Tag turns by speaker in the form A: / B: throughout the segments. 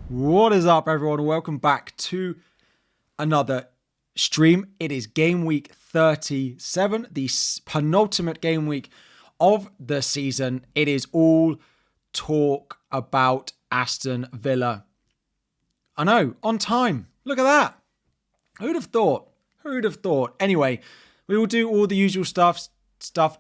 A: What is up, everyone? Welcome back to another stream. It is game week 37, the penultimate game week of the season. It is all talk about Aston Villa. I know, on time. Look at that. Who'd have thought? Who'd have thought? Anyway, we will do all the usual stuff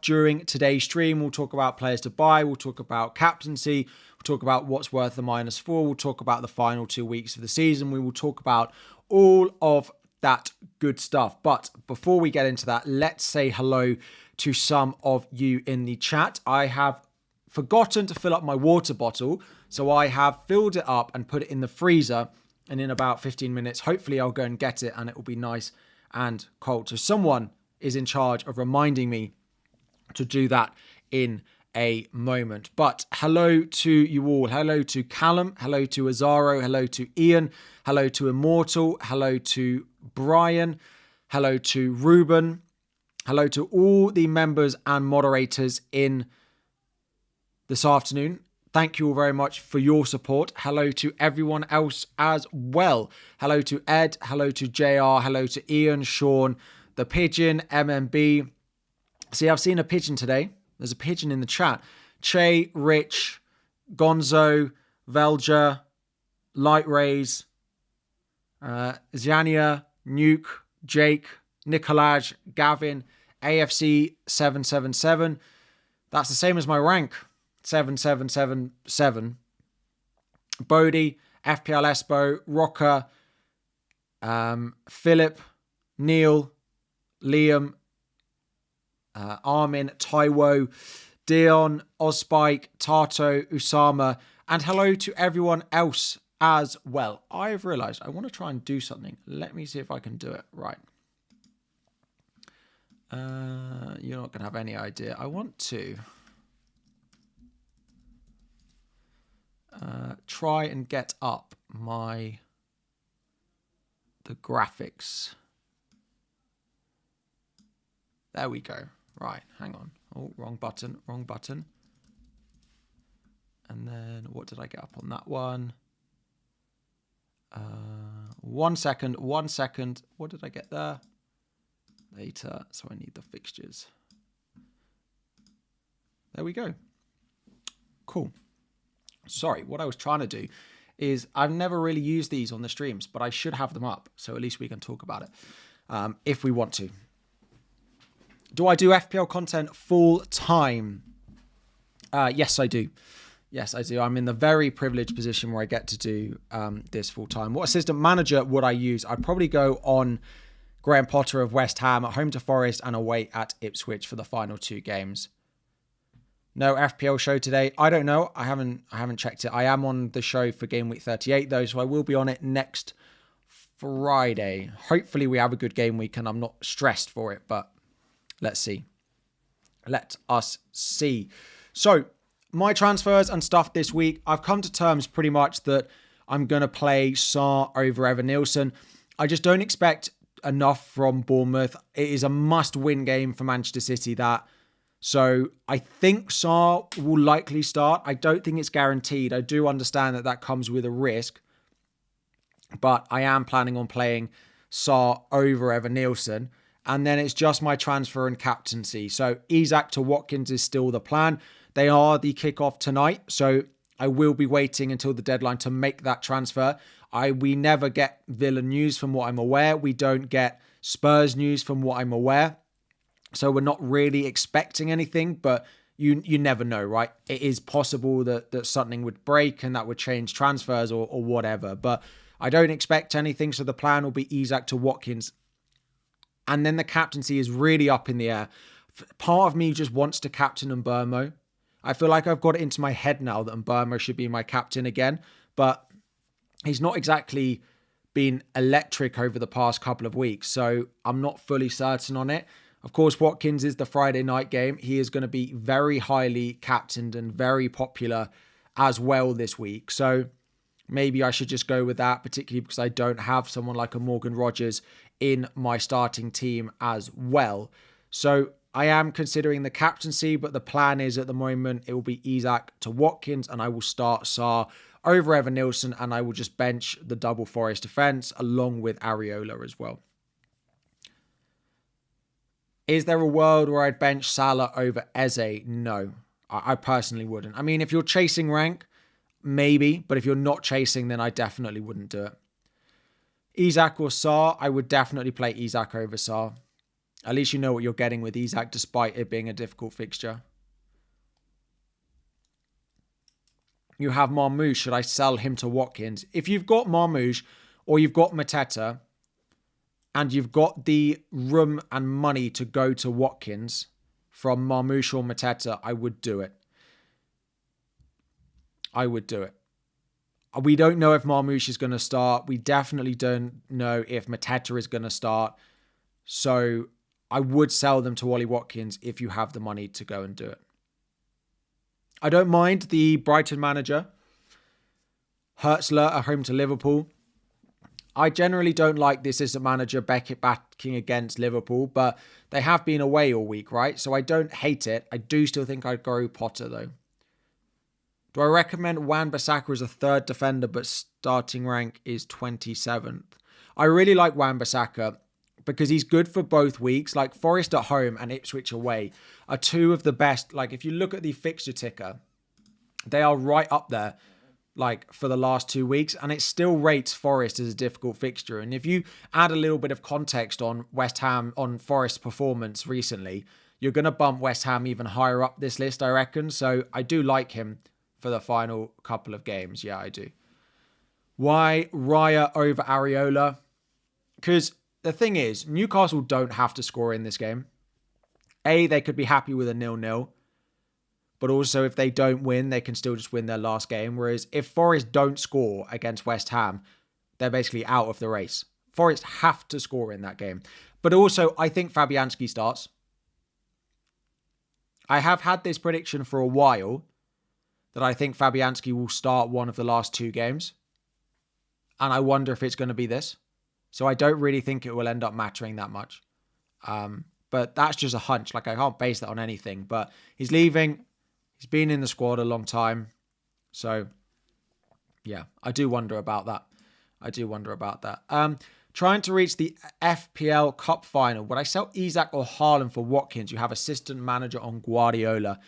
A: during today's stream. We'll talk about players to buy. We'll talk about captaincy. We'll talk about what's worth the -4. We'll talk about the final 2 weeks of the season. We will talk about all of that good stuff. But before we get into that, let's say hello to some of you in the chat. I have forgotten to fill up my water bottle, so I have filled it up and put it in the freezer. And in about 15 minutes, hopefully I'll go and get it and it will be nice and cold. So someone is in charge of reminding me to do that in a moment. But hello to you all. Hello to Callum. Hello to Azaro. Hello to Ian. Hello to Immortal. Hello to Brian. Hello to Ruben. Hello to all the members and moderators in this afternoon. Thank you all very much for your support. Hello to everyone else as well. Hello to Ed. Hello to JR. Hello to Ian, Sean, the Pigeon, MMB. See, I've seen a pigeon today. There's a pigeon in the chat. Che, Rich, Gonzo, Velja, Light Rays, Zania, Nuke, Jake, Nicolaj, Gavin, AFC777. That's the same as my rank. 7777. Bodie, FPL Espo, Rocker, Philip, Neil, Liam, Armin, Taiwo, Dion, Ozspike, Tato, Usama, and hello to everyone else as well. I've realized I want to try and do something. Let me see if I can do it. Right. You're not going to have any idea. I want to try and get up the graphics. There we go. Right, hang on. Oh, wrong button. And then what did I get up on that one? 1 second. What did I get there? Later. So I need the fixtures. There we go. Cool. Sorry, what I was trying to do is I've never really used these on the streams, but I should have them up. So at least we can talk about it if we want to. Do I do FPL content full time? Yes, I do. Yes, I do. I'm in the very privileged position where I get to do this full time. What assistant manager would I use? I'd probably go on Graham Potter of West Ham, at home to Forest and away at Ipswich for the final 2 games. No FPL show today. I don't know. I haven't checked it. I am on the show for game week 38 though, so I will be on it next Friday. Hopefully we have a good game week and I'm not stressed for it, but let's see. Let us see. So my transfers and stuff this week, I've come to terms pretty much that I'm going to play Sarr over Evan Nielsen. I just don't expect enough from Bournemouth. It is a must-win game for Manchester City, that. So I think Sarr will likely start. I don't think it's guaranteed. I do understand that that comes with a risk. But I am planning on playing Sarr over Evan Nielsen. And then it's just my transfer and captaincy. So Isak to Watkins is still the plan. They are the kickoff tonight. So I will be waiting until the deadline to make that transfer. We never get Villa news from what I'm aware. We don't get Spurs news from what I'm aware. So we're not really expecting anything, but you never know, right? It is possible that something would break and that would change transfers or whatever. But I don't expect anything. So the plan will be Isak to Watkins. And then the captaincy is really up in the air. Part of me just wants to captain Mbeumo. I feel like I've got it into my head now that Mbeumo should be my captain again. But he's not exactly been electric over the past couple of weeks. So I'm not fully certain on it. Of course, Watkins is the Friday night game. He is going to be very highly captained and very popular as well this week. So maybe I should just go with that, particularly because I don't have someone like a Morgan Rogers in my starting team as well. So I am considering the captaincy, but the plan is at the moment it will be Isak to Watkins and I will start Sarr over Evan Nilsson, and I will just bench the double Forest defence along with Areola as well. Is there a world where I'd bench Salah over Eze? No, I personally wouldn't. I mean, if you're chasing rank, maybe, but if you're not chasing, then I definitely wouldn't do it. Isak or Sarr, I would definitely play Isak over Sarr. At least you know what you're getting with Isak, despite it being a difficult fixture. You have Marmoush. Should I sell him to Watkins? If you've got Marmoush or you've got Mateta and you've got the room and money to go to Watkins from Marmoush or Mateta, I would do it. I would do it. We don't know if Marmoush is going to start. We definitely don't know if Mateta is going to start. So I would sell them to Ollie Watkins if you have the money to go and do it. I don't mind the Brighton manager. Hertzler at home to Liverpool. I generally don't like this as a manager backing against Liverpool, but they have been away all week, right? So I don't hate it. I do still think I'd go Potter, though. Do I recommend Wan-Bissaka as a third defender, but starting rank is 27th? I really like Wan-Bissaka because he's good for both weeks. Like Forest at home and Ipswich away are two of the best. Like if you look at the fixture ticker, they are right up there like for the last 2 weeks, and it still rates Forest as a difficult fixture. And if you add a little bit of context on West Ham, on Forest's performance recently, you're going to bump West Ham even higher up this list, I reckon. So I do like him for the final couple of games. Yeah, I do. Why Raya over Areola? Because the thing is, Newcastle don't have to score in this game. They could be happy with a 0-0. But also, if they don't win, they can still just win their last game. Whereas if Forest don't score against West Ham, they're basically out of the race. Forest have to score in that game. But also, I think Fabianski starts. I have had this prediction for a while that I think Fabianski will start one of the last 2 games. And I wonder if it's going to be this. So I don't really think it will end up mattering that much. But that's just a hunch. Like I can't base that on anything. But he's leaving. He's been in the squad a long time. So, yeah, I do wonder about that. Trying to reach the FPL Cup final. Would I sell Isak or Haaland for Watkins? You have assistant manager on Guardiola.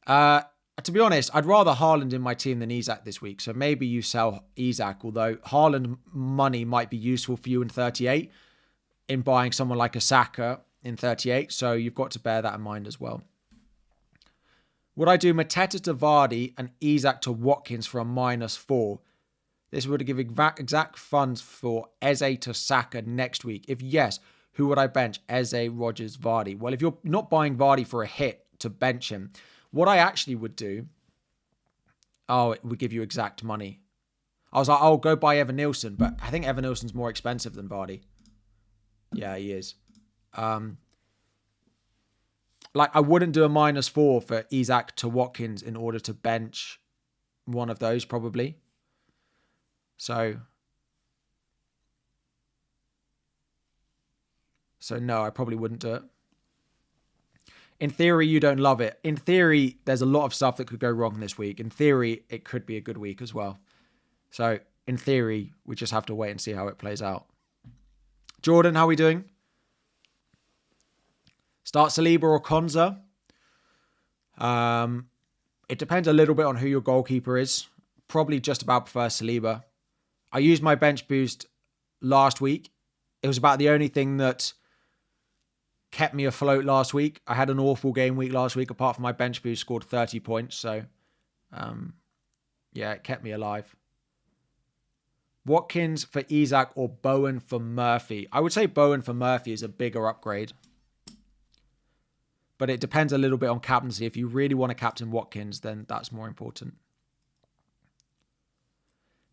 A: To be honest, I'd rather Haaland in my team than Isak this week. So maybe you sell Isak, although Haaland money might be useful for you in 38 in buying someone like a Saka in 38. So you've got to bear that in mind as well. Would I do Mateta to Vardy and Isak to Watkins for a -4? This would give exact funds for Eze to Saka next week. If yes, who would I bench? Eze, Rodgers, Vardy. Well, if you're not buying Vardy for a hit to bench him, what I actually would do, it would give you exact money. I was like, I'll go buy Evan Nilsson, but I think Evan Nilsson's more expensive than Vardy. Yeah, he is. I wouldn't do a -4 for Isak to Watkins in order to bench one of those, probably. So no, I probably wouldn't do it. In theory, you don't love it. In theory, there's a lot of stuff that could go wrong this week. In theory, it could be a good week as well. So in theory, we just have to wait and see how it plays out. Jordan, how are we doing? Start Saliba or Konza? It depends a little bit on who your goalkeeper is. Probably just about prefer Saliba. I used my bench boost last week. It was about the only thing that kept me afloat last week. I had an awful game week last week. Apart from my bench boost, scored 30 points. So, it kept me alive. Watkins for Isak or Bowen for Murphy? I would say Bowen for Murphy is a bigger upgrade. But it depends a little bit on captaincy. If you really want to captain Watkins, then that's more important.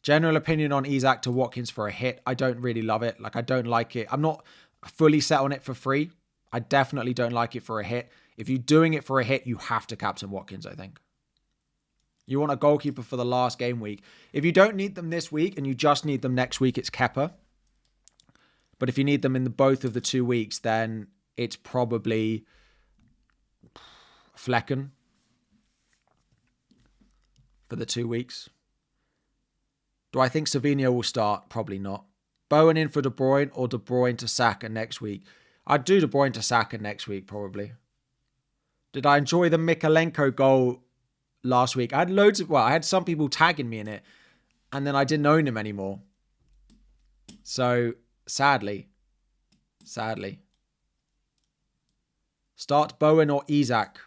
A: General opinion on Isak to Watkins for a hit. I don't really love it. I don't like it. I'm not fully set on it for free. I definitely don't like it for a hit. If you're doing it for a hit, you have to captain Watkins, I think. You want a goalkeeper for the last game week. If you don't need them this week and you just need them next week, it's Kepa. But if you need them in both of the 2 weeks, then it's probably Flecken for the 2 weeks. Do I think Savinho will start? Probably not. Bowen in for De Bruyne or De Bruyne to Saka next week? I'd do De Bruyne to Saka next week, probably. Did I enjoy the Mikalenko goal last week? I had loads of... Well, I had some people tagging me in it, and then I didn't own him anymore. So, sadly. Start Bowen or Isak.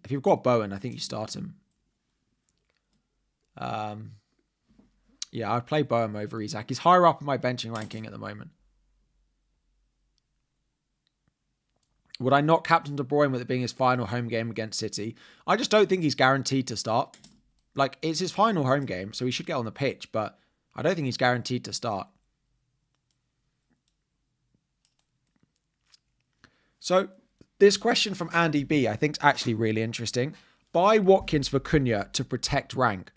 A: If you've got Bowen, I think you start him. Yeah, I'd play Bowen over Isak. He's higher up in my benching ranking at the moment. Would I not captain De Bruyne with it being his final home game against City? I just don't think he's guaranteed to start. Like, it's his final home game, so he should get on the pitch, but I don't think he's guaranteed to start. So, this question from Andy B, I think is actually really interesting. Buy Watkins for Cunha to protect rank,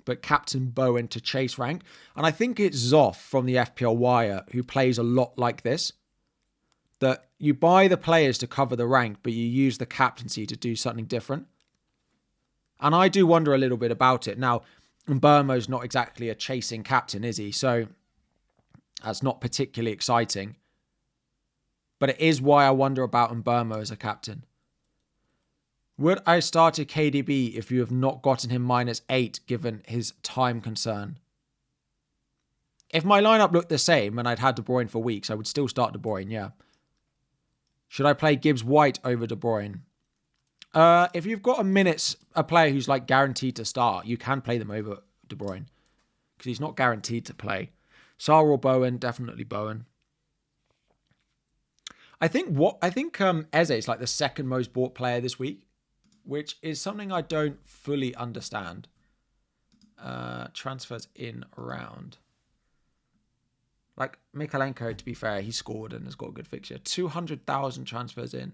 A: but captain Bowen to chase rank. And I think it's Zoff from the FPL Wire who plays a lot like this. That you buy the players to cover the rank, but you use the captaincy to do something different. And I do wonder a little bit about it. Now, Mbeumo's not exactly a chasing captain, is he? So that's not particularly exciting. But it is why I wonder about Mbeumo as a captain. Would I start a KDB if you have not gotten him -8 given his time concern? If my lineup looked the same and I'd had De Bruyne for weeks, I would still start De Bruyne, yeah. Should I play Gibbs White over De Bruyne? If you've got a player who's like guaranteed to start, you can play them over De Bruyne because he's not guaranteed to play. Sarr or Bowen, definitely Bowen. I think Eze is like the second most bought player this week, which is something I don't fully understand. Transfers in around. Like Mikalenko, to be fair, he scored and has got a good fixture. 200,000 transfers in.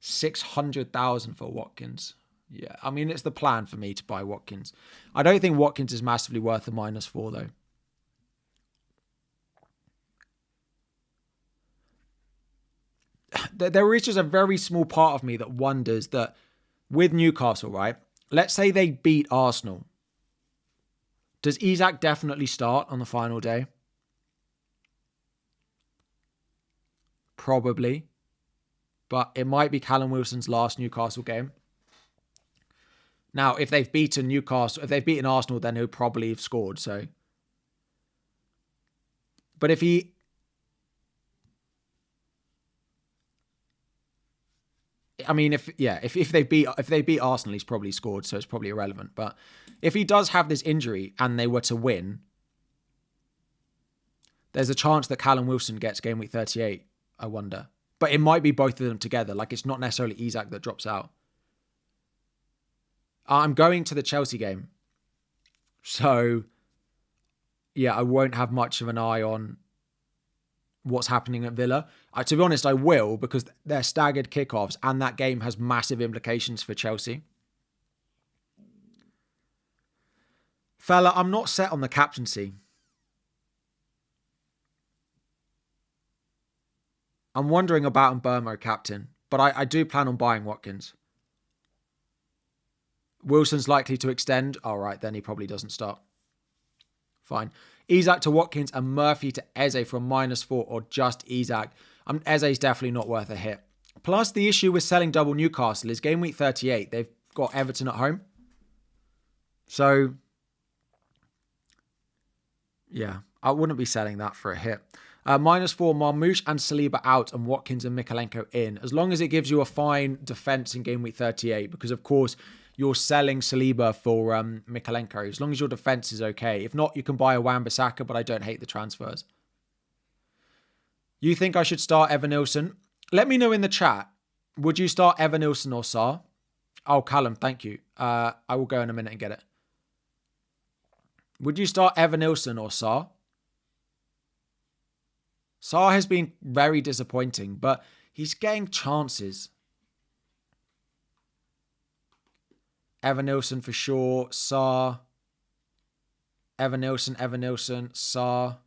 A: 600,000 for Watkins. Yeah, I mean, it's the plan for me to buy Watkins. I don't think Watkins is massively worth a -4, though. There is just a very small part of me that wonders that with Newcastle, right? Let's say they beat Arsenal. Does Isak definitely start on the final day? Probably. But it might be Callum Wilson's last Newcastle game. Now, if they've beaten Arsenal, then he'll probably have scored. So, but if they beat Arsenal, he's probably scored. So it's probably irrelevant. But if he does have this injury and they were to win, there's a chance that Callum Wilson gets game week 38. I wonder. But it might be both of them together. Like, it's not necessarily Isak that drops out. I'm going to the Chelsea game. So, yeah, I won't have much of an eye on what's happening at Villa. To be honest, I will, because they're staggered kickoffs and that game has massive implications for Chelsea. Fella, I'm not set on the captaincy. I'm wondering about Mbeumo captain, but I do plan on buying Watkins. Wilson's likely to extend. All right, then he probably doesn't start. Fine. Isak to Watkins and Murphy to Eze from -4 or just Isak. Eze's definitely not worth a hit. Plus, the issue with selling double Newcastle is game week 38. They've got Everton at home. So, yeah, I wouldn't be selling that for a hit. -4, Marmoush and Saliba out and Watkins and Mikalenko in. As long as it gives you a fine defence in game week 38, because of course you're selling Saliba for Mikalenko. As long as your defence is okay. If not, you can buy a Wan-Bissaka, but I don't hate the transfers. You think I should start Evanilson? Let me know in the chat. Would you start Evanilson or Sarr? Oh, Callum, thank you. I will go in a minute and get it. Would you start Evanilson or Sarr? Sarr has been very disappointing, but he's getting chances. Evanilson for sure. Sarr. Evanilson. Sarr.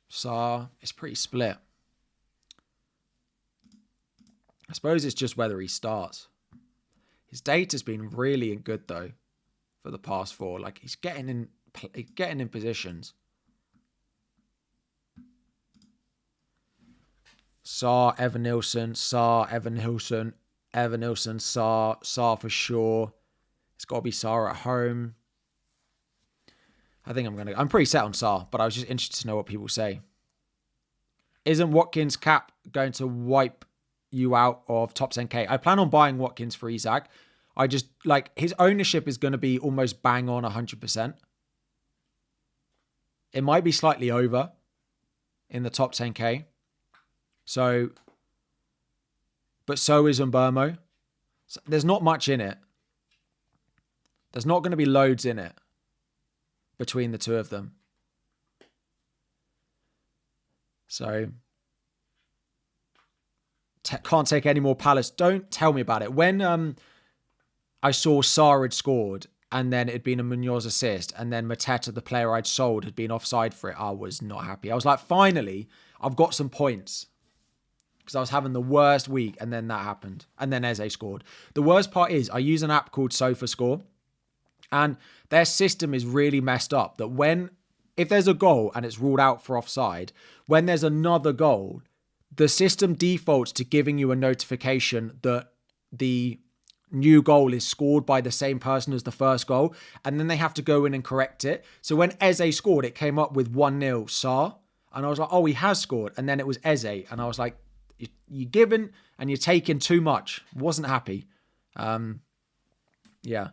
A: Sarr. It's pretty split. I suppose it's just whether he starts. His data's been really good, though. for the past 4. Like, he's getting in positions. Saar, Evan Nilsson, Saar, Evan Nilsson, Evan Nilsson, Saar for sure. It's got to be Saar at home. I think I'm pretty set on Saar, but I was just interested to know what people say. Isn't Watkins' cap going to wipe you out of top 10k? I plan on buying Watkins for Isak. I just, like, his ownership is going to be almost bang on 100%. It might be slightly over in the top 10k. So, but so is Mbermo. So there's not much in it. There's not going to be loads in it between the two of them. So, can't take any more Palace. Don't tell me about it. When I saw Saar had scored and then it had been a Munoz assist and then Mateta, the player I'd sold, had been offside for it, I was not happy. I was like, finally, I've got some points. Because I was having the worst week and then that happened. And then Eze scored. The worst part is I use an app called SofaScore. And their system is really messed up. That if there's a goal and it's ruled out for offside, when there's another goal, the system defaults to giving you a notification that the new goal is scored by the same person as the first goal. And then they have to go in and correct it. So when Eze scored, it came up with 1-0 Saar. And I was like, oh, he has scored. And then it was Eze. And I was like, you're giving and you're taking too much. Wasn't happy. Yeah.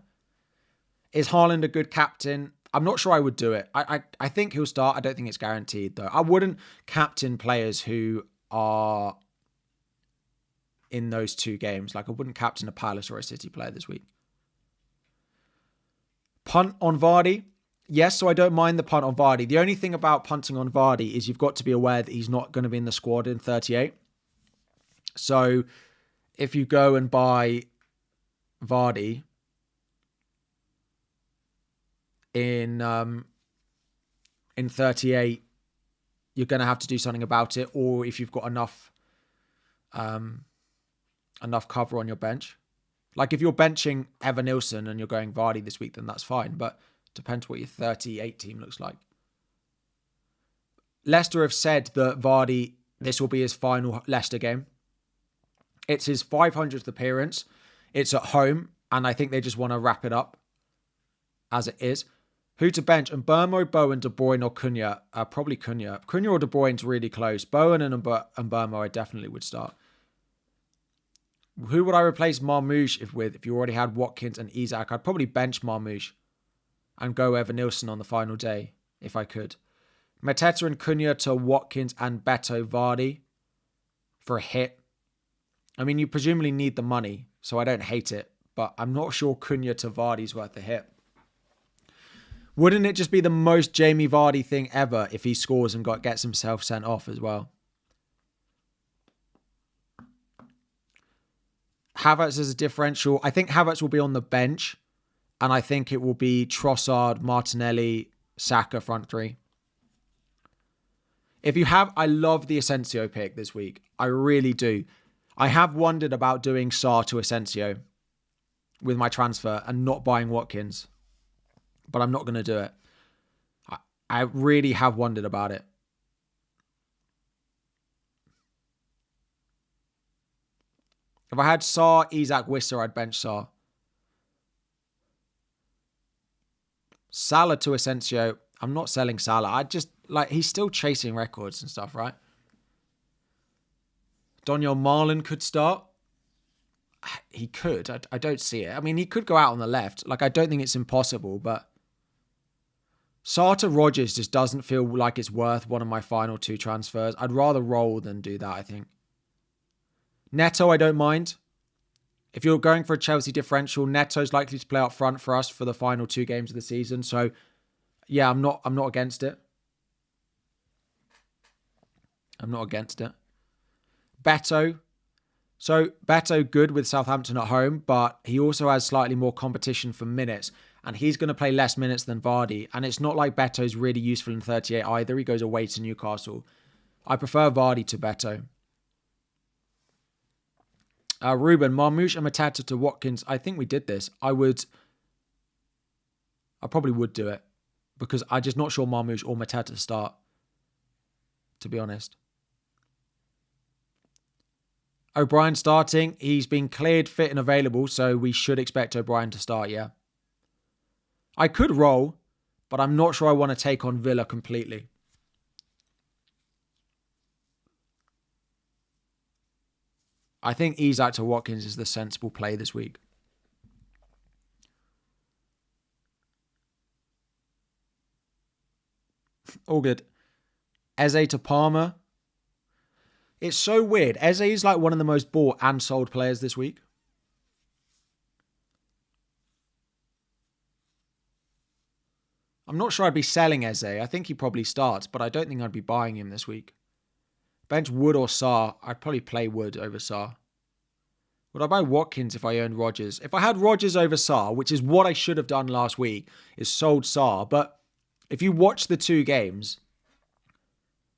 A: Is Haaland a good captain? I'm not sure I would do it. I think he'll start. I don't think it's guaranteed, though. I wouldn't captain players who are in those 2 games. Like, I wouldn't captain a Palace or a City player this week. Punt on Vardy? Yes, so I don't mind the punt on Vardy. The only thing about punting on Vardy is you've got to be aware that he's not going to be in the squad in 38. So if you go and buy Vardy in 38, you're going to have to do something about it. Or if you've got enough cover on your bench. Like if you're benching Evan Nilsson and you're going Vardy this week, then that's fine. But it depends what your 38 team looks like. Leicester have said that Vardy, this will be his final Leicester game. It's his 500th appearance. It's at home. And I think they just want to wrap it up as it is. Who to bench? And Mbermo, Bowen, De Bruyne or Cunha? Probably Cunha. Cunha or De Bruyne's really close. Bowen and Mbermo I definitely would start. Who would I replace Marmoush with if you already had Watkins and Isak? I'd probably bench Marmoush and go Evan Nilsson on the final day if I could. Mateta and Cunha to Watkins and Beto Vardy for a hit. I mean, you presumably need the money, so I don't hate it. But I'm not sure Cunha to Vardy's worth a hit. Wouldn't it just be the most Jamie Vardy thing ever if he scores and gets himself sent off as well? Havertz as a differential. I think Havertz will be on the bench. And I think it will be Trossard, Martinelli, Saka front 3. I love the Asensio pick this week. I really do. I have wondered about doing Saar to Asensio with my transfer and not buying Watkins. But I'm not going to do it. I really have wondered about it. If I had Saar, Isak, Wisser, I'd bench Saar. Salah to Asensio. I'm not selling Salah. He's still chasing records and stuff, right? Daniel Marlon could start. He could. I don't see it. I mean, he could go out on the left. Like, I don't think it's impossible, but Saar to Rodgers just doesn't feel like it's worth one of my final 2 transfers. I'd rather roll than do that, I think. Neto, I don't mind. If you're going for a Chelsea differential, Neto's likely to play up front for us for the final 2 games of the season. So, yeah, I'm not against it. I'm not against it. Beto. So, Beto good with Southampton at home, but he also has slightly more competition for minutes. And he's going to play less minutes than Vardy. And it's not like Beto's really useful in 38 either. He goes away to Newcastle. I prefer Vardy to Beto. Ruben, Marmoush and Mateta to Watkins. I think we did this. I would I probably would do it because I'm just not sure Marmoush or Mateta start, to be honest. O'Brien starting. He's been cleared, fit and available, so we should expect O'Brien to start, yeah. I could roll, but I'm not sure I want to take on Villa completely. I think Isak to Watkins is the sensible play this week. All good. Eze to Palmer. It's so weird. Eze is like one of the most bought and sold players this week. I'm not sure I'd be selling Eze. I think he probably starts, but I don't think I'd be buying him this week. Bench Wood or Sarr. I'd probably play Wood over Sarr. Would I buy Watkins if I owned Rodgers? If I had Rodgers over Sarr, which is what I should have done last week, is sold Sarr. But if you watch the two games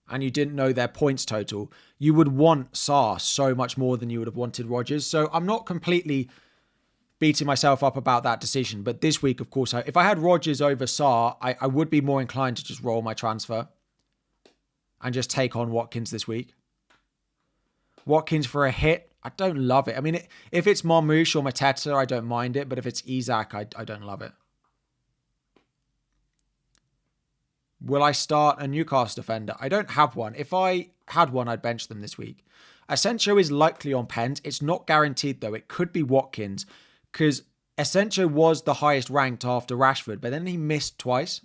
A: and you didn't know their points total, you would want Sarr so much more than you would have wanted Rodgers. So I'm not completely beating myself up about that decision. But this week, of course, if I had Rodgers over Sarr, I would be more inclined to just roll my transfer and just take on Watkins this week. Watkins for a hit. I don't love it. I mean, if it's Marmoush or Mateta, I don't mind it. But if it's Isak, I don't love it. Will I start a Newcastle defender? I don't have one. If I had one, I'd bench them this week. Asensio is likely on pens. It's not guaranteed, though. It could be Watkins because Asensio was the highest ranked after Rashford, but then he missed twice.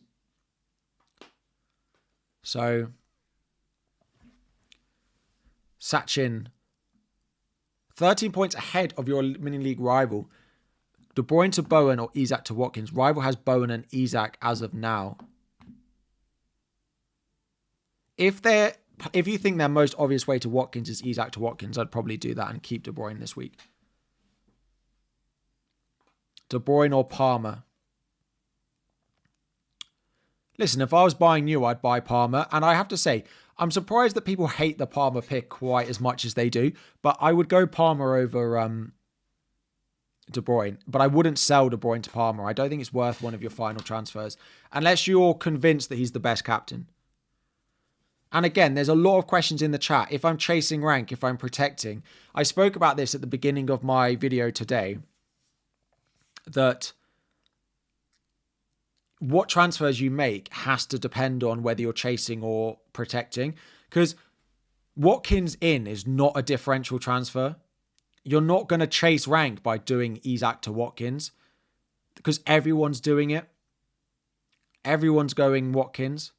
A: So, Sachin, 13 points ahead of your mini league rival. De Bruyne to Bowen or Isak to Watkins. Rival has Bowen and Isak as of now. If you think their most obvious way to Watkins is Isak to Watkins, I'd probably do that and keep De Bruyne this week. De Bruyne or Palmer. Listen, if I was buying new, I'd buy Palmer. And I have to say, I'm surprised that people hate the Palmer pick quite as much as they do. But I would go Palmer over De Bruyne. But I wouldn't sell De Bruyne to Palmer. I don't think it's worth one of your final transfers. Unless you're convinced that he's the best captain. And again, there's a lot of questions in the chat. If I'm chasing rank, if I'm protecting. I spoke about this at the beginning of my video today. That what transfers you make has to depend on whether you're chasing or protecting. Because Watkins in is not a differential transfer. You're not going to chase rank by doing Isak to Watkins. Because everyone's doing it. Everyone's going Watkins.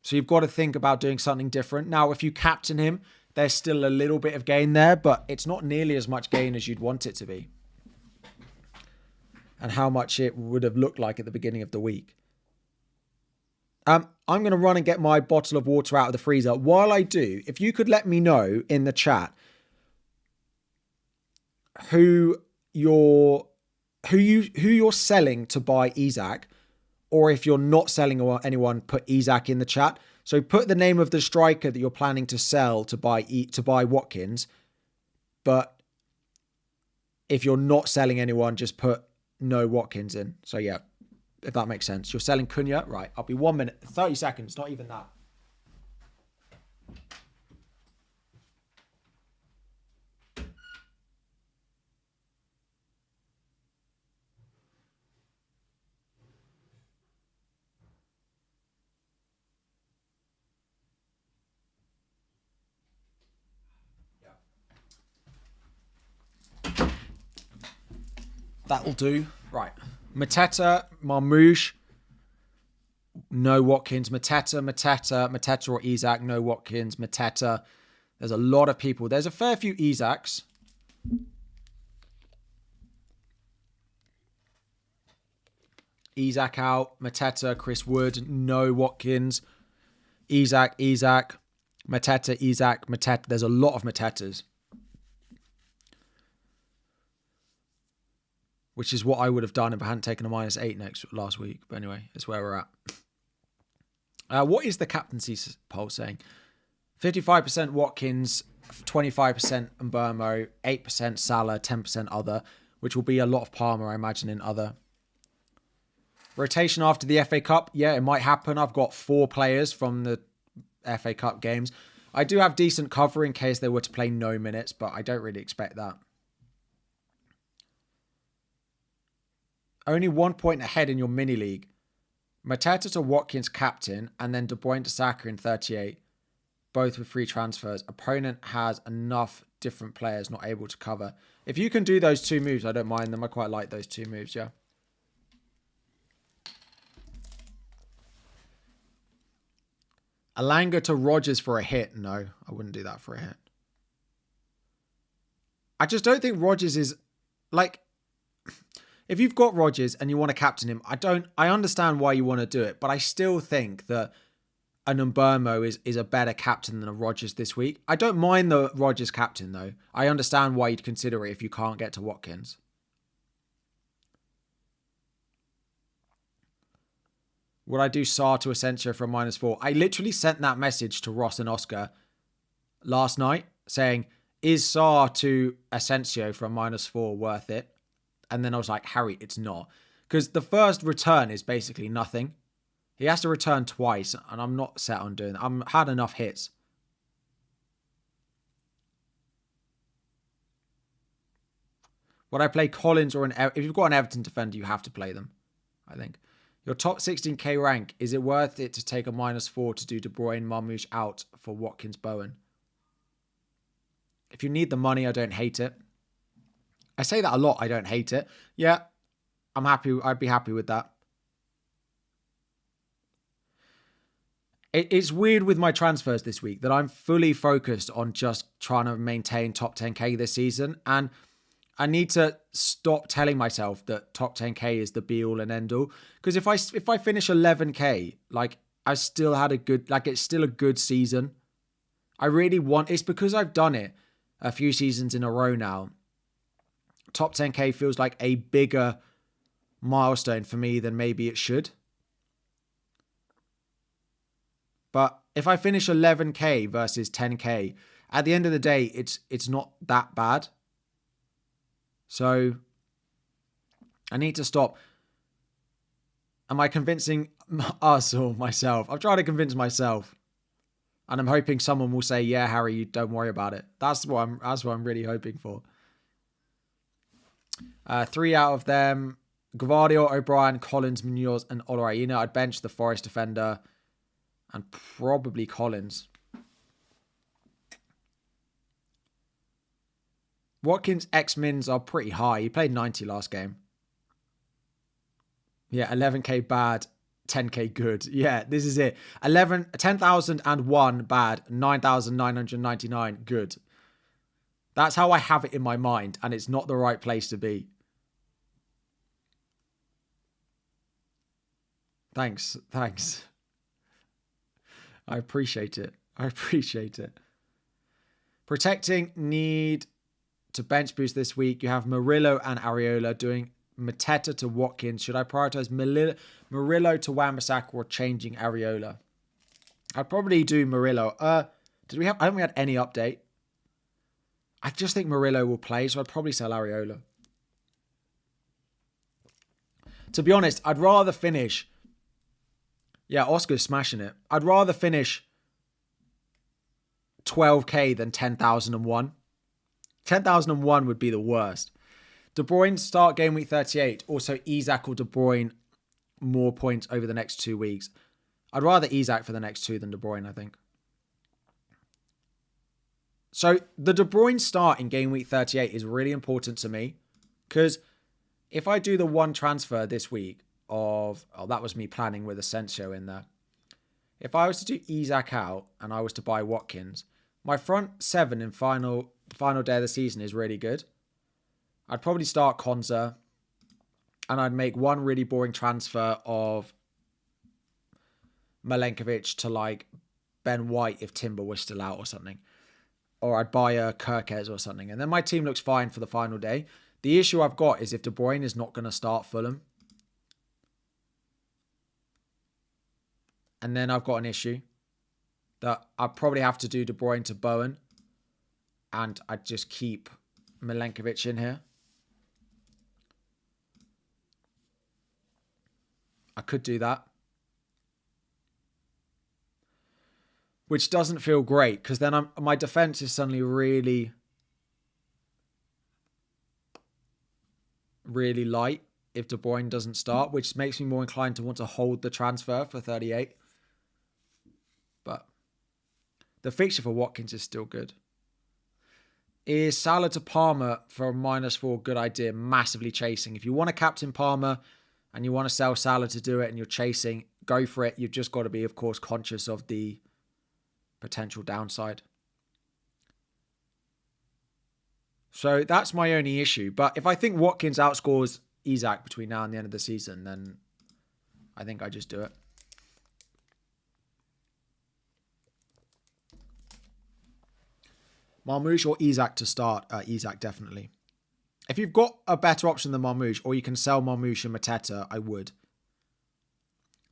A: So you've got to think about doing something different. Now, if you captain him, there's still a little bit of gain there, but it's not nearly as much gain as you'd want it to be. And how much it would have looked like at the beginning of the week. I'm going to run and get my bottle of water out of the freezer. While I do, if you could let me know in the chat who you're selling to buy Isak. Or if you're not selling anyone, put Isak in the chat. So put the name of the striker that you're planning to sell to buy Watkins. But if you're not selling anyone, just put no Watkins in. So yeah, if that makes sense. You're selling Cunha? Right, I'll be 1 minute. 30 seconds, not even that. That'll do. Right. Mateta, Marmoush. No Watkins. Mateta or Isak. No Watkins. Mateta. There's a lot of people. There's a fair few Isaks. Isak out. Mateta, Chris Wood. No Watkins. Isak. Mateta, Isak, Mateta. There's a lot of Matetas. Which is what I would have done if I hadn't taken a -8 last week. But anyway, that's where we're at. What is the captaincy poll saying? 55% Watkins, 25% Mbermo, 8% Salah, 10% other, which will be a lot of Palmer, I imagine, in other. Rotation after the FA Cup. Yeah, it might happen. I've got 4 players from the FA Cup games. I do have decent cover in case they were to play no minutes, but I don't really expect that. Only 1 point ahead in your mini league. Mateta to Watkins captain, and then De Bruyne to Saka in 38. Both with free transfers. Opponent has enough different players not able to cover. If you can do those 2 moves, I don't mind them. I quite like those 2 moves, yeah. Alanga to Rodgers for a hit. No, I wouldn't do that for a hit. I just don't think Rodgers is like, if you've got Rodgers and you want to captain him, I understand why you want to do it, but I still think that an Umbermo is a better captain than a Rodgers this week. I don't mind the Rodgers captain though. I understand why you'd consider it if you can't get to Watkins. Would I do Sarr to Asensio for a -4? I literally sent that message to Ross and Oscar last night saying, is Sarr to Asensio for a -4 worth it? And then I was like, Harry, it's not. Because the first return is basically nothing. He has to return twice, and I'm not set on doing that. I've had enough hits. Would I play Collins or if you've got an Everton defender, you have to play them, I think. Your top 16k rank, is it worth it to take a -4 to do De Bruyne, Marmoush out for Watkins, Bowen? If you need the money, I don't hate it. I say that a lot, I don't hate it. Yeah, I'm happy. I'd be happy with that. It's weird with my transfers this week that I'm fully focused on just trying to maintain top 10k this season. And I need to stop telling myself that top 10k is the be all and end all. Because if I finish 11k, like I still had a good, like it's still a good season. I really want, it's because I've done it a few seasons in a row now. Top 10k feels like a bigger milestone for me than maybe it should. But if I finish 11k versus 10k, at the end of the day, it's not that bad. So I need to stop. Am I convincing us or myself? I'm trying to convince myself. And I'm hoping someone will say, yeah, Harry, you don't worry about it. That's what I'm really hoping for. 3 out of them. Gvardiol, O'Brien, Collins, Munoz, and Olorayina. I'd bench the Forest defender. And probably Collins. Watkins' X-Mins are pretty high. He played 90 last game. Yeah, 11k bad, 10k good. Yeah, this is it. 10,001 bad, 9,999 good. That's how I have it in my mind, and it's not the right place to be. Thanks. I appreciate it. Protecting, need to bench boost this week. You have Murillo and Areola doing Mateta to Watkins. Should I prioritize Murillo to Wan-Bissaka or changing Areola? I'd probably do Murillo. I don't think we had any update. I just think Murillo will play, so I'd probably sell Areola. To be honest, I'd rather finish. Yeah, Oscar's smashing it. I'd rather finish 12k than 10,001. 10,001 would be the worst. De Bruyne start game week 38. Also, Isak or De Bruyne more points over the next 2 weeks. I'd rather Isak for the next 2 than De Bruyne, I think. So the De Bruyne start in game week 38 is really important to me because if I do the one transfer this week that was me planning with Asensio in there. If I was to do Isak out and I was to buy Watkins, my front 7 in final day of the season is really good. I'd probably start Konza and I'd make one really boring transfer of Milenkovic to like Ben White if Timber was still out or something. Or I'd buy a Kirkes or something. And then my team looks fine for the final day. The issue I've got is if De Bruyne is not going to start Fulham. And then I've got an issue that I probably have to do De Bruyne to Bowen. And I'd just keep Milenkovic in here. I could do that. Which doesn't feel great because then my defense is suddenly really, really light if De Bruyne doesn't start, which makes me more inclined to want to hold the transfer for 38. But the fixture for Watkins is still good. Is Salah to Palmer for a -4 good idea? Massively chasing. If you want to captain Palmer and you want to sell Salah to do it and you're chasing, go for it. You've just got to be, of course, conscious of the potential downside. So that's my only issue. But if I think Watkins outscores Isak between now and the end of the season, then I think I just do it. Marmoush or Isak to start? Isak, definitely. If you've got a better option than Marmoush, or you can sell Marmoush and Mateta, I would.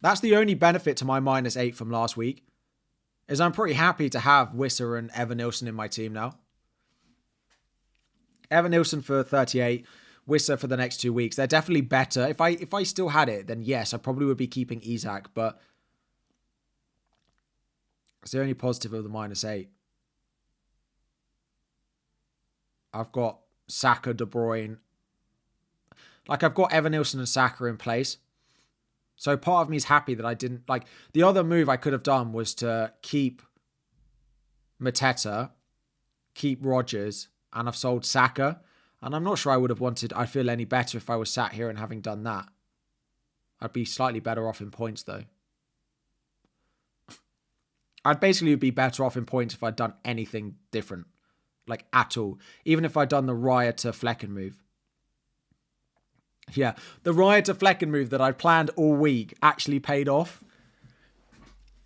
A: That's the only benefit to my -8 from last week, is I'm pretty happy to have Wissa and Evan-Nilsson in my team now. Evan-Nilsson for 38, Wissa for the next 2 weeks. They're definitely better. If I still had it, then yes, I probably would be keeping Isak, but it's the only positive of the -8. I've got Saka, De Bruyne. Like, I've got Evan-Nilsson and Saka in place. So part of me is happy that I didn't... Like, the other move I could have done was to keep Mateta, keep Rodgers, and I've sold Saka. And I'm not sure I feel any better if I was sat here and having done that. I'd be slightly better off in points, though. I'd basically be better off in points if I'd done anything different. Like, at all. Even if I'd done the Raya to Flecken move. Yeah, the Raya to Flecken move that I'd planned all week actually paid off.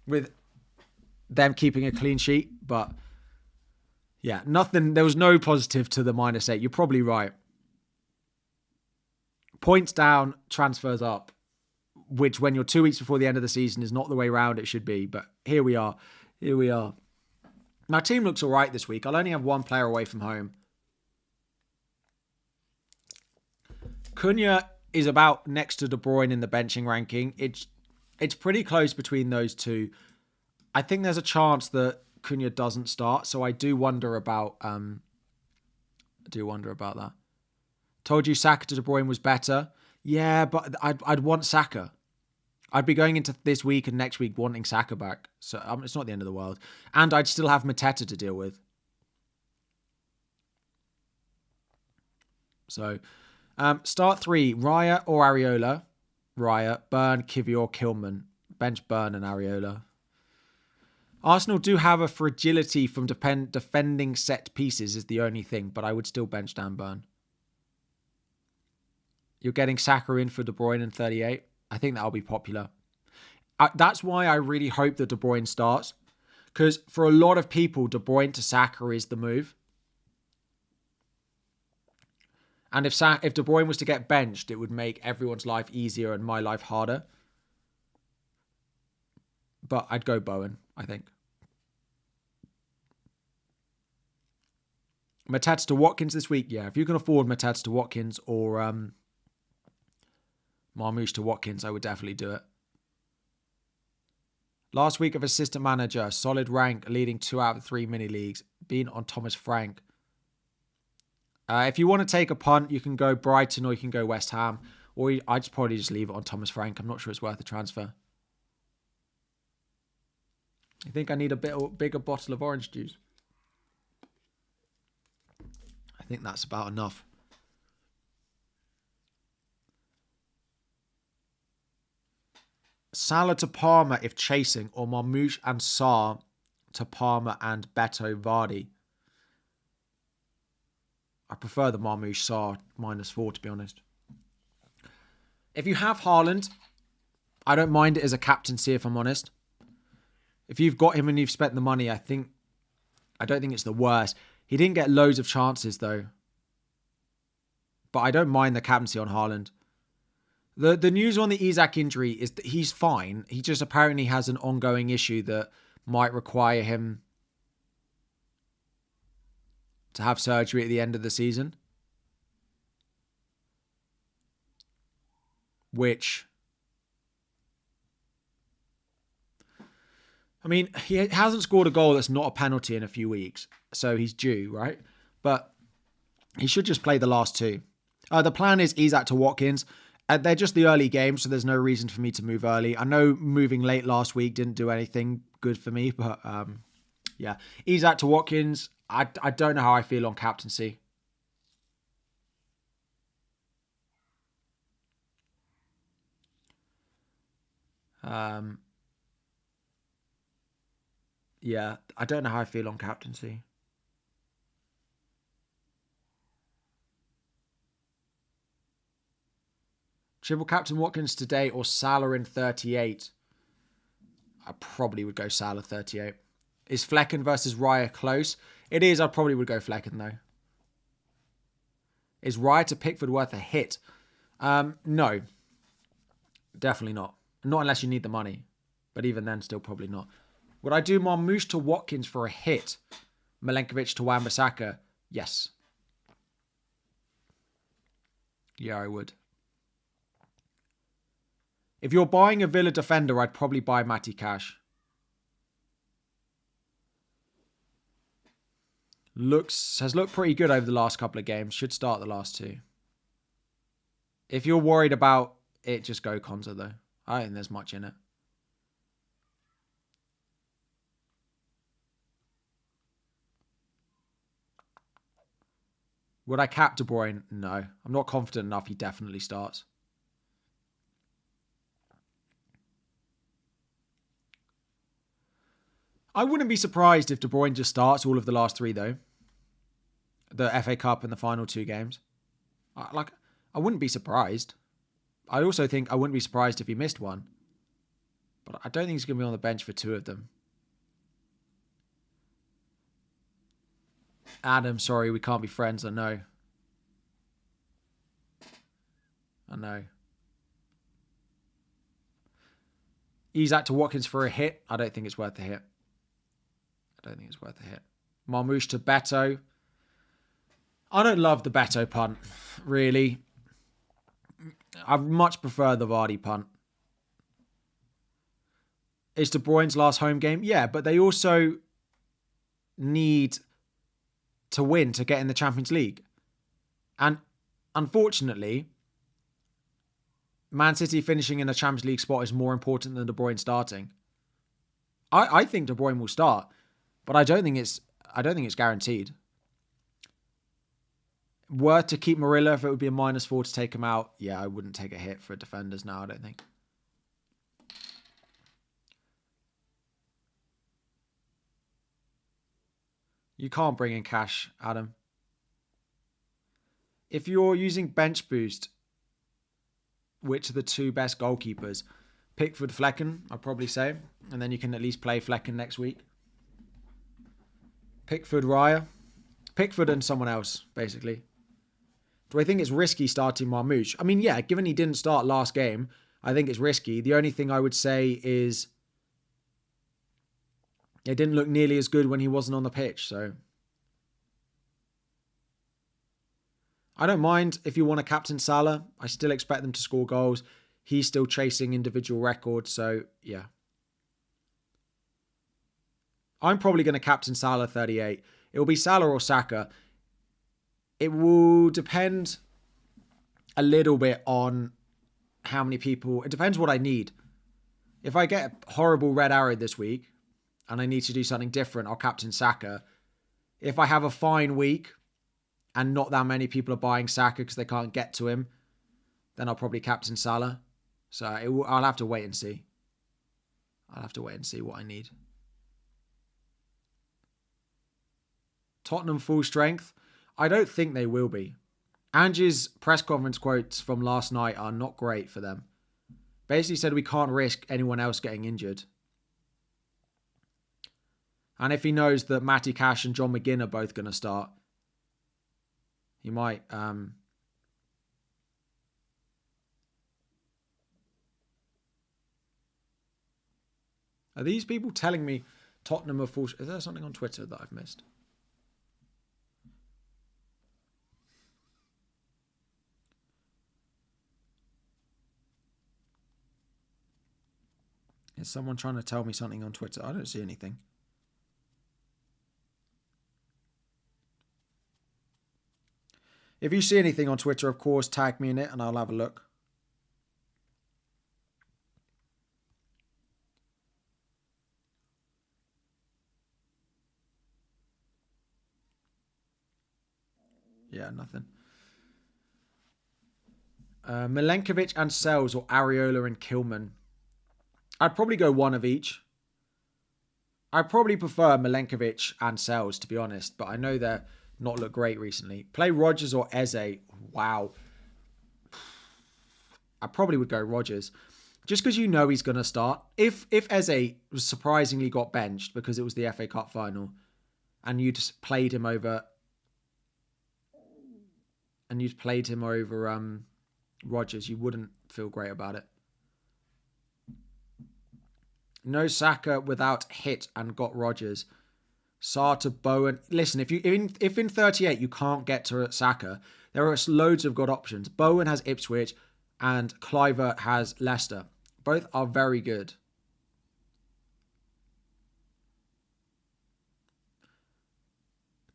A: With them keeping a clean sheet. But, yeah, nothing. There was no positive to the -8. You're probably right. Points down, transfers up. Which, when you're 2 weeks before the end of the season, is not the way round it should be. But here we are. Here we are. My team looks all right this week. I'll only have one player away from home. Cunha is about next to De Bruyne in the benching ranking. It's pretty close between those two. I think there's a chance that Cunha doesn't start, so I do wonder about that. Told you Saka to De Bruyne was better. Yeah, but I'd want Saka. I'd be going into this week and next week wanting Saka back. So it's not the end of the world. And I'd still have Mateta to deal with. So, start 3, Raya or Areola. Raya, Burn, Kivior, Kilman. Bench Burn and Areola. Arsenal do have a fragility from defending set pieces is the only thing, but I would still bench Dan Burn. You're getting Saka in for De Bruyne in 38. I think that'll be popular. That's why I really hope that De Bruyne starts. Because for a lot of people, De Bruyne to Saka is the move. And if De Bruyne was to get benched, it would make everyone's life easier and my life harder. But I'd go Bowen, I think. Mateta to Watkins this week. Yeah, if you can afford Mateta to Watkins or Marmoush to Watkins, I would definitely do it. Last week of assistant manager, solid rank, leading 2 out of 3 mini leagues. Been on Thomas Frank. If you want to take a punt, you can go Brighton or you can go West Ham. Or I'd probably just leave it on Thomas Frank. I'm not sure it's worth a transfer. I think I need a bigger bottle of orange juice. I think that's about enough. Salah to Palmer if chasing, or Marmoush and Sarr to Palmer and Beto Vardy. I prefer the Marmoush Sarr -4, to be honest. If you have Haaland, I don't mind it as a captaincy, if I'm honest. If you've got him and you've spent the money, I don't think it's the worst. He didn't get loads of chances, though. But I don't mind the captaincy on Haaland. The news on the Isak injury is that he's fine. He just apparently has an ongoing issue that might require him to have surgery at the end of the season. Which I mean, he hasn't scored a goal that's not a penalty in a few weeks, so he's due, right? But he should just play the last two. The plan is Isak to Watkins. They're just the early games, so there's no reason for me to move early. I know moving late last week didn't do anything good for me, but yeah. Isak to Watkins. I don't know how I feel on captaincy. Yeah, I don't know how I feel on captaincy. Triple captain Watkins today or Salah in 38? I probably would go Salah 38. Is Flecken versus Raya close? It is. I probably would go Flecken though. Is Raya to Pickford worth a hit? No. Definitely not. Not unless you need the money. But even then, still probably not. Would I do Marmoush to Watkins for a hit? Milenkovic to Wan-Bissaka? Yes. Yeah, I would. If you're buying a Villa defender, I'd probably buy Matty Cash. Has looked pretty good over the last couple of games. Should start the last two. If you're worried about it, just go Konza though. I don't think there's much in it. Would I cap De Bruyne? No. I'm not confident enough he definitely starts. I wouldn't be surprised if De Bruyne just starts all of the last three though. The FA Cup and the final two games. I wouldn't be surprised. I also think I wouldn't be surprised if he missed one. But I don't think he's going to be on the bench for two of them. Adam, sorry, we can't be friends. I know. Isak to Watkins for a hit. I don't think it's worth a hit. Marmoush to Beto. I don't love the Beto punt, really. I much prefer the Vardy punt. It's De Bruyne's last home game? Yeah, but they also need to win to get in the Champions League. And unfortunately, Man City finishing in a Champions League spot is more important than De Bruyne starting. I think De Bruyne will start, but I don't think it's guaranteed. Worth to keep Marilla if it would be a -4 to take him out. Yeah, I wouldn't take a hit for defenders now, I don't think. You can't bring in cash, Adam. If you're using bench boost, which are the two best goalkeepers? Pickford, Flecken, I'd probably say. And then you can at least play Flecken next week. Pickford, Raya. Pickford and someone else, basically. Do I think it's risky starting Marmoush? I mean, yeah, given he didn't start last game, I think it's risky. The only thing I would say is it didn't look nearly as good when he wasn't on the pitch, so I don't mind if you want to captain Salah. I still expect them to score goals. He's still chasing individual records, so yeah. I'm probably going to captain Salah 38. It will be Salah or Saka. It will depend a little bit on how many people. It depends what I need. If I get a horrible red arrow this week and I need to do something different, I'll captain Saka. If I have a fine week and not that many people are buying Saka because they can't get to him, then I'll probably captain Salah. So I'll have to wait and see. I'll have to wait and see what I need. Tottenham full strength? I don't think they will be. Ange's press conference quotes from last night are not great for them. Basically said we can't risk anyone else getting injured. And if he knows that Matty Cash and John McGinn are both going to start, he might... Are these people telling me Tottenham are full... Is there something on Twitter that I've missed? Is someone trying to tell me something on Twitter? I don't see anything. If you see anything on Twitter, of course, tag me in it and I'll have a look. Yeah, nothing. Milenkovic and Sells or Areola and Kilman. I'd probably go one of each. I probably prefer Milenkovic and Sells, to be honest, but I know they're not looked great recently. Play Rodgers or Eze. Wow. I probably would go Rodgers. Just because you know he's going to start. If Eze was surprisingly got benched because it was the FA Cup final and you just played him over Rodgers, you wouldn't feel great about it. No Saka without hit and got Rodgers. Sarr to Bowen. Listen, if in 38 you can't get to Saka, there are loads of good options. Bowen has Ipswich and Cliver has Leicester. Both are very good.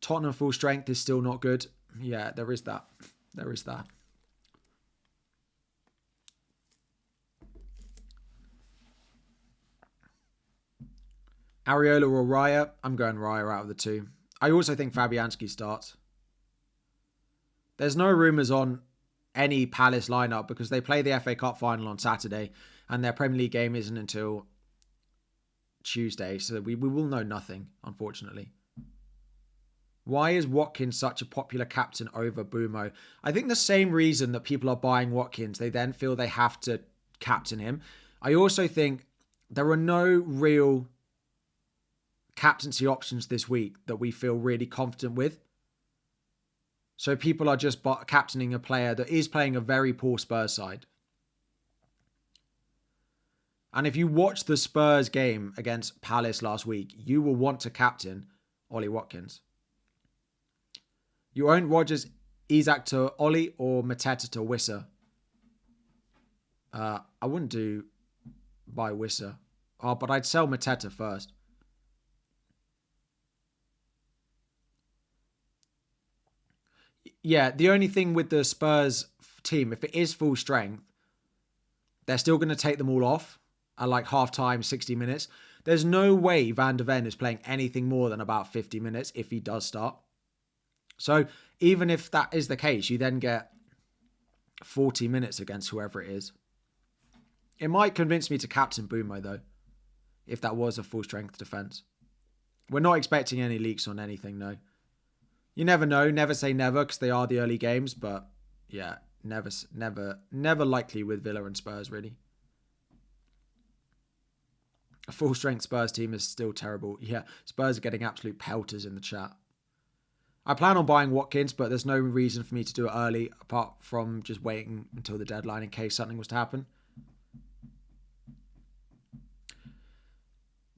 A: Tottenham full strength is still not good. Yeah, there is that. There is that. Areola or Raya? I'm going Raya out of the two. I also think Fabianski starts. There's no rumours on any Palace lineup because they play the FA Cup final on Saturday and their Premier League game isn't until Tuesday, so we will know nothing, unfortunately. Why is Watkins such a popular captain over Bumo? I think the same reason that people are buying Watkins, they then feel they have to captain him. I also think there are no real captaincy options this week that we feel really confident with. So people are just captaining a player that is playing a very poor Spurs side. And if you watch the Spurs game against Palace last week, you will want to captain Ollie Watkins. You own Rodgers, Isak to Ollie or Mateta to Wissa. I wouldn't do buy Wissa. But I'd sell Mateta first. Yeah, the only thing with the Spurs team, if it is full strength, they're still going to take them all off at like half time, 60 minutes. There's no way Van der Ven is playing anything more than about 50 minutes if he does start. So even if that is the case, you then get 40 minutes against whoever it is. It might convince me to captain Bumo though, if that was a full strength defence. We're not expecting any leaks on anything, no. You never know. Never say never because they are the early games. But yeah, never likely with Villa and Spurs, really. A full strength Spurs team is still terrible. Yeah, Spurs are getting absolute pelters in the chat. I plan on buying Watkins, but there's no reason for me to do it early apart from just waiting until the deadline in case something was to happen.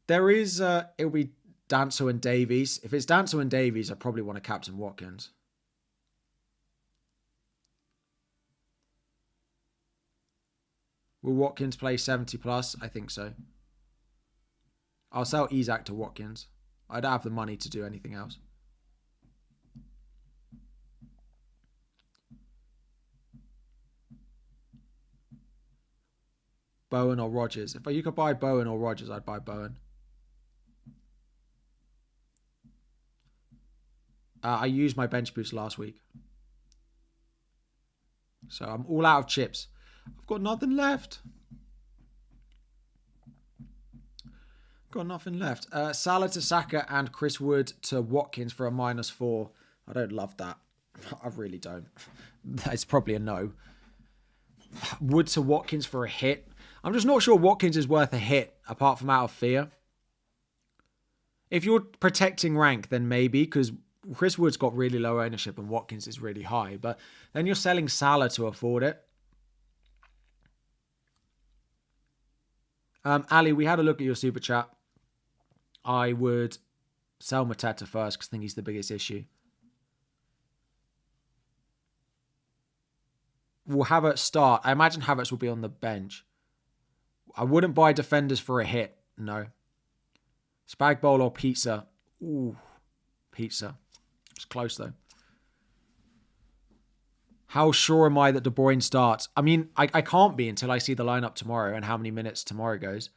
A: There is, it'll be Danso and Davies. If it's Danso and Davies, I probably want to captain Watkins. Will Watkins play 70 plus? I think so. I'll sell Isak to Watkins. I don't have the money to do anything else. Bowen or Rodgers. If you could buy Bowen or Rodgers, I'd buy Bowen. I used my bench boost last week. So I'm all out of chips. I've got nothing left. Got nothing left. Salah to Saka and Chris Wood to Watkins for a -4. I don't love that. I really don't. That's probably a no. Wood to Watkins for a hit. I'm just not sure Watkins is worth a hit apart from out of fear. If you're protecting rank, then maybe, because Chris Wood's got really low ownership and Watkins is really high. But then you're selling Salah to afford it. Ali, we had a look at your super chat. I would sell Mateta first because I think he's the biggest issue. We'll Havertz start. I imagine Havertz will be on the bench. I wouldn't buy defenders for a hit. No. Spag bowl or pizza. Ooh, pizza. It's close though. How sure am I that De Bruyne starts? I mean, I can't be until I see the lineup tomorrow and how many minutes tomorrow goes.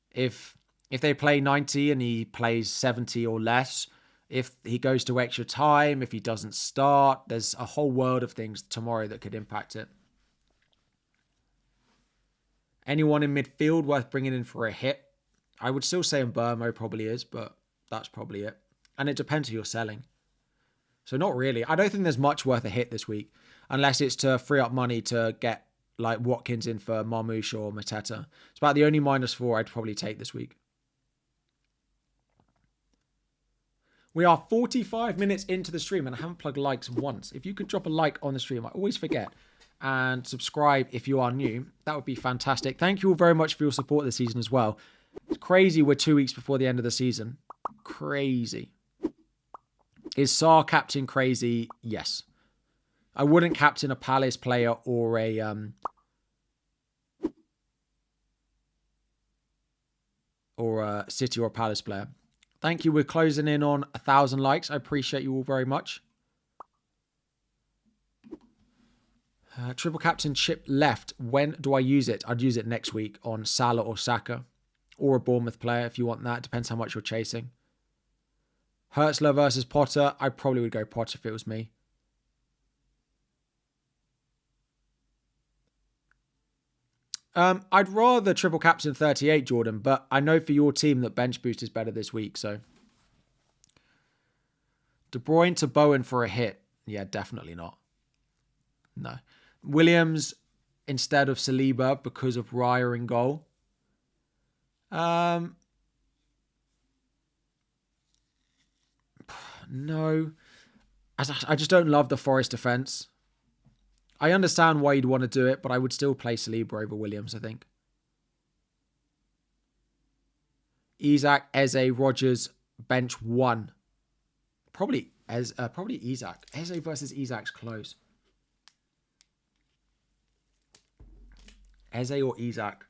A: If they play 90 and he plays 70 or less, if he goes to extra time, if he doesn't start, there's a whole world of things tomorrow that could impact it. Anyone in midfield worth bringing in for a hit? I would still say Mbermo probably is, but that's probably it. And it depends who you're selling. So not really. I don't think there's much worth a hit this week, unless it's to free up money to get like Watkins in for Marmoush or Mateta. It's about the only -4 I'd probably take this week. We are 45 minutes into the stream and I haven't plugged likes once. If you could drop a like on the stream, I always forget. And subscribe if you are new. That would be fantastic. Thank you all very much for your support this season as well. It's crazy we're 2 weeks before the end of the season. Crazy. Is Sarr captain crazy? Yes. I wouldn't captain a Palace player or a City or Palace player. Thank you. We're closing in on 1,000 likes. I appreciate you all very much. Triple captain chip left. When do I use it? I'd use it next week on Salah or Saka. Or a Bournemouth player if you want that. Depends how much you're chasing. Hertzler versus Potter. I probably would go Potter if it was me. I'd rather triple captain 38, Jordan, but I know for your team that bench boost is better this week, so. De Bruyne to Bowen for a hit. Yeah, definitely not. No. Williams instead of Saliba because of Raya in goal. No. I just don't love the Forest defence. I understand why you'd want to do it, but I would still play Saliba over Williams, I think. Isak, Eze, Rodgers, bench 1. Probably Isak. Eze versus Isak's close. Eze or Isak.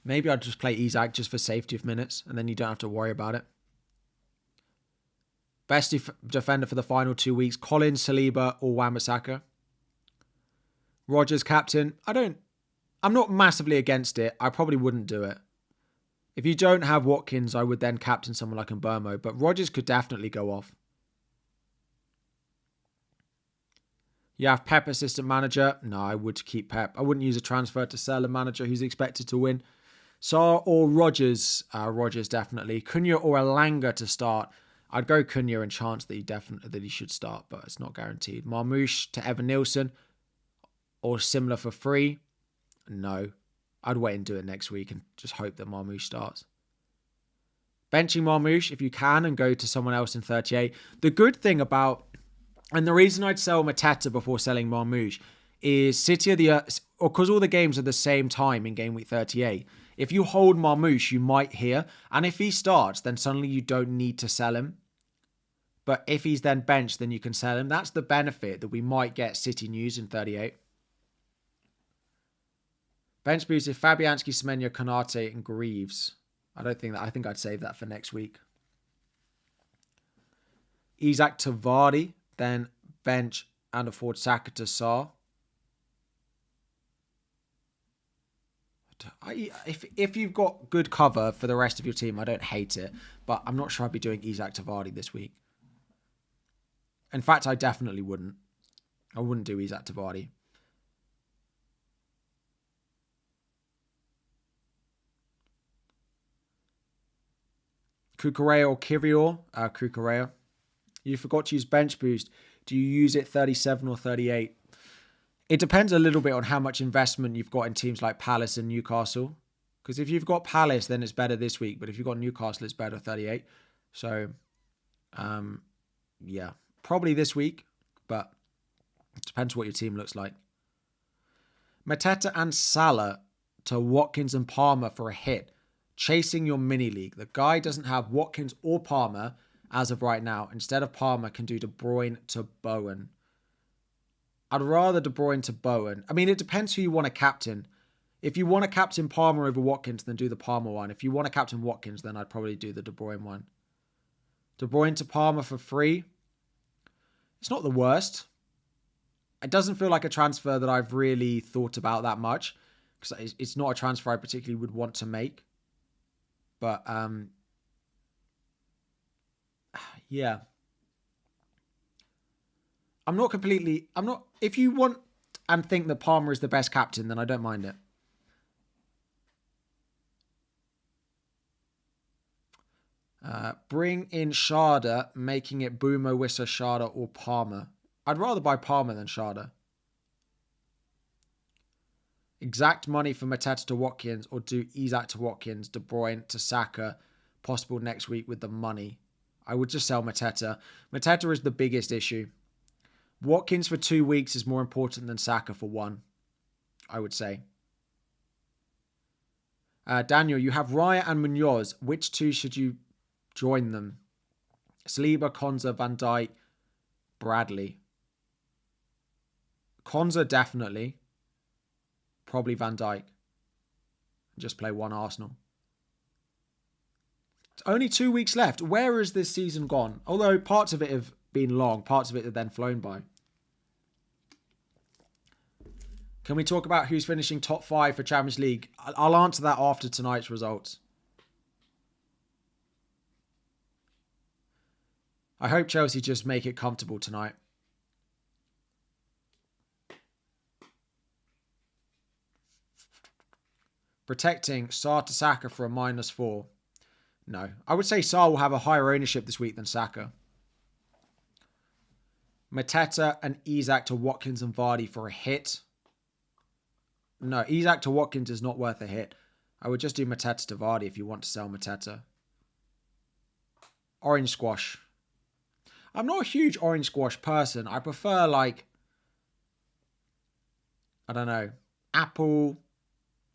A: Maybe I'd just play Isak just for safety of minutes, and then you don't have to worry about it. Best defender for the final 2 weeks, Collins, Saliba, or Wan-Bissaka. Rodgers captain. I'm not massively against it. I probably wouldn't do it. If you don't have Watkins, I would then captain someone like Mbermo, but Rodgers could definitely go off. You have Pep assistant manager. No, I would keep Pep. I wouldn't use a transfer to sell a manager who's expected to win. Sarr or Rodgers? Rodgers definitely. Cunha or Elanga to start. I'd go Cunha and chance that he should start, but it's not guaranteed. Marmoush to Evan Nielsen. Or similar for free? No. I'd wait and do it next week and just hope that Marmoush starts. Benching Marmoush if you can and go to someone else in 38. The good thing about, and the reason I'd sell Mateta before selling Marmoush is City or because all the games are the same time in game week 38. If you hold Marmoush, you might hear, and if he starts, then suddenly you don't need to sell him. But if he's then benched, then you can sell him. That's the benefit that we might get City news in 38. Bench boost if Fabianski, Semenyo, Konate, and Greaves. I think I'd save that for next week. Isak to Vardy, then bench and afford Saka to Sarr. If you've got good cover for the rest of your team, I don't hate it, but I'm not sure I'd be doing Isak to Vardy this week. In fact, I definitely wouldn't. I wouldn't do Isak to Vardy. Kukurea or Kirior? Kukurea. You forgot to use bench boost. Do you use it 37 or 38? It depends a little bit on how much investment you've got in teams like Palace and Newcastle. Because if you've got Palace, then it's better this week. But if you've got Newcastle, it's better 38. So, yeah. Probably this week. But it depends what your team looks like. Mateta and Salah to Watkins and Palmer for a hit. Chasing your mini league. The guy doesn't have Watkins or Palmer as of right now. Instead of Palmer, can do De Bruyne to Bowen. I'd rather De Bruyne to Bowen. I mean, it depends who you want to captain. If you want to captain Palmer over Watkins, then do the Palmer one. If you want to captain Watkins, then I'd probably do the De Bruyne one. De Bruyne to Palmer for free. It's not the worst. It doesn't feel like a transfer that I've really thought about that much, because it's not a transfer I particularly would want to make. But, yeah. If you want and think that Palmer is the best captain, then I don't mind it. Bring in Sharda, making it Boomer, Wissa, Sharda, or Palmer. I'd rather buy Palmer than Sharda. Exact money for Mateta to Watkins, or do Isak to Watkins, De Bruyne to Saka, possible next week with the money. I would just sell Mateta. Mateta is the biggest issue. Watkins for 2 weeks is more important than Saka for 1, I would say. Daniel, you have Raya and Munoz. Which 2 should you join them? Saliba, Konza, Van Dijk, Bradley. Konza definitely. Probably Van Dijk. Just play 1 Arsenal. It's only 2 weeks left. Where has this season gone? Although parts of it have been long, parts of it have then flown by. Can we talk about who's finishing top 5 for Champions League? I'll answer that after tonight's results. I hope Chelsea just make it comfortable tonight. Protecting Sarr to Saka for a -4. No. I would say Sarr will have a higher ownership this week than Saka. Mateta and Isak to Watkins and Vardy for a hit. No, Isak to Watkins is not worth a hit. I would just do Mateta to Vardy if you want to sell Mateta. Orange squash. I'm not a huge orange squash person. I prefer, like, I don't know, apple,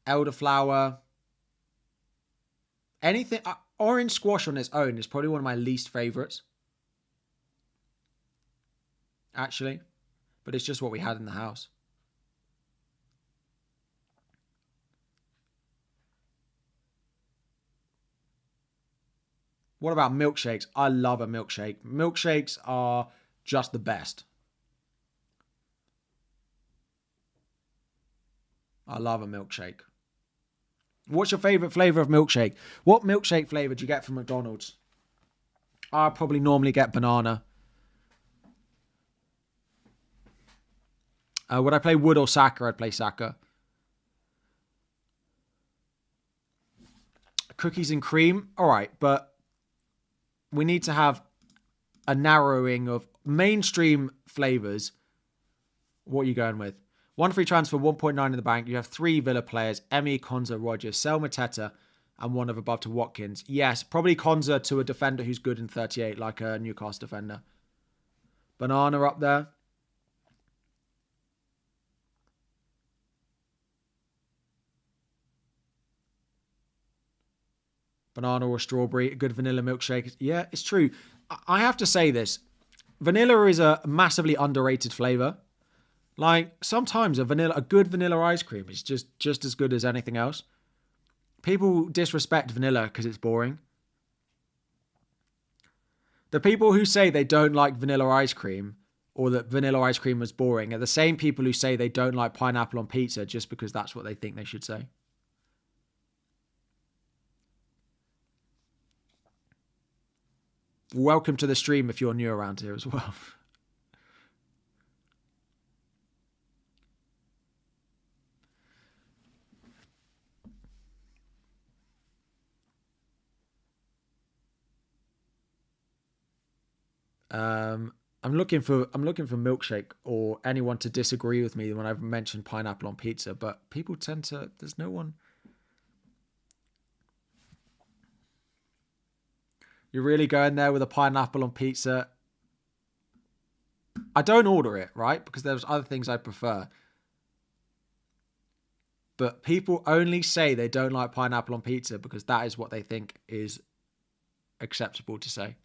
A: elderflower, anything. Orange squash on its own is probably one of my least favourites, actually. But it's just what we had in the house. What about milkshakes? I love a milkshake. Milkshakes are just the best. I love a milkshake. What's your favourite flavour of milkshake? What milkshake flavour do you get from McDonald's? I probably normally get banana. Would I play Wood or Saka? I'd play Saka. Cookies and cream? All right, but we need to have a narrowing of mainstream flavours. What are you going with? 1 free transfer, 1.9 in the bank. You have 3 Villa players. Emi, Konza, Rogers, Sel Mateta, and 1 of above to Watkins. Yes, probably Konza to a defender who's good in 38, like a Newcastle defender. Banana up there. Banana or strawberry, a good vanilla milkshake. Yeah, it's true. I have to say this. Vanilla is a massively underrated flavour. Like, sometimes a good vanilla ice cream is just as good as anything else. People disrespect vanilla because it's boring. The people who say they don't like vanilla ice cream or that vanilla ice cream was boring are the same people who say they don't like pineapple on pizza just because that's what they think they should say. Welcome to the stream if you're new around here as well. I'm looking for milkshake or anyone to disagree with me when I've mentioned pineapple on pizza, but people tend to. There's no one. You're really going there with a pineapple on pizza. I don't order it, right? Because there's other things I prefer. But people only say they don't like pineapple on pizza because that is what they think is acceptable to say.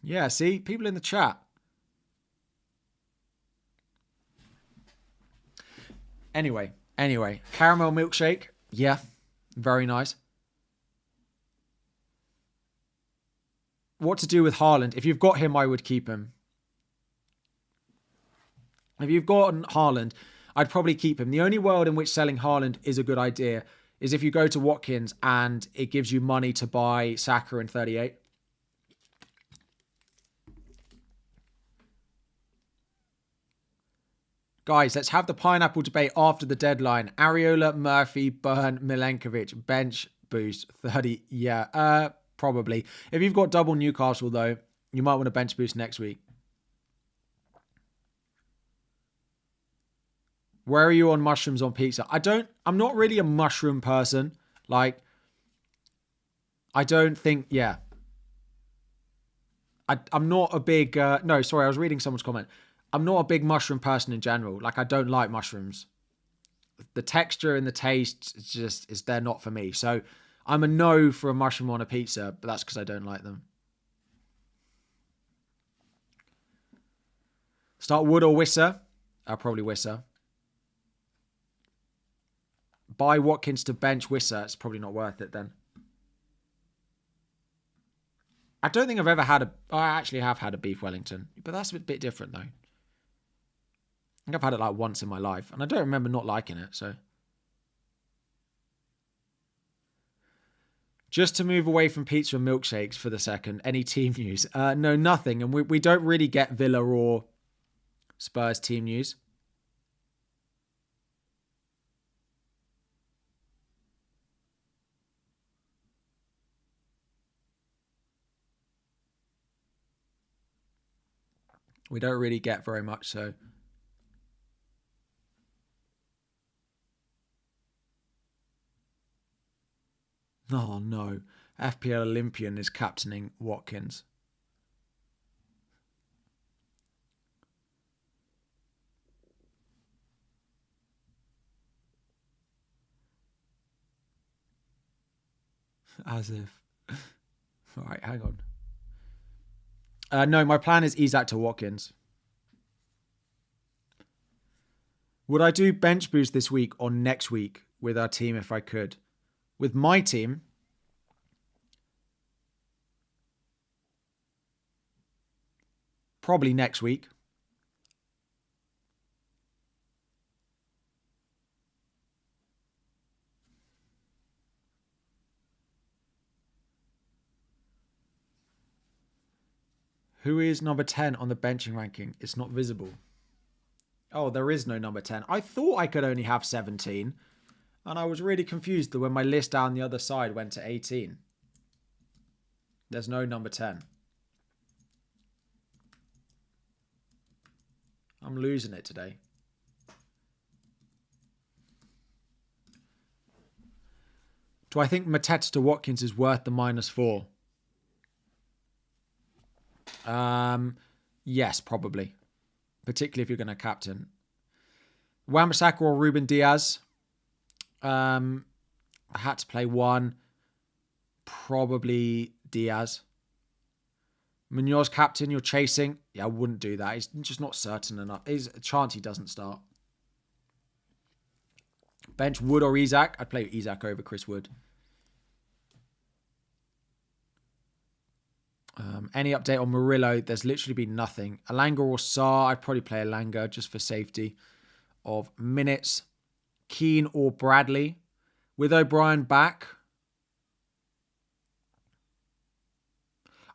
A: Yeah, see? People in the chat. Anyway. Caramel milkshake. Yeah. Very nice. What to do with Haaland? If you've got him, I would keep him. If you've got Haaland, I'd probably keep him. The only world in which selling Haaland is a good idea is if you go to Watkins and it gives you money to buy Saka in 38. Guys, let's have the pineapple debate after the deadline. Areola, Murphy, Burn, Milenkovic, bench boost, 30. Yeah, probably. If you've got double Newcastle, though, you might want to bench boost next week. Where are you on mushrooms on pizza? I'm not really a mushroom person. Like, I don't think, yeah. I'm not a big, no, sorry, I was reading someone's comment. I'm not a big mushroom person in general. Like, I don't like mushrooms. The texture and the taste they're not for me. So I'm a no for a mushroom on a pizza, but that's because I don't like them. Start Wood or Wisser? Probably Wisser. Buy Watkins to bench Wisser. It's probably not worth it then. I don't think I've ever had I actually have had a beef Wellington, but that's a bit different though. I think I've had it like once in my life, and I don't remember not liking it, so. Just to move away from pizza and milkshakes for the second, any team news? No, nothing, and we don't really get Villa or Spurs team news. We don't really get very much, so. Oh, no. FPL Olympian is captaining Watkins. As if. All right, hang on. No, my plan is Isak to Watkins. Would I do bench boost this week or next week with our team if I could? With my team, probably next week. Who is number 10 on the benching ranking? It's not visible. Oh, there is no number 10. I thought I could only have 17. And I was really confused that when my list down the other side went to 18. There's no number 10. I'm losing it today. Do I think Mateta to Watkins is worth the -4? Yes, probably. Particularly if you're going to captain. Wan-Bissaka or Ruben Diaz? I had to play one. Probably Diaz. Munoz captain, you're chasing. Yeah, I wouldn't do that. He's just not certain enough. There's a chance he doesn't start. Bench Wood or Isak? I'd play Isak over Chris Wood. Any update on Murillo? There's literally been nothing. Alanga or Sarr? I'd probably play Alanga just for safety of minutes. Keane or Bradley? With O'Brien back,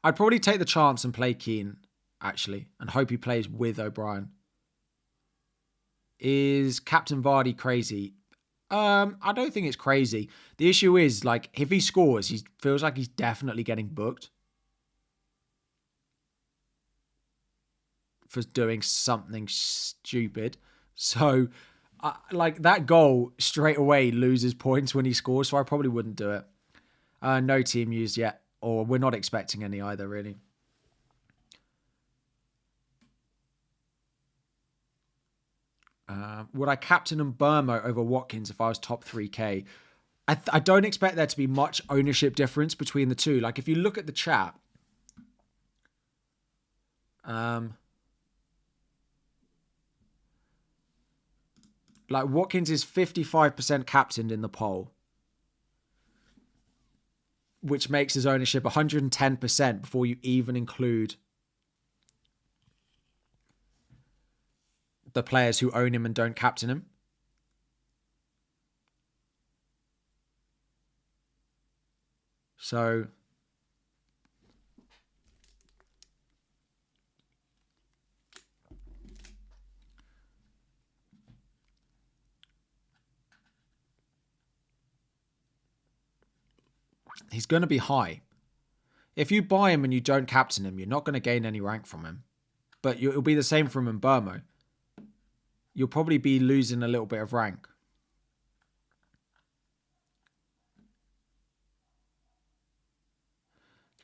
A: I'd probably take the chance and play Keane, actually, and hope he plays with O'Brien. Is Captain Vardy crazy? I don't think it's crazy. The issue is, like, if he scores, he feels like he's definitely getting booked for doing something stupid. So, like, that goal straight away loses points when he scores, so I probably wouldn't do it. No team used yet, or we're not expecting any either, really. Would I captain Burma over Watkins if I was top 3K? I don't expect there to be much ownership difference between the two. Like, if you look at the chat, Like, Watkins is 55% captained in the poll, which makes his ownership 110% before you even include the players who own him and don't captain him. So he's going to be high. If you buy him and you don't captain him, you're not going to gain any rank from him. But it'll be the same from Mbeumo. You'll probably be losing a little bit of rank.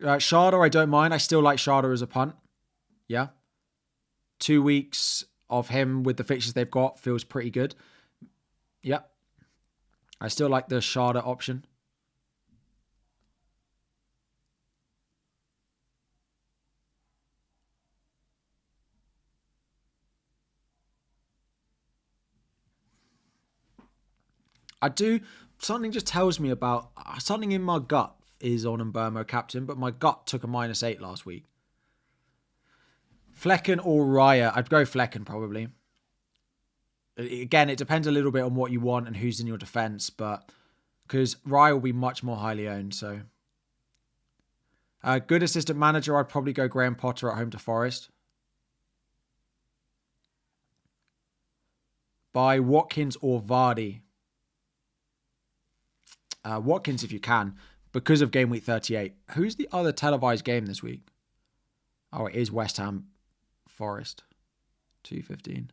A: Sharda, I don't mind. I still like Sharda as a punt. Yeah. 2 weeks of him with the fixtures they've got feels pretty good. Yeah. I still like the Sharda option. Something just tells me about, something in my gut is on Mbeumo captain, but my gut took a -8 last week. Flecken or Raya? I'd go Flecken probably. Again, it depends a little bit on what you want and who's in your defense, but because Raya will be much more highly owned, so. Good assistant manager, I'd probably go Graham Potter at home to Forest. Buy Watkins or Vardy. Watkins if you can, because of game week 38. Who's the other televised game this week? Oh, it is West Ham Forest. 2:15.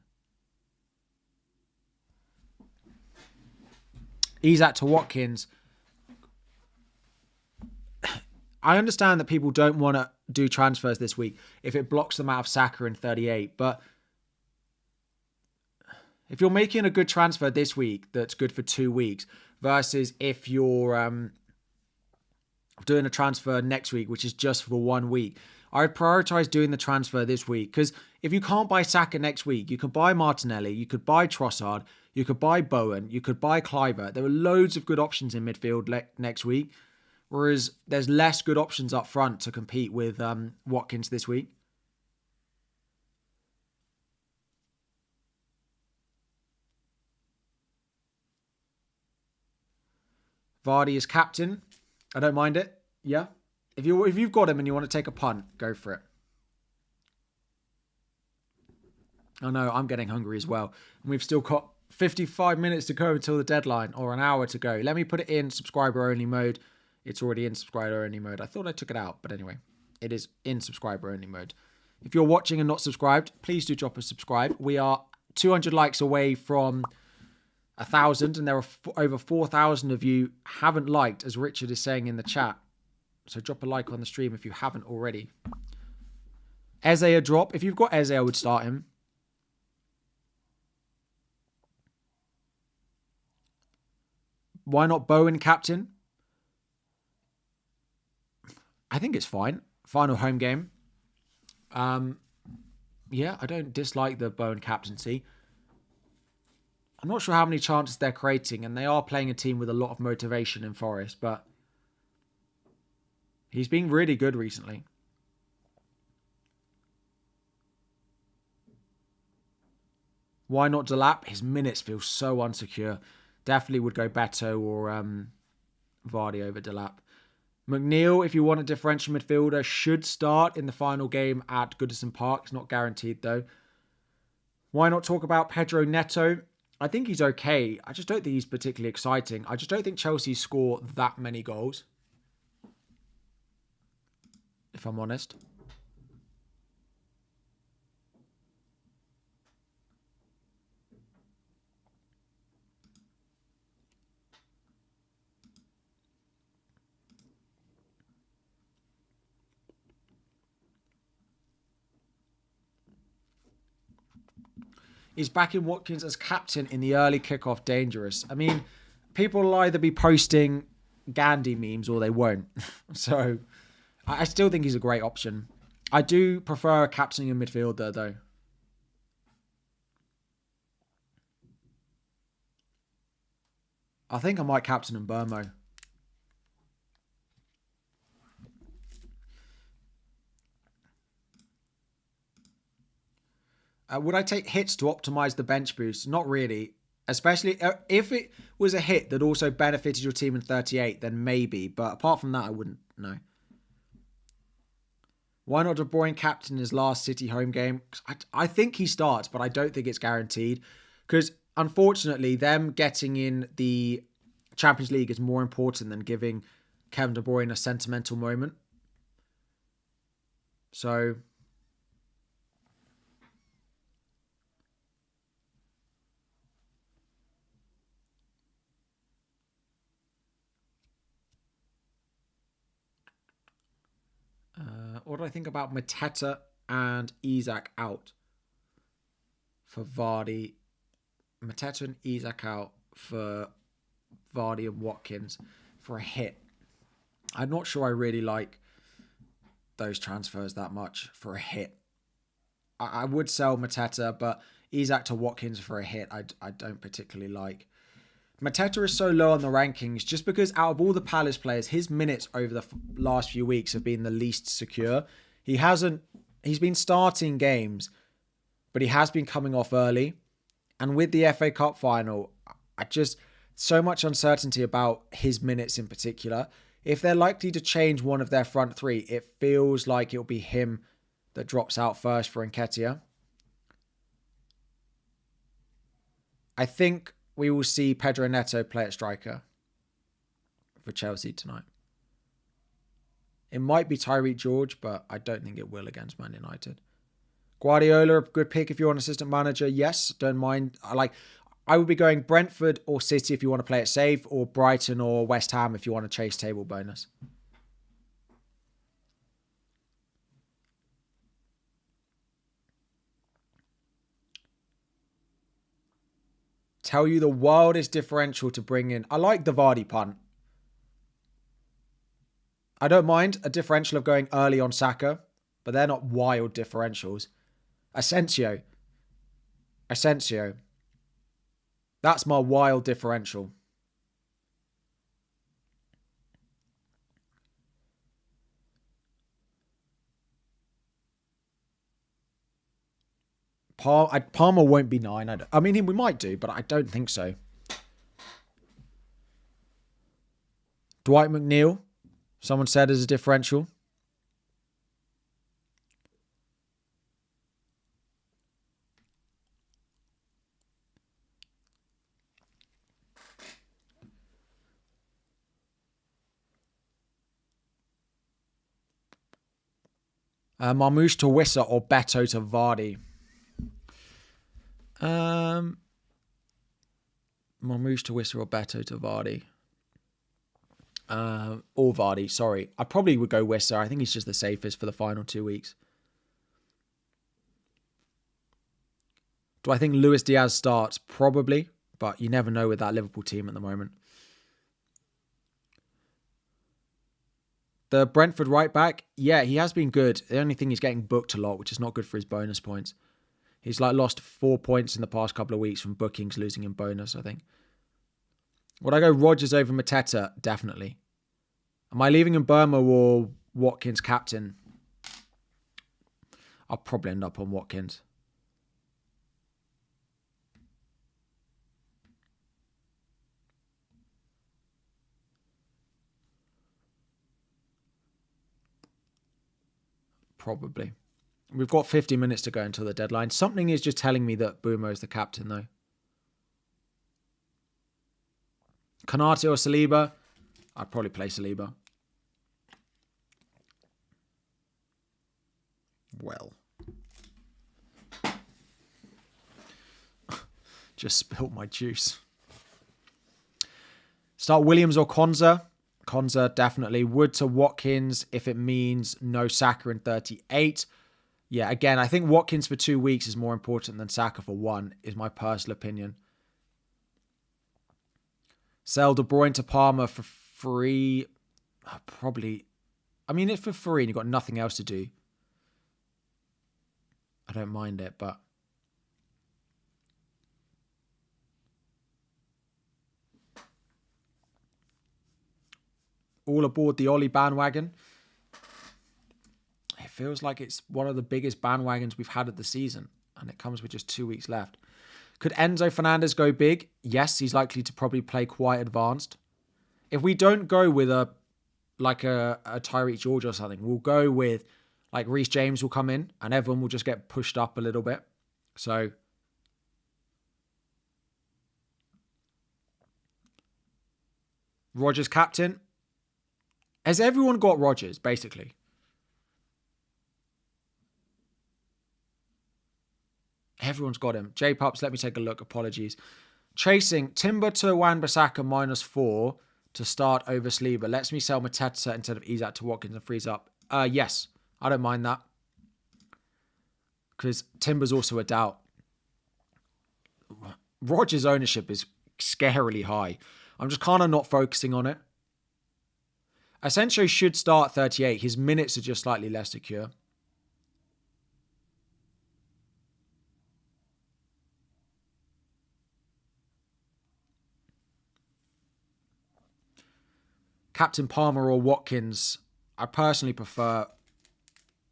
A: Isak to Watkins. I understand that people don't want to do transfers this week if it blocks them out of Saka in 38, but if you're making a good transfer this week that's good for 2 weeks versus if you're doing a transfer next week, which is just for 1 week, I would prioritize doing the transfer this week, because if you can't buy Saka next week, you could buy Martinelli, you could buy Trossard, you could buy Bowen, you could buy Kluivert. There are loads of good options in midfield next week, whereas there's less good options up front to compete with Watkins this week. Vardy is captain. I don't mind it. Yeah. If you've got him and you want to take a punt, go for it. Oh no, I'm getting hungry as well. And we've still got 55 minutes to go until the deadline, or an hour to go. Let me put it in subscriber only mode. It's already in subscriber only mode. I thought I took it out, but anyway, it is in subscriber only mode. If you're watching and not subscribed, please do drop a subscribe. We are 200 likes away from 1,000, and there are over 4,000 of you haven't liked, as Richard is saying in the chat. So drop a like on the stream if you haven't already. Eze a drop. If you've got Eze, I would start him. Why not Bowen captain? I think it's fine. Final home game. Yeah, I don't dislike the Bowen captaincy. I'm not sure how many chances they're creating, and they are playing a team with a lot of motivation in Forest, but he's been really good recently. Why not Delap? His minutes feel so unsecure. Definitely would go Beto or Vardy over Delap. McNeil, if you want a differential midfielder, should start in the final game at Goodison Park. It's not guaranteed, though. Why not talk about Pedro Neto? I think he's okay. I just don't think he's particularly exciting. I just don't think Chelsea score that many goals, if I'm honest. Is backing Watkins as captain in the early kickoff dangerous? I mean, people will either be posting Gandhi memes or they won't. So I still think he's a great option. I do prefer captaining a midfielder, though. I think I might captain Mbermo. Would I take hits to optimize the bench boost? Not really. Especially if it was a hit that also benefited your team in 38, then maybe. But apart from that, I wouldn't. No. Why not De Bruyne captain his last City home game? I think he starts, but I don't think it's guaranteed. Because unfortunately, them getting in the Champions League is more important than giving Kevin De Bruyne a sentimental moment. So what do I think about Mateta and Isak out for Vardy? Mateta and Isak out for Vardy and Watkins for a hit. I'm not sure I really like those transfers that much for a hit. I would sell Mateta, but Isak to Watkins for a hit, I don't particularly like. Mateta is so low on the rankings just because out of all the Palace players, his minutes over the last few weeks have been the least secure. He's been starting games, but he has been coming off early. And with the FA Cup final, so much uncertainty about his minutes in particular. If they're likely to change one of their front three, it feels like it'll be him that drops out first for Nketiah. I think we will see Pedro Neto play at striker for Chelsea tonight. It might be Tyreek George, but I don't think it will against Man United. Guardiola, a good pick if you're an assistant manager. Yes, don't mind. I would be going Brentford or City if you want to play it safe, or Brighton or West Ham if you want to chase table bonus. Tell you the wildest differential to bring in. I like the Vardy punt. I don't mind a differential of going early on Saka, but they're not wild differentials. Asensio. That's my wild differential. Palmer won't be 9. I mean, we might do, but I don't think so. Dwight McNeil, someone said as a differential. Marmoush to Wissa or Beto to Vardy. Marmoush to Wissa or Beto to Vardy. Or Vardy, sorry. I probably would go Wissa. I think he's just the safest for the final 2 weeks. Do I think Luis Diaz starts? Probably, but you never know with that Liverpool team at the moment. The Brentford right back, yeah, he has been good. The only thing he's getting booked a lot, which is not good for his bonus points. He's lost 4 points in the past couple of weeks from bookings, losing in bonus, I think. Would I go Rodgers over Mateta? Definitely. Am I leaving in Burma or Watkins captain? I'll probably end up on Watkins. Probably. We've got 50 minutes to go until the deadline. Something is just telling me that Boomer is the captain, though. Konate or Saliba? I'd probably play Saliba. Well. Just spilt my juice. Start Williams or Konza? Konza, definitely. Wood to Watkins if it means no Saka in 38. Yeah, again, I think Watkins for 2 weeks is more important than Saka for 1, is my personal opinion. Sell De Bruyne to Palmer for free. Probably. I mean, it's for free and you've got nothing else to do. I don't mind it, but... all aboard the Ollie bandwagon. It feels like it's one of the biggest bandwagons we've had of the season, and it comes with just 2 weeks left. Could Enzo Fernandez go big? Yes, he's likely to probably play quite advanced. If we don't go with a Tyreek George or something, we'll go with like Reece James will come in and everyone will just get pushed up a little bit. So Rodgers captain. Has everyone got Rodgers, basically? Everyone's got him. J-Pups, let me take a look. Apologies. Chasing Timber to Wan-Bissaka -4 to start over Sleeper. Lets me sell Mateta instead of Isak to Watkins and freeze up. Yes, I don't mind that. Because Timber's also a doubt. Rodgers' ownership is scarily high. I'm just kind of not focusing on it. Asensio should start 38. His minutes are just slightly less secure. Captain Palmer or Watkins. I personally prefer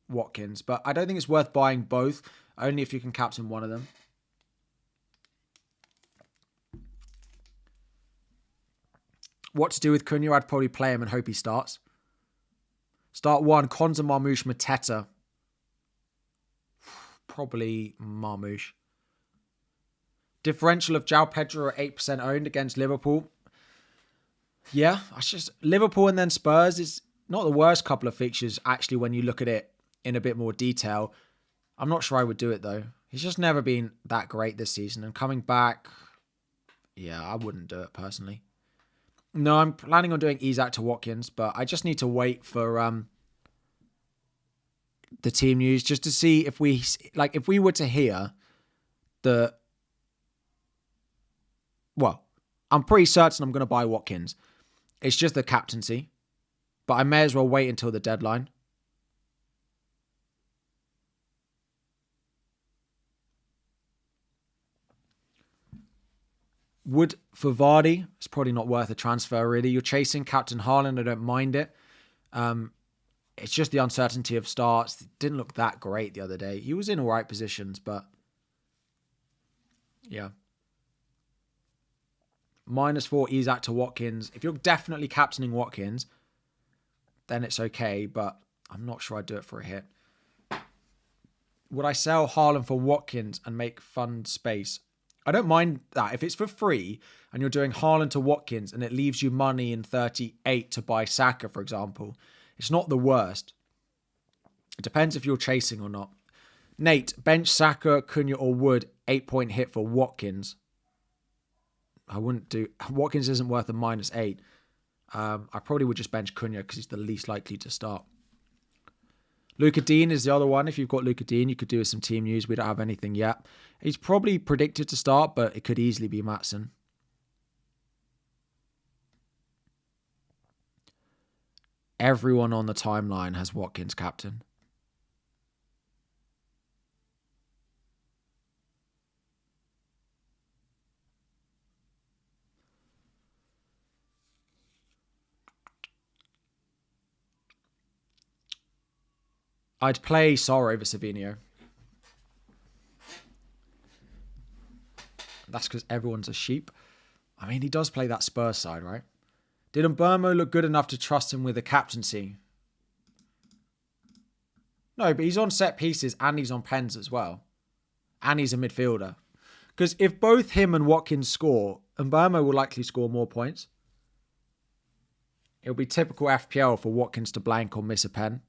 A: Watkins, but I don't think it's worth buying both, only if you can captain one of them. What to do with Cunha? I'd probably play him and hope he starts. Start 1, Konza, Marmoush, Mateta. Probably Marmoush. Differential of João Pedro at 8% owned against Liverpool. Yeah, it's just Liverpool and then Spurs is not the worst couple of fixtures, actually, when you look at it in a bit more detail. I'm not sure I would do it, though. He's just never been that great this season. And coming back, yeah, I wouldn't do it, personally. No, I'm planning on doing Isak to Watkins, but I just need to wait for the team news just to see if we were to hear the... Well, I'm pretty certain I'm going to buy Watkins. It's just the captaincy. But I may as well wait until the deadline. Wood for Vardy. It's probably not worth a transfer, really. You're chasing Captain Haaland. I don't mind it. It's just the uncertainty of starts. It didn't look that great the other day. He was in all right positions, but yeah. -4 Isak to Watkins. If you're definitely captaining Watkins, then it's okay, but I'm not sure I'd do it for a hit. Would I sell Haaland for Watkins and make fund space? I don't mind that. If it's for free and you're doing Haaland to Watkins and it leaves you money in 38 to buy Saka, for example, it's not the worst. It depends if you're chasing or not. Nate, bench Saka, Cunha or Wood, 8-point hit for Watkins. I wouldn't do... Watkins isn't worth a -8. I probably would just bench Cunha because he's the least likely to start. Luka Dean is the other one. If you've got Luka Dean, you could do with some team news. We don't have anything yet. He's probably predicted to start, but it could easily be Maatsen. Everyone on the timeline has Watkins captain. I'd play Sar over Savinho. That's because everyone's a sheep. I mean, he does play that Spurs side, right? Did Mbermo look good enough to trust him with the captaincy? No, but he's on set pieces and he's on pens as well. And he's a midfielder. Because if both him and Watkins score, Mbermo will likely score more points. It'll be typical FPL for Watkins to blank or miss a pen.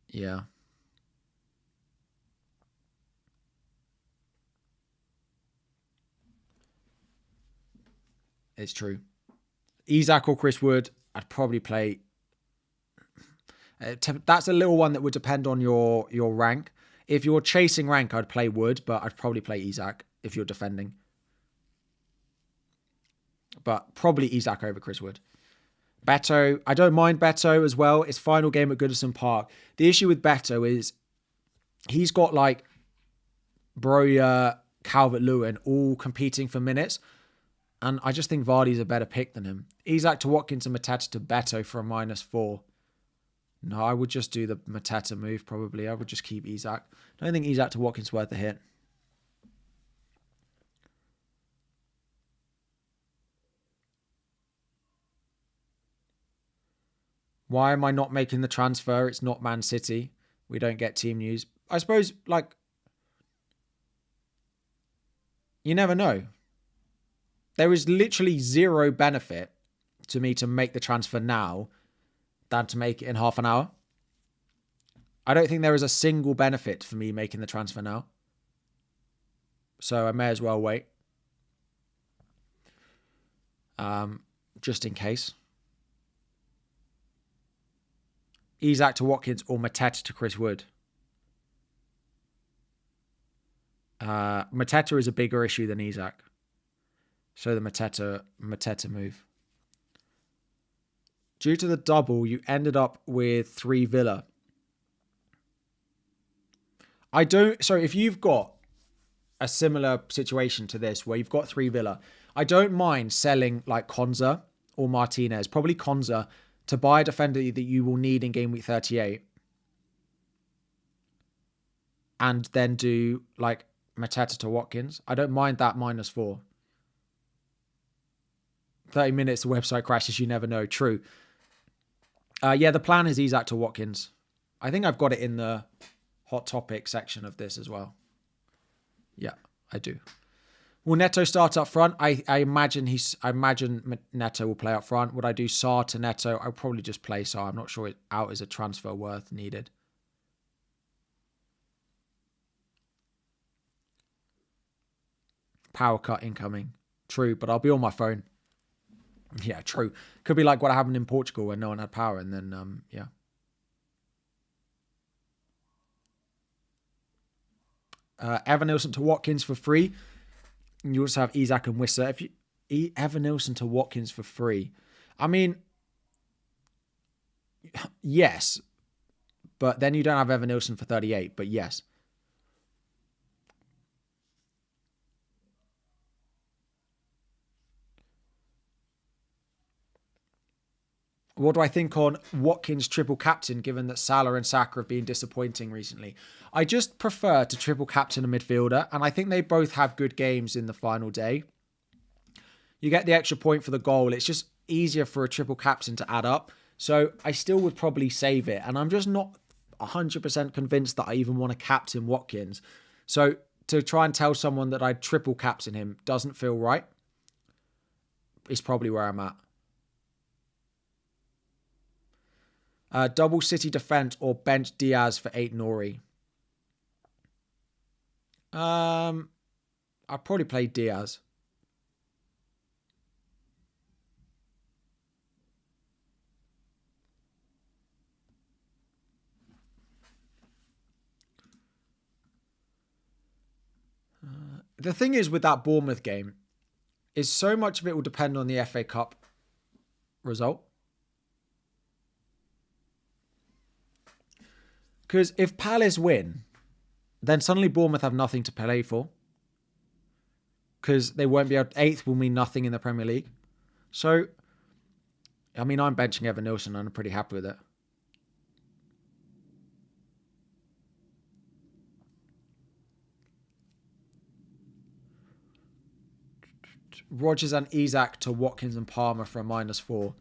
A: Yeah. It's true. Isak or Chris Wood, I'd probably play. That's a little one that would depend on your rank. If you're chasing rank, I'd play Wood, but I'd probably play Isak if you're defending. But probably Isak over Chris Wood. Beto, I don't mind Beto as well. It's final game at Goodison Park. The issue with Beto is he's got like Broja, Calvert-Lewin all competing for minutes. And I just think Vardy's a better pick than him. Isak to Watkins and Mateta to Beto for a -4. No, I would just do the Mateta move probably. I would just keep Isak. I don't think Isak to Watkins worth a hit. Why am I not making the transfer? It's not Man City. We don't get team news. I suppose, like, you never know. There is literally zero benefit to me to make the transfer now than to make it in half an hour. I don't think there is a single benefit for me making the transfer now. So I may as well wait. Just in case. Isak to Watkins or Mateta to Chris Wood. Mateta is a bigger issue than Isak. So the Mateta move. Due to the double, you ended up with 3 Villa. If you've got a similar situation to this where you've got 3 Villa, I don't mind selling like Konza or Martinez, probably Konza, to buy a defender that you will need in game week 38. And then do like Mateta to Watkins. I don't mind that -4. 30 minutes, the website crashes, you never know. True. Yeah, the plan is Isak to Watkins. I think I've got it in the hot topic section of this as well. Yeah, I do. Will Neto start up front? I imagine Neto will play up front. Would I do Sarr to Neto? I'll probably just play Sarr. I'm not sure out is a transfer worth needed. Power cut incoming. True, but I'll be on my phone. Yeah, true. Could be like what happened in Portugal when no one had power, and then yeah. Evan Nilsson to Watkins for free. You also have Isak and Wissa. If you Evan Nilsson to Watkins for free, I mean, yes, but then you don't have Evan Nilsson for 38. But yes. What do I think on Watkins triple captain, given that Salah and Saka have been disappointing recently? I just prefer to triple captain a midfielder, and I think they both have good games in the final day. You get the extra point for the goal. It's just easier for a triple captain to add up. So I still would probably save it, and I'm just not 100% convinced that I even want to captain Watkins. So to try and tell someone that I'd triple captain him doesn't feel right. It's probably where I'm at. Double City defense or bench Diaz for 8 Nori. I'd probably play Diaz. The thing is with that Bournemouth game is so much of it will depend on the FA Cup result. Because if Palace win, then suddenly Bournemouth have nothing to play for. Because they won't be able... 8th will mean nothing in the Premier League. So, I mean, I'm benching Evan Nilsson and I'm pretty happy with it. Rodgers and Isak to Watkins and Palmer for a -4.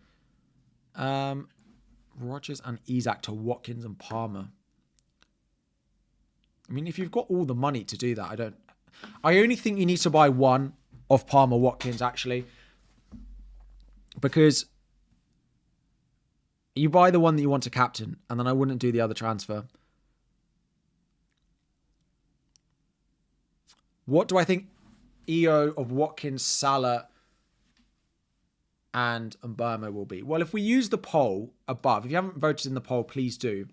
A: Rodgers and Isak to Watkins and Palmer. I mean, if you've got all the money to do that, I only think you need to buy one of Palmer Watkins, actually. Because you buy the one that you want to captain, and then I wouldn't do the other transfer. What do I think EO of Watkins, Salah, and Mbeumo will be? Well, if we use the poll above, if you haven't voted in the poll, please do.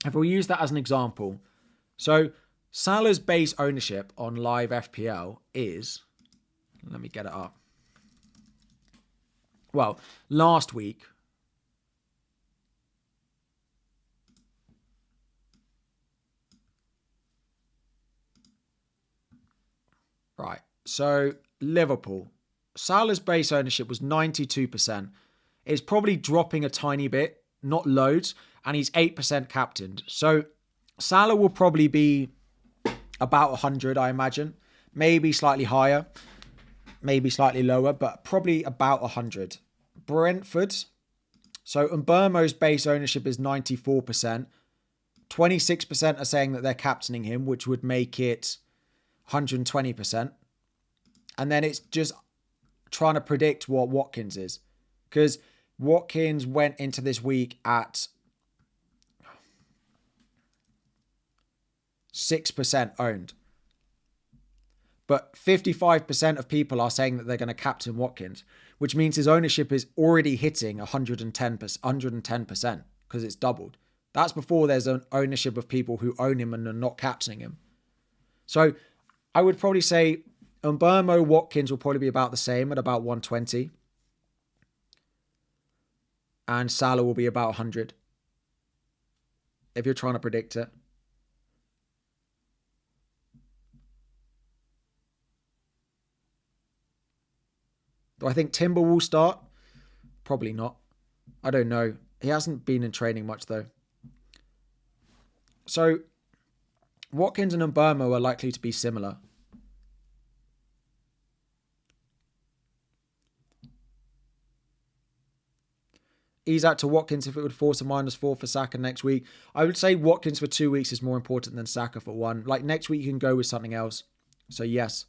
A: If we use that as an example... So, Salah's base ownership on live FPL is... Let me get it up. Well, last week... Right. So, Liverpool. Salah's base ownership was 92%. It's probably dropping a tiny bit, not loads, and he's 8% captained. So Salah will probably be about 100, I imagine. Maybe slightly higher, maybe slightly lower, but probably about 100. Brentford. So Mbeumo's base ownership is 94%. 26% are saying that they're captaining him, which would make it 120%. And then it's just trying to predict what Watkins is. Because Watkins went into this week at 6% owned. But 55% of people are saying that they're going to captain Watkins, which means his ownership is already hitting 110% because it's doubled. That's before there's an ownership of people who own him and are not captaining him. So I would probably say Mbeumo Watkins will probably be about the same at about 120. And Salah will be about 100. If you're trying to predict it. Do I think Timber will start? Probably not. I don't know. He hasn't been in training much though. So Watkins and Mbeumo are likely to be similar. Isak to Watkins if it would force a -4 for Saka next week. I would say Watkins for 2 weeks is more important than Saka for 1. Like next week you can go with something else. So yes.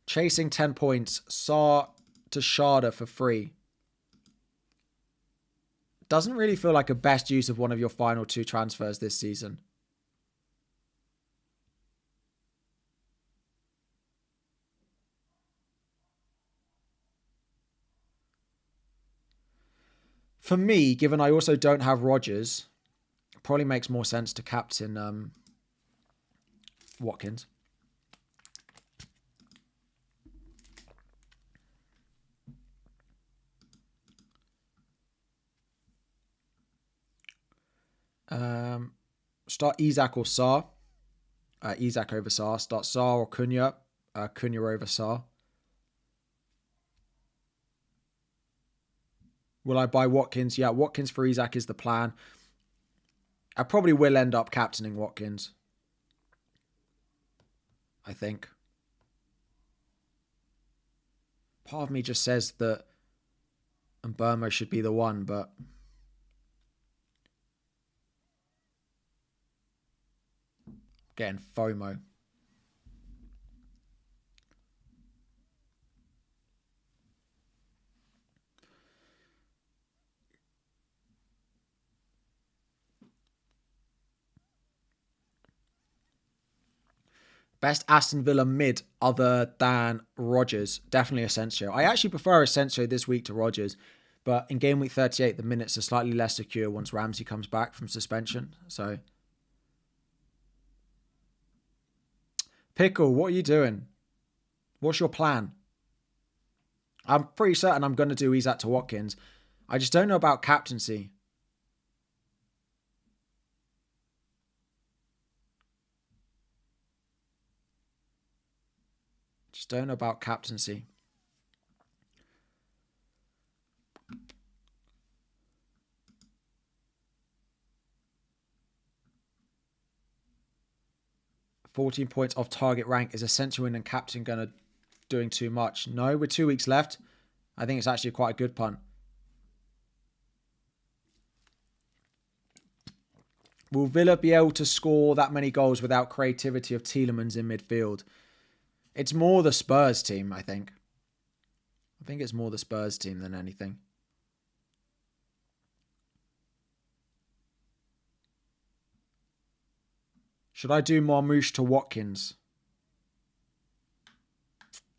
A: Chasing 10 points. Saar to Sharda for free. Doesn't really feel like a best use of one of your final 2 transfers this season. For me, given I also don't have Rodgers, it probably makes more sense to captain Watkins. Start Isak or Saar. Isak over Saar. Start Saar or Cunha. Cunha over Saar. Will I buy Watkins? Yeah, Watkins for Isak is the plan. I probably will end up captaining Watkins. I think. Part of me just says that Mbeumo should be the one, but getting FOMO. Best Aston Villa mid other than Rodgers. Definitely Asensio. I actually prefer Asensio this week to Rodgers. But in game week 38, the minutes are slightly less secure once Ramsey comes back from suspension. So, Pickle, what are you doing? What's your plan? I'm pretty certain I'm going to do Isak to Watkins. I just don't know about captaincy. Just don't know about captaincy. $14 points off target rank. Is Essential and captain going to doing too much? No, with 2 weeks left. I think it's actually quite a good punt. Will Villa be able to score that many goals without creativity of Tielemans in midfield? It's more the Spurs team, I think. I think it's more the Spurs team than anything. Should I do Marmoush to Watkins?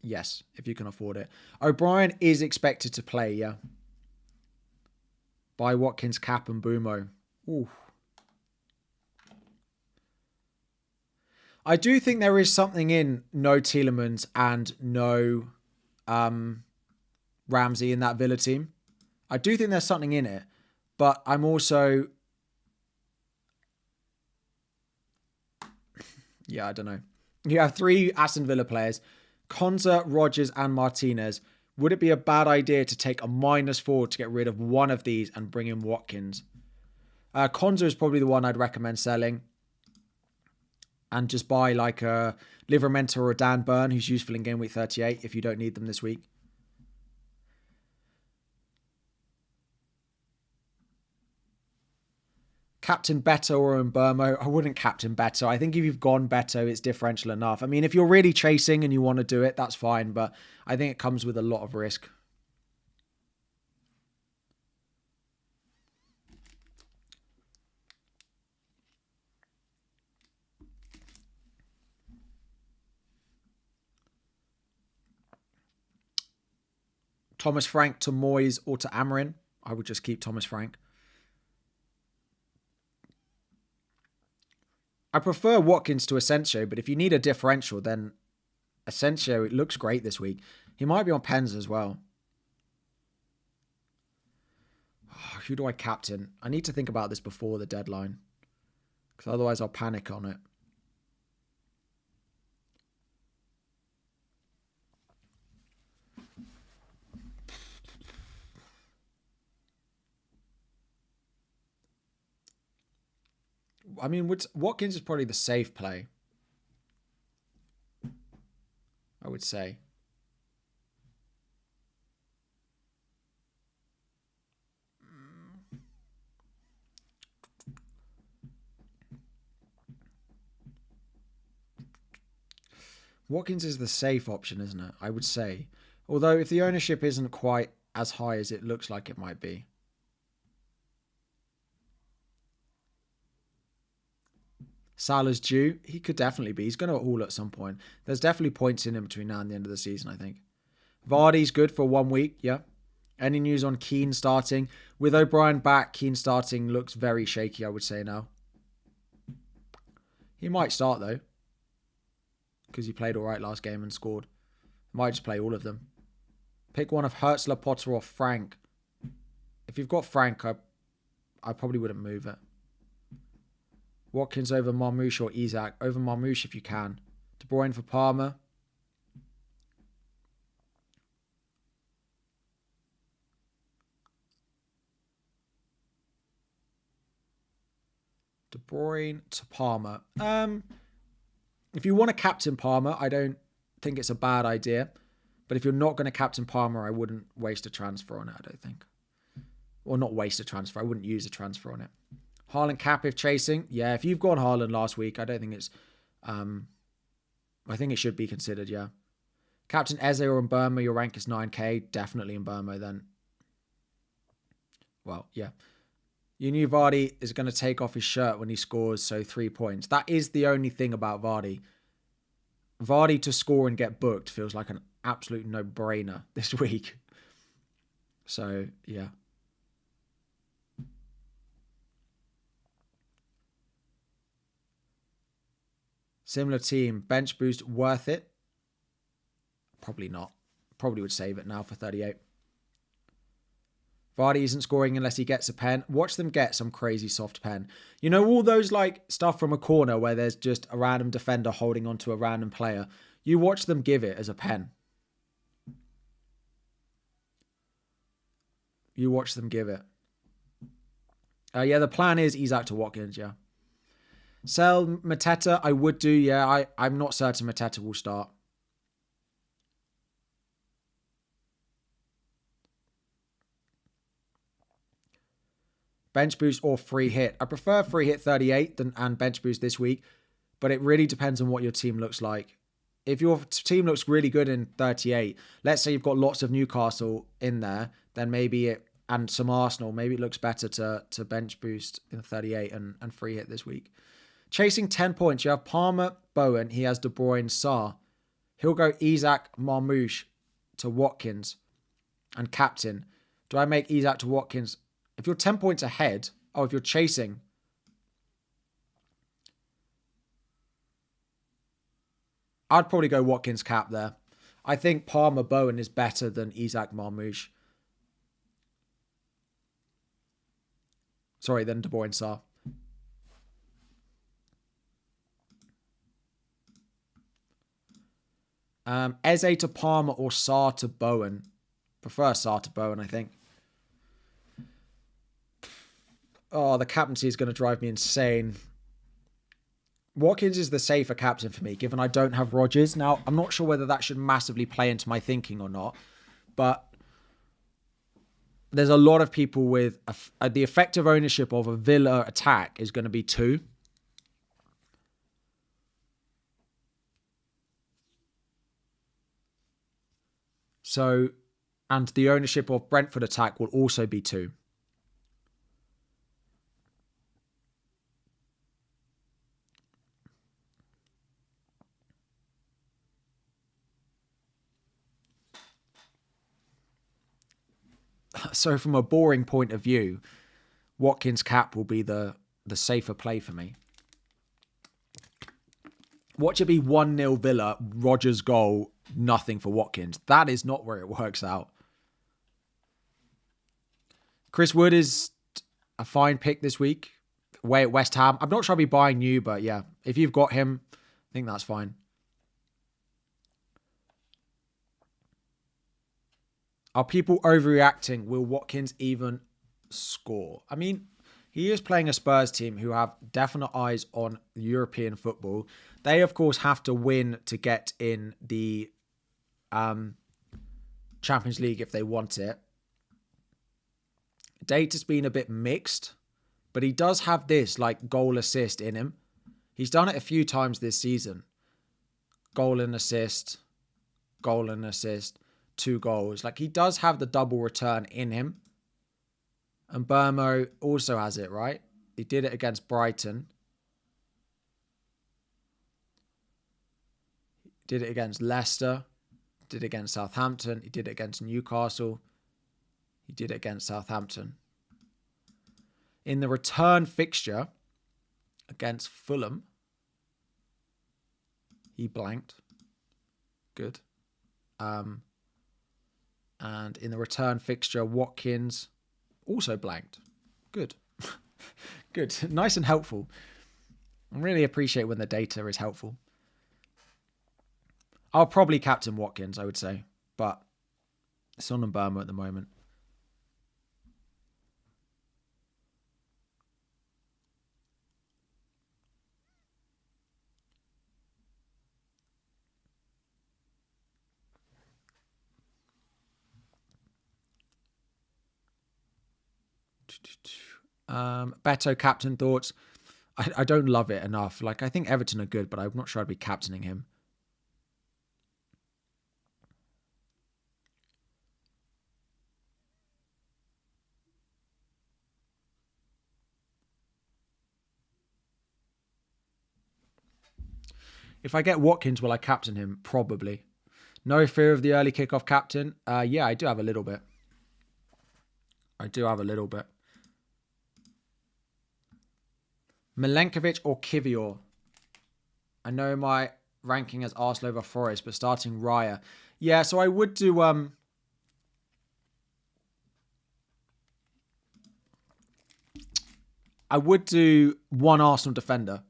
A: Yes, if you can afford it. O'Brien is expected to play, yeah. Buy Watkins, Cap and Mbeumo. Ooh. I do think there is something in no Tielemans and no Ramsey in that Villa team. I do think there's something in it. But I'm also... Yeah, I don't know. You have 3 Aston Villa players, Konza, Rodgers, and Martinez. Would it be a bad idea to take a -4 to get rid of one of these and bring in Watkins? Konza is probably the one I'd recommend selling. And just buy like a Livramento or a Dan Burn, who's useful in game week 38 if you don't need them this week. Captain Beto or Mbermo. I wouldn't captain Beto. I think if you've gone Beto, it's differential enough. I mean, if you're really chasing and you want to do it, that's fine. But I think it comes with a lot of risk. Thomas Frank to Moyes or to Amarin. I would just keep Thomas Frank. I prefer Watkins to Asensio, but if you need a differential, then Asensio, it looks great this week. He might be on pens as well. Oh, who do I captain? I need to think about this before the deadline, because otherwise I'll panic on it. I mean, Watkins is probably the safe play, I would say. Watkins is the safe option, isn't it? I would say. Although if the ownership isn't quite as high as it looks like it might be. Salah's due. He could definitely be. He's going to haul at some point. There's definitely points in him between now and the end of the season, I think. Vardy's good for 1 week, yeah. Any news on Keane starting? With O'Brien back, Keane starting looks very shaky, I would say now. He might start, though, because he played all right last game and scored. Might just play all of them. Pick one of Hertzler, Potter, or Frank. If you've got Frank, I probably wouldn't move it. Watkins over Marmoush or Isak. Over Marmoush if you can. De Bruyne for Palmer. De Bruyne to Palmer. If you want to captain Palmer, I don't think it's a bad idea. But if you're not going to captain Palmer, I wouldn't waste a transfer on it, I don't think. Or not waste a transfer. I wouldn't use a transfer on it. Haaland cap if chasing. Yeah, if you've gone Haaland last week, I don't think it's... I think it should be considered, yeah. Captain Eze or Mbermo, your rank is 9k. Definitely Mbermo then. Well, yeah. You knew Vardy is going to take off his shirt when he scores, so 3 points. That is the only thing about Vardy. Vardy to score and get booked feels like an absolute no-brainer this week. So, yeah. Similar team. Bench boost worth it? Probably not. Probably would save it now for 38. Vardy isn't scoring unless he gets a pen. Watch them get some crazy soft pen. You know, all those like stuff from a corner where there's just a random defender holding onto a random player. You watch them give it as a pen. You watch them give it. Yeah, the plan is Isak to Watkins, yeah. Sell Mateta, I would do, yeah. I'm not certain Mateta will start. Bench boost or free hit. I prefer free hit 38 and bench boost this week, but it really depends on what your team looks like. If your team looks really good in 38, let's say you've got lots of Newcastle in there, then maybe it, and some Arsenal, maybe it looks better to bench boost in 38 and free hit this week. Chasing 10 points, you have Palmer, Bowen, he has De Bruyne, Sarr. He'll go Isak, Marmoush to Watkins and captain. Do I make Isak to Watkins? If you're 10 points ahead, if you're chasing, I'd probably go Watkins cap there. I think Palmer, Bowen is better than Isak, Marmoush. Sorry, than De Bruyne, Sarr. Eze to Palmer or Sarr to Bowen. Prefer Sarr to Bowen, I think. Oh, the captaincy is going to drive me insane. Watkins is the safer captain for me, given I don't have Rodgers. Now, I'm not sure whether that should massively play into my thinking or not, but there's a lot of people with the effective ownership of a Villa attack is going to be 2. So, and the ownership of Brentford attack will also be 2. So from a boring point of view, Watkins cap will be the safer play for me. Watch it be 1-0 Villa, Rodgers goal, nothing for Watkins. That is not where it works out. Chris Wood is a fine pick this week. Away at West Ham. I'm not sure I'll be buying new, but yeah, if you've got him, I think that's fine. Are people overreacting? Will Watkins even score? I mean, he is playing a Spurs team who have definite eyes on European football. They, of course, have to win to get in the Champions League if they want it. Data's been a bit mixed, but he does have this, like, goal assist in him. He's done it a few times this season. Goal and assist, 2 goals. Like, he does have the double return in him. And Burmo also has it, right? He did it against Brighton. Did it against Leicester. Did it against Southampton. He did it against Newcastle. He did it against Southampton. In the return fixture against Fulham, he blanked. Good. And in the return fixture, Watkins also blanked. Good. Good. Nice and helpful. I really appreciate when the data is helpful. I'll probably captain Watkins, I would say. But Son and Burma at the moment. Beto captain thoughts. I don't love it enough. Like, I think Everton are good, but I'm not sure I'd be captaining him. If I get Watkins, will I captain him? Probably. No fear of the early kickoff captain. Yeah, I do have a little bit. Milenkovic or Kivior? I know my ranking as Arsenal over Forest, but starting Raya. Yeah, so I would do... I would do one Arsenal defender.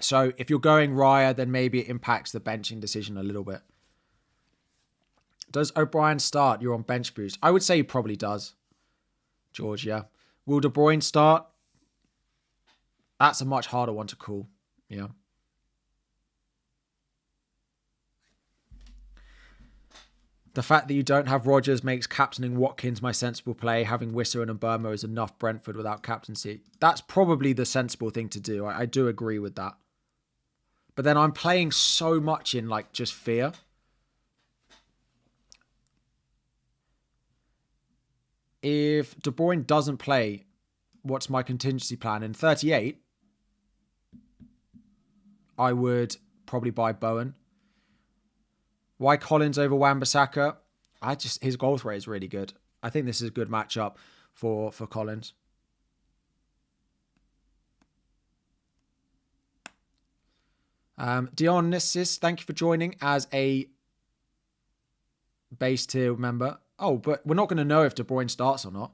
A: So if you're going Raya, then maybe it impacts the benching decision a little bit. Does O'Brien start? You're on bench boost. I would say he probably does. George, yeah. Will De Bruyne start? That's a much harder one to call. Yeah. The fact that you don't have Rodgers makes captaining Watkins my sensible play. Having Wissa and Burma is enough Brentford without captaincy. That's probably the sensible thing to do. I do agree with that. But then I'm playing so much in, like, just fear. If De Bruyne doesn't play, what's my contingency plan? In 38, I would probably buy Bowen. Why Collins over Wan-Bissaka? His goal threat is really good. I think this is a good matchup for Collins. Dionysus, thank you for joining as a base tier member. Oh, but we're not going to know if De Bruyne starts or not.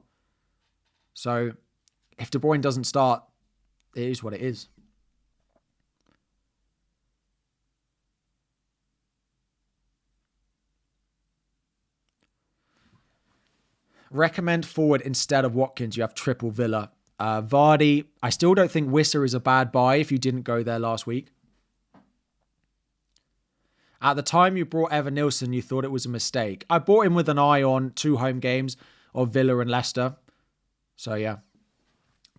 A: So if De Bruyne doesn't start, it is what it is. Recommend forward instead of Watkins. You have triple Villa. Vardy, I still don't think Wissa is a bad buy if you didn't go there last week. At the time you brought Evan Nilsson, you thought it was a mistake. I bought him with an eye on 2 home games of Villa and Leicester. So yeah,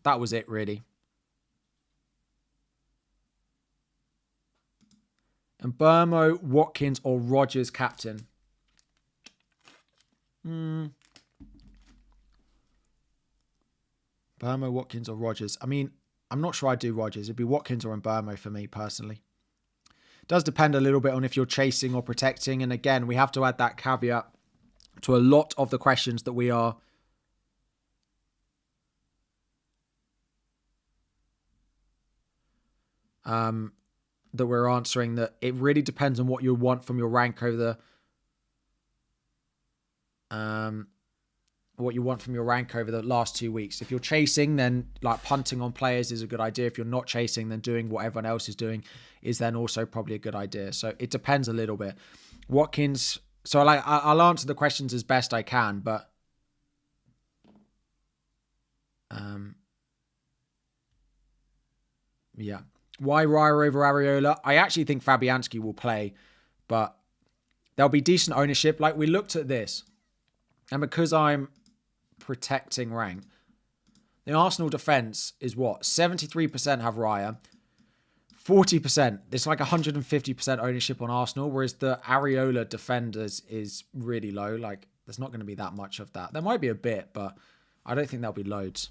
A: that was it really. And Burmo, Watkins or Rodgers captain. Burmo, Watkins or Rodgers. I mean, I'm not sure I'd do Rodgers. It'd be Watkins or Burmo for me personally. Does depend a little bit on if you're chasing or protecting. And again, we have to add that caveat to a lot of the questions that we are that we're answering, that it really depends on what you want from your rank over the last 2 weeks. If you're chasing, then like punting on players is a good idea. If you're not chasing, then doing what everyone else is doing is then also probably a good idea. So it depends a little bit. Watkins. So I'll answer the questions as best I can, but yeah. Why Raya over Areola? I actually think Fabianski will play, but there'll be decent ownership. Like we looked at this, and because I'm protecting rank, the Arsenal defense is what? 73% have Raya. 40%. It's like 150% ownership on Arsenal, whereas the Areola defenders is really low. Like there's not going to be that much of that. There might be a bit, but I don't think there'll be loads.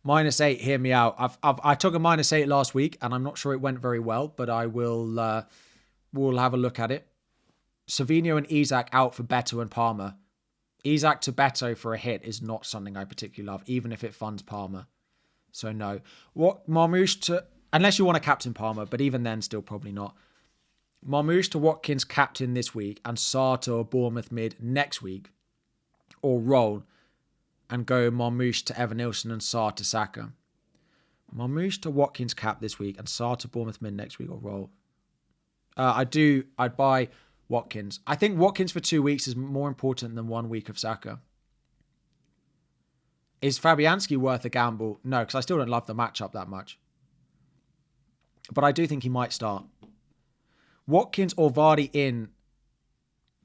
A: -8, hear me out. I took a -8 last week, and I'm not sure it went very well, but I will we'll have a look at it. Savinho and Isak out for Beto and Palmer. Isak to Beto for a hit is not something I particularly love, even if it funds Palmer. So no. What Marmoush to, unless you want to captain Palmer, but even then still probably not. Marmoush to Watkins captain this week, and Sarr to a Bournemouth mid next week, or roll and go Marmoush to Evan Nilsson and Sarr to Saka. Marmoush to Watkins cap this week and Sarr to Bournemouth mid next week, or roll. I'd buy Watkins. I think Watkins for 2 weeks is more important than 1 week of Saka. Is Fabianski worth a gamble? No, because I still don't love the matchup that much. But I do think he might start. Watkins or Vardy in.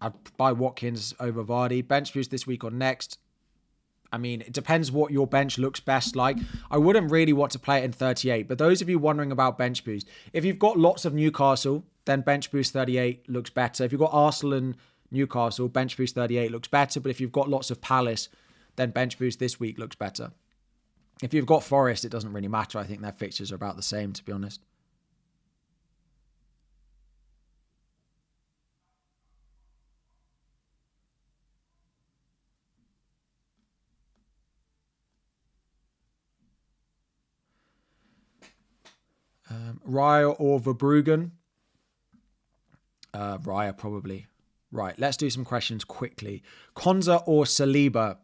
A: I'd buy Watkins over Vardy. Bench boost this week or next. I mean, it depends what your bench looks best like. I wouldn't really want to play it in 38, but those of you wondering about bench boost, if you've got lots of Newcastle, then bench boost 38 looks better. If you've got Arsenal and Newcastle, bench boost 38 looks better. But if you've got lots of Palace, then bench boost this week looks better. If you've got Forest, it doesn't really matter. I think their fixtures are about the same, to be honest. Raya or Verbruggen? Raya, probably. Right, let's do some questions quickly. Konza or Saliba?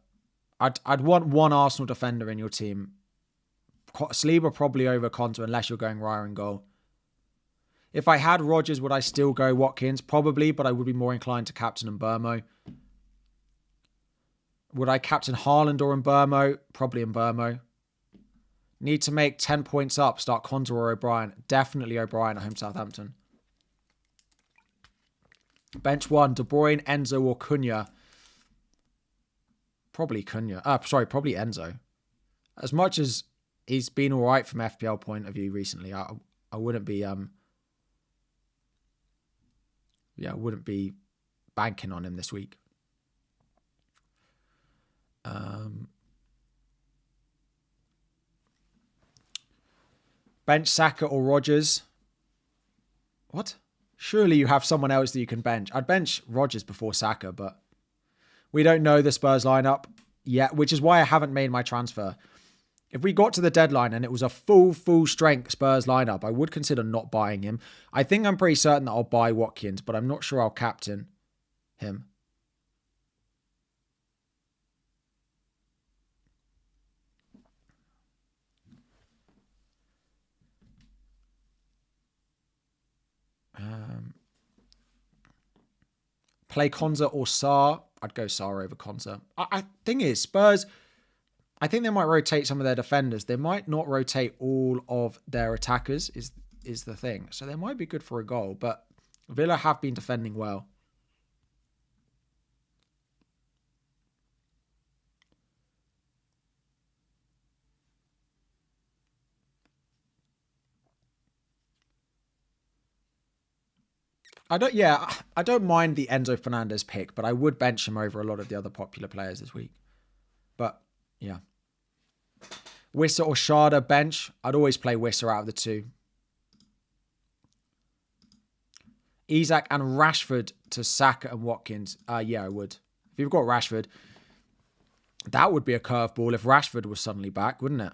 A: I'd want one Arsenal defender in your team. Saliba probably over Konza, unless you're going Raya in goal. If I had Rodgers, would I still go Watkins? Probably, but I would be more inclined to captain Mbeumo. Would I captain Haaland or Mbeumo? Probably Mbeumo. Need to make 10 points up. Start Konza or O'Brien. Definitely O'Brien at home Southampton. Bench 1. De Bruyne, Enzo or Cunha. Probably Cunha. Probably Enzo. As much as he's been all right from FPL point of view recently, I wouldn't be I wouldn't be banking on him this week. Bench Saka or Rodgers? What? Surely you have someone else that you can bench. I'd bench Rodgers before Saka, but we don't know the Spurs lineup yet, which is why I haven't made my transfer. If we got to the deadline and it was a full strength Spurs lineup, I would consider not buying him. I think I'm pretty certain that I'll buy Watkins, but I'm not sure I'll captain him. Play Konza or Sarr. I'd go Sarr over Konsa. I thing is, Spurs, I think they might rotate some of their defenders. They might not rotate all of their attackers, is the thing. So they might be good for a goal, but Villa have been defending well. I don't mind the Enzo Fernandez pick, but I would bench him over a lot of the other popular players this week. But yeah. Wissa or Sharda bench. I'd always play Wissa out of the two. Isak and Rashford to Saka and Watkins. Yeah, I would. If you've got Rashford, that would be a curveball if Rashford was suddenly back, wouldn't it?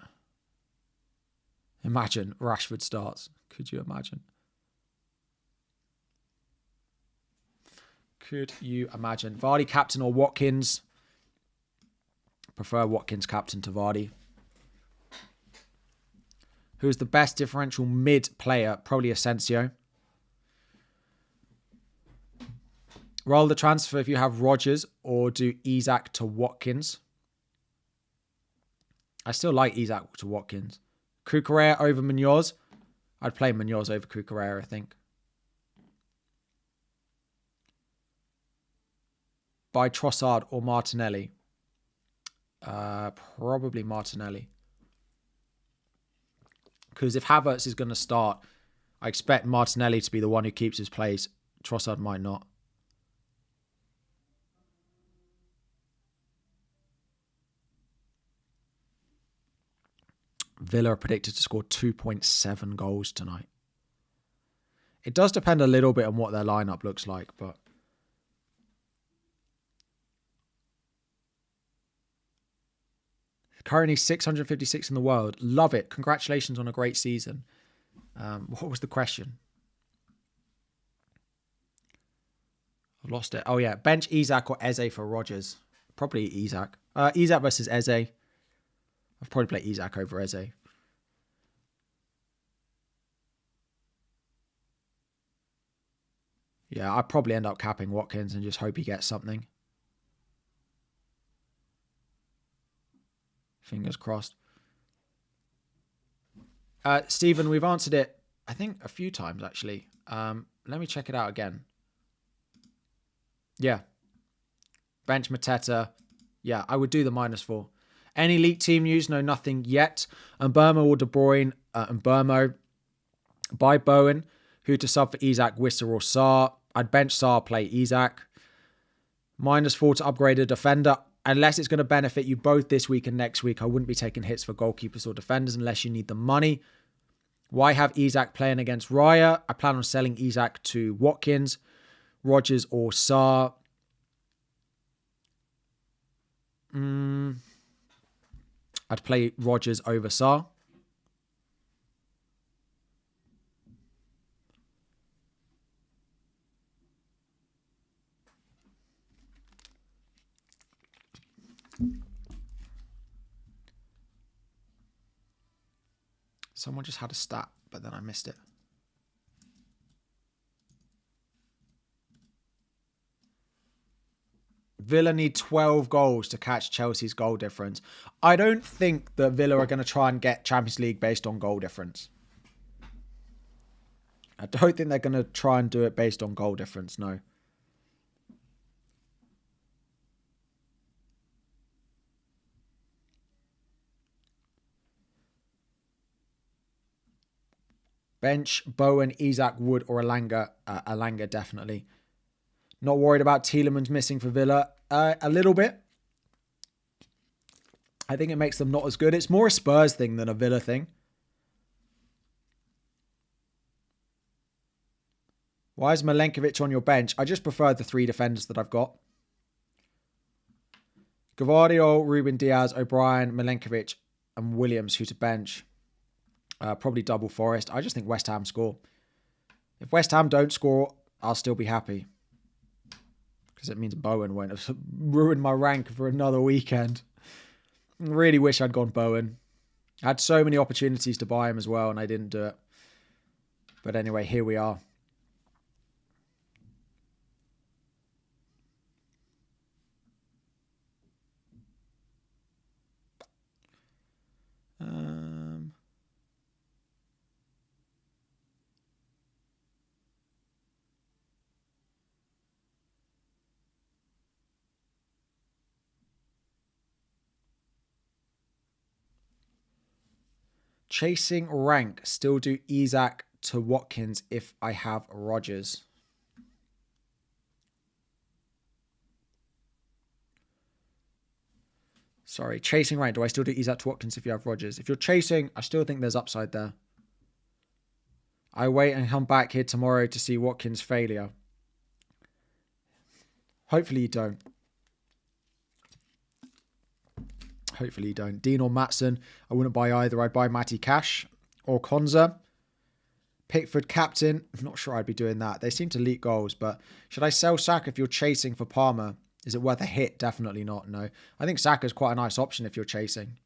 A: Imagine Rashford starts. Could you imagine? Could you imagine? Vardy captain or Watkins? Prefer Watkins captain to Vardy. Who's the best differential mid player? Probably Asensio. Roll the transfer if you have Rodgers, or do Isak to Watkins. I still like Isak to Watkins. Cucurella over Munoz. I'd play Munoz over Cucurella, I think. By Trossard or Martinelli? Probably Martinelli. Because if Havertz is going to start, I expect Martinelli to be the one who keeps his place. Trossard might not. Villa are predicted to score 2.7 goals tonight. It does depend a little bit on what their lineup looks like, but currently 656 in the world. Love it. Congratulations on a great season. What was the question? I've lost it. Oh, yeah. Bench Isak or Eze for Rodgers. Probably Isak. Isak versus Eze. I'd probably play Isak over Eze. Yeah, I'd probably end up capping Watkins and just hope he gets something. Fingers crossed. Stephen, we've answered it, I think, a few times, actually. Let me check it out again. Yeah. Bench Mateta. Yeah, I would do the -4. Any league team news? No, nothing yet. And Burma or De Bruyne and Burmo. Buy Bowen. Who to sub for Isak, Wissa or Sarr? I'd bench Sarr, play Isak. -4 to upgrade a defender. Unless it's going to benefit you both this week and next week, I wouldn't be taking hits for goalkeepers or defenders unless you need the money. Why have Isak playing against Raya? I plan on selling Isak to Watkins, Rodgers or Sarr. I'd play Rodgers over Sarr. Someone just had a stat, but then I missed it. Villa need 12 goals to catch Chelsea's goal difference. I don't think that Villa are going to try and get Champions League based on goal difference. I don't think they're going to try and do it based on goal difference, no. Bench, Bowen, Isak, Wood, or Alanga. Alanga, definitely. Not worried about Tielemans missing for Villa. A little bit. I think it makes them not as good. It's more a Spurs thing than a Villa thing. Why is Milenkovic on your bench? I just prefer the 3 defenders that I've got. Gavardio, Ruben Diaz, O'Brien, Milenkovic, and Williams, who to bench. Probably double Forest. I just think West Ham score. If West Ham don't score, I'll still be happy. Because it means Bowen won't have ruined my rank for another weekend. Really wish I'd gone Bowen. I had so many opportunities to buy him as well, and I didn't do it. But anyway, here we are. Chasing rank. Still do Isaac to Watkins if I have Rodgers. Sorry, chasing rank. Do I still do Isaac to Watkins if you have Rodgers? If you're chasing, I still think there's upside there. I wait and come back here tomorrow to see Watkins' failure. Hopefully you don't. Hopefully you don't. Dean or Matson, I wouldn't buy either. I'd buy Matty Cash or Konza. Pickford captain, I'm not sure I'd be doing that. They seem to leak goals, but should I sell Saka if you're chasing for Palmer? Is it worth a hit? Definitely not, no. I think Saka's quite a nice option if you're chasing.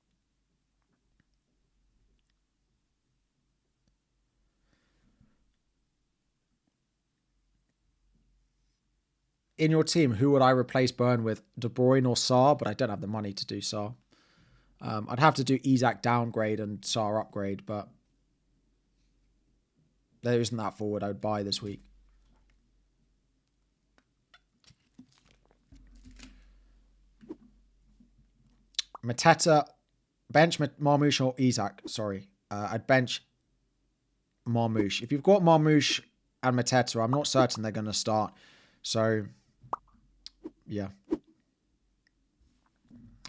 A: In your team, who would I replace Burn with? De Bruyne or Sarr? But I don't have the money to do Sarr. I'd have to do Isak downgrade and Sarr upgrade, but there isn't that forward I would buy this week. Mateta, bench Marmoush or Isak. Sorry. I'd bench Marmoush. If you've got Marmoush and Mateta, I'm not certain they're going to start. So, yeah.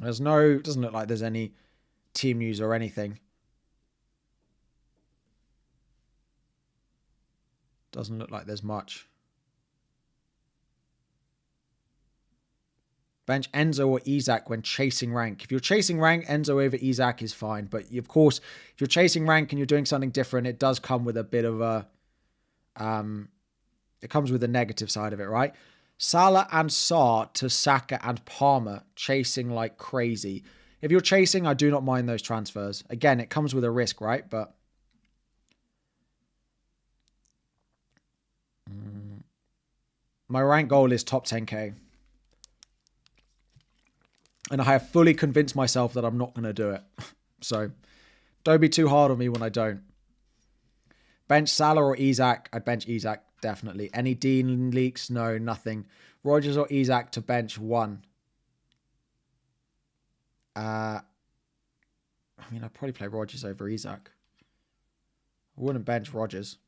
A: There's no, doesn't look like there's any team news or anything. Doesn't look like there's much. Bench Enzo or Isak when chasing rank. If you're chasing rank, Enzo over Isak is fine. But of course, if you're chasing rank and you're doing something different, it does come with a bit of a... it comes with the negative side of it, right? Salah and Sarr to Saka and Palmer chasing like crazy. If you're chasing, I do not mind those transfers. Again, it comes with a risk, right? But my rank goal is top 10k. And I have fully convinced myself that I'm not going to do it. So don't be too hard on me when I don't. Bench Salah or Isak? I'd bench Isak, definitely. Any Dean leaks? No, nothing. Rodgers or Isak to bench one? I mean, I'd probably play Rodgers over Isak. I wouldn't bench Rodgers.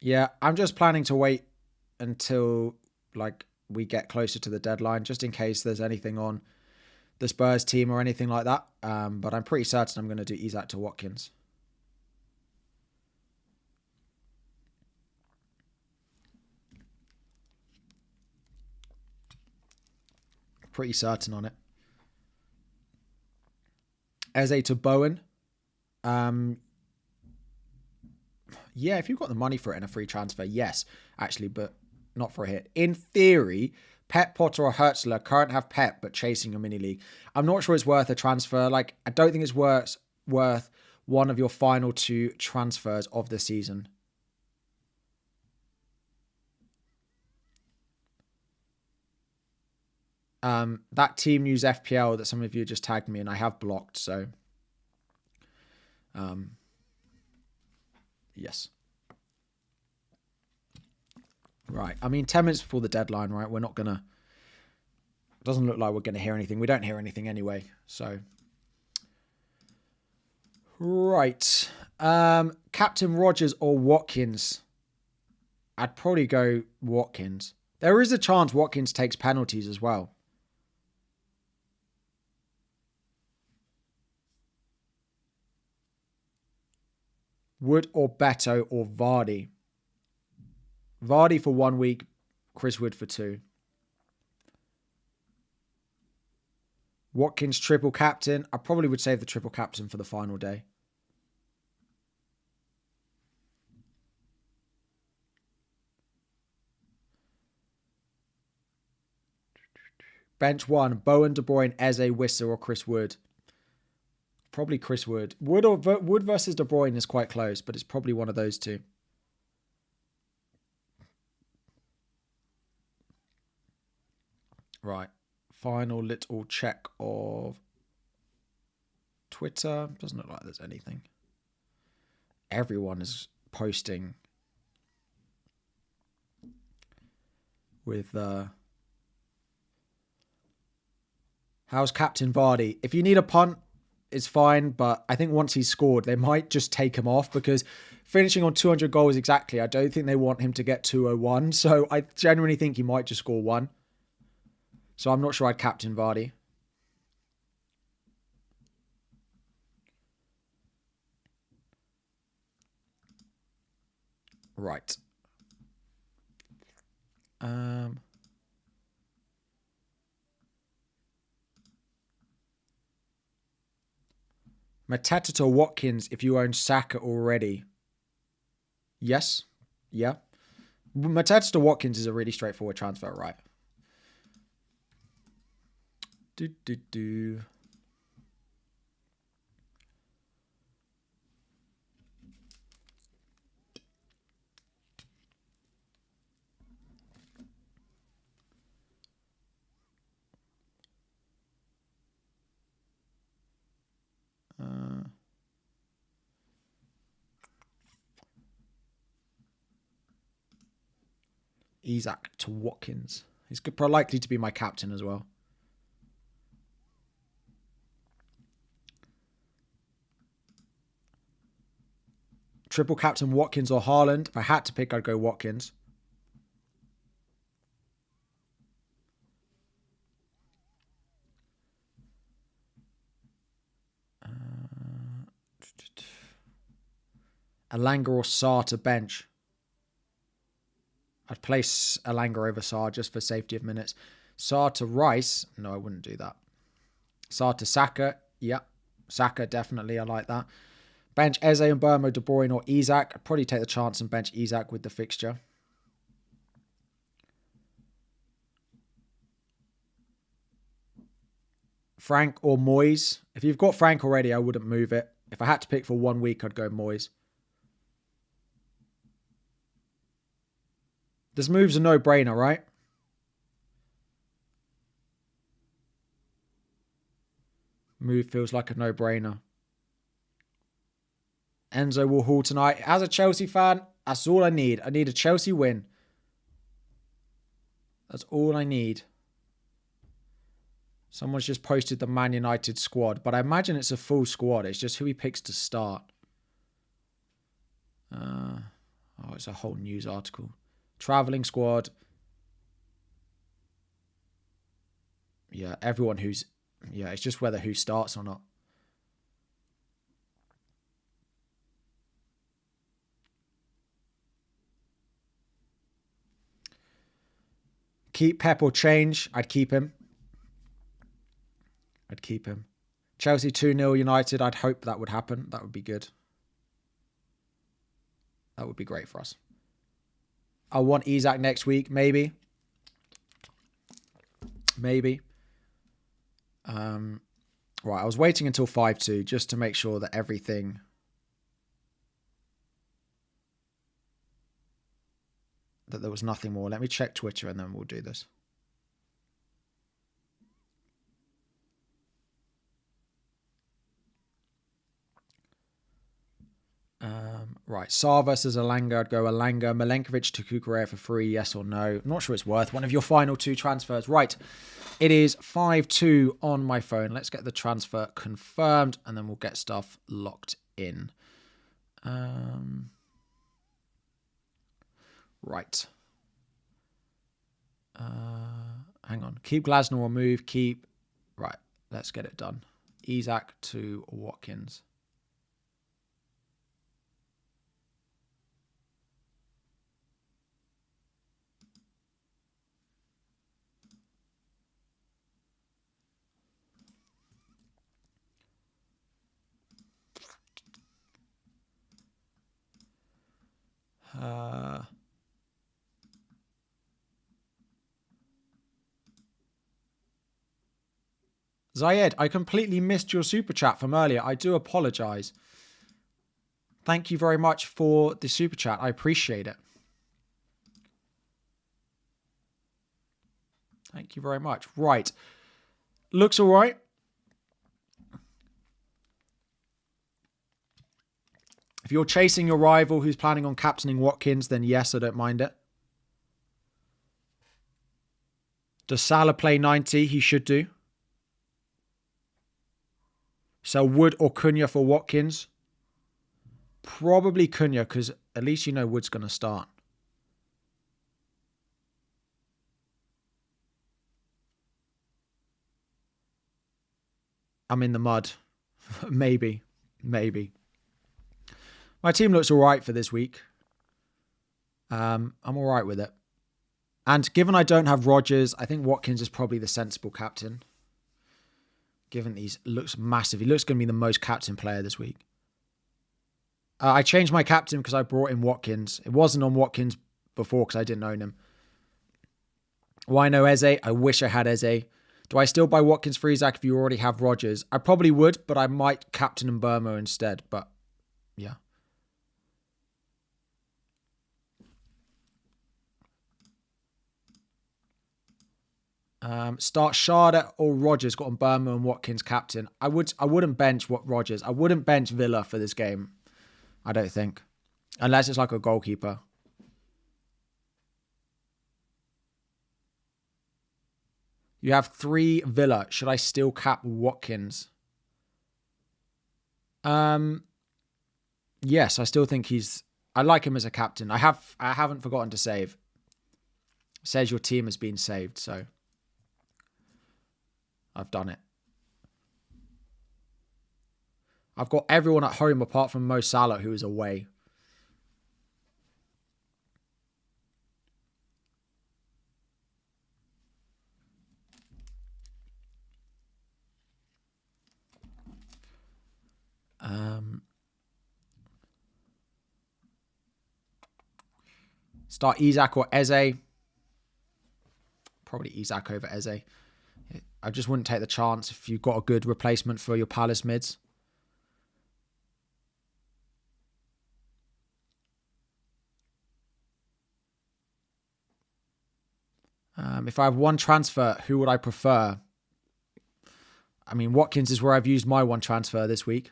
A: Yeah, I'm just planning to wait until like we get closer to the deadline, just in case there's anything on the Spurs team or anything like that. But I'm pretty certain I'm going to do Isak to Watkins. Pretty certain on it. Eze to Bowen. Yeah, if you've got the money for it in a free transfer, yes, actually, but not for a hit. In theory, Pep, Potter, or Hertzler can't have Pep, but chasing your mini league. I'm not sure it's worth a transfer. Like, I don't think it's worth one of your final two transfers of the season. That team news FPL that some of you just tagged me and I have blocked, so yes. Right. I mean, 10 minutes before the deadline, right? We're not gonna... Doesn't look like we're gonna hear anything. We don't hear anything anyway, so... Right. Captain Rodgers or Watkins? I'd probably go Watkins. There is a chance Watkins takes penalties as well. Wood or Beto or Vardy? Vardy for 1 week, Chris Wood for 2. Watkins triple captain. I probably would save the triple captain for the final day. Bench 1, Bowen, De Bruyne, Eze, Wissa or Chris Wood. Probably Chris Wood. Wood versus De Bruyne is quite close, but it's probably one of those two. Right. Final little check of Twitter. Doesn't look like there's anything. Everyone is posting with How's Captain Vardy? If you need a punt, it's fine. But I think once he's scored, they might just take him off because finishing on 200 goals exactly, I don't think they want him to get 201. So I genuinely think he might just score one. So I'm not sure I'd captain Vardy. Right. Mateta to Watkins if you own Saka already. Yes. Yeah. Mateta to Watkins is a really straightforward transfer, right? Isak to Watkins. He's likely to be my captain as well. Triple captain Watkins or Haaland. If I had to pick, I'd go Watkins. Alanga or Sarr to bench. I'd place Alanga over Sarr just for safety of minutes. Sarr to Rice. No, I wouldn't do that. Sarr to Saka. Yeah. Saka, definitely. I like that. Bench Eze and Burmo, De Bruyne or Isak. I'd probably take the chance and bench Isak with the fixture. Frank or Moyes. If you've got Frank already, I wouldn't move it. If I had to pick for 1 week, I'd go Moyes. This move's a no-brainer, right? Move feels like a no-brainer. Enzo will haul tonight. As a Chelsea fan, that's all I need. I need a Chelsea win. That's all I need. Someone's just posted the Man United squad, but I imagine it's a full squad. It's just who he picks to start. Oh, it's a whole news article. Traveling squad. Yeah, everyone who's... Yeah, it's just whether who starts or not. Keep Pep or change. I'd keep him. Chelsea 2-0 United. I'd hope that would happen. That would be good. That would be great for us. I want Isak next week, maybe. Right, I was waiting until 5-2 just to make sure that everything... that there was nothing more. Let me check Twitter and then we'll do this. Right, Sarr versus Alanga. I'd go Alanga. Milenkovic to Kukurea for free, yes or no? I'm not sure it's worth one of your final 2 transfers. Right, it is 5-2 on my phone. Let's get the transfer confirmed and then we'll get stuff locked in. Right. Hang on. Keep Glasner or move. Keep. Right, let's get it done. Isak to Watkins. Zayed, I completely missed your super chat from earlier. I do apologize. Thank you very much for the super chat. I appreciate it. Thank you very much. Right. Looks all right. If you're chasing your rival who's planning on captaining Watkins, then yes, I don't mind it. Does Salah play 90? He should do. So Wood or Cunha for Watkins? Probably Cunha, because at least you know Wood's going to start. I'm in the mud. Maybe. My team looks all right for this week. I'm all right with it. And given I don't have Rodgers, I think Watkins is probably the sensible captain. Given he looks massive. He looks going to be the most captain player this week. I changed my captain because I brought in Watkins. It wasn't on Watkins before because I didn't own him. Why no Eze? I wish I had Eze. Do I still buy Watkins for Isaac if you already have Rodgers? I probably would, but I might captain and Burmo instead. But yeah. Start Sharda or Rodgers. Got on Burmo and Watkins captain. I wouldn't bench Rodgers. I wouldn't bench Villa for this game. I don't think, unless it's like a goalkeeper. You have 3 Villa. Should I still cap Watkins? Yes, I still think I like him as a captain. I haven't forgotten to save. It says your team has been saved, so I've done it. I've got everyone at home apart from Mo Salah, who is away. Start Isaac or Eze. Probably Isaac over Eze. I just wouldn't take the chance if you've got a good replacement for your Palace mids. If I have one transfer, who would I prefer? I mean, Watkins is where I've used my one transfer this week.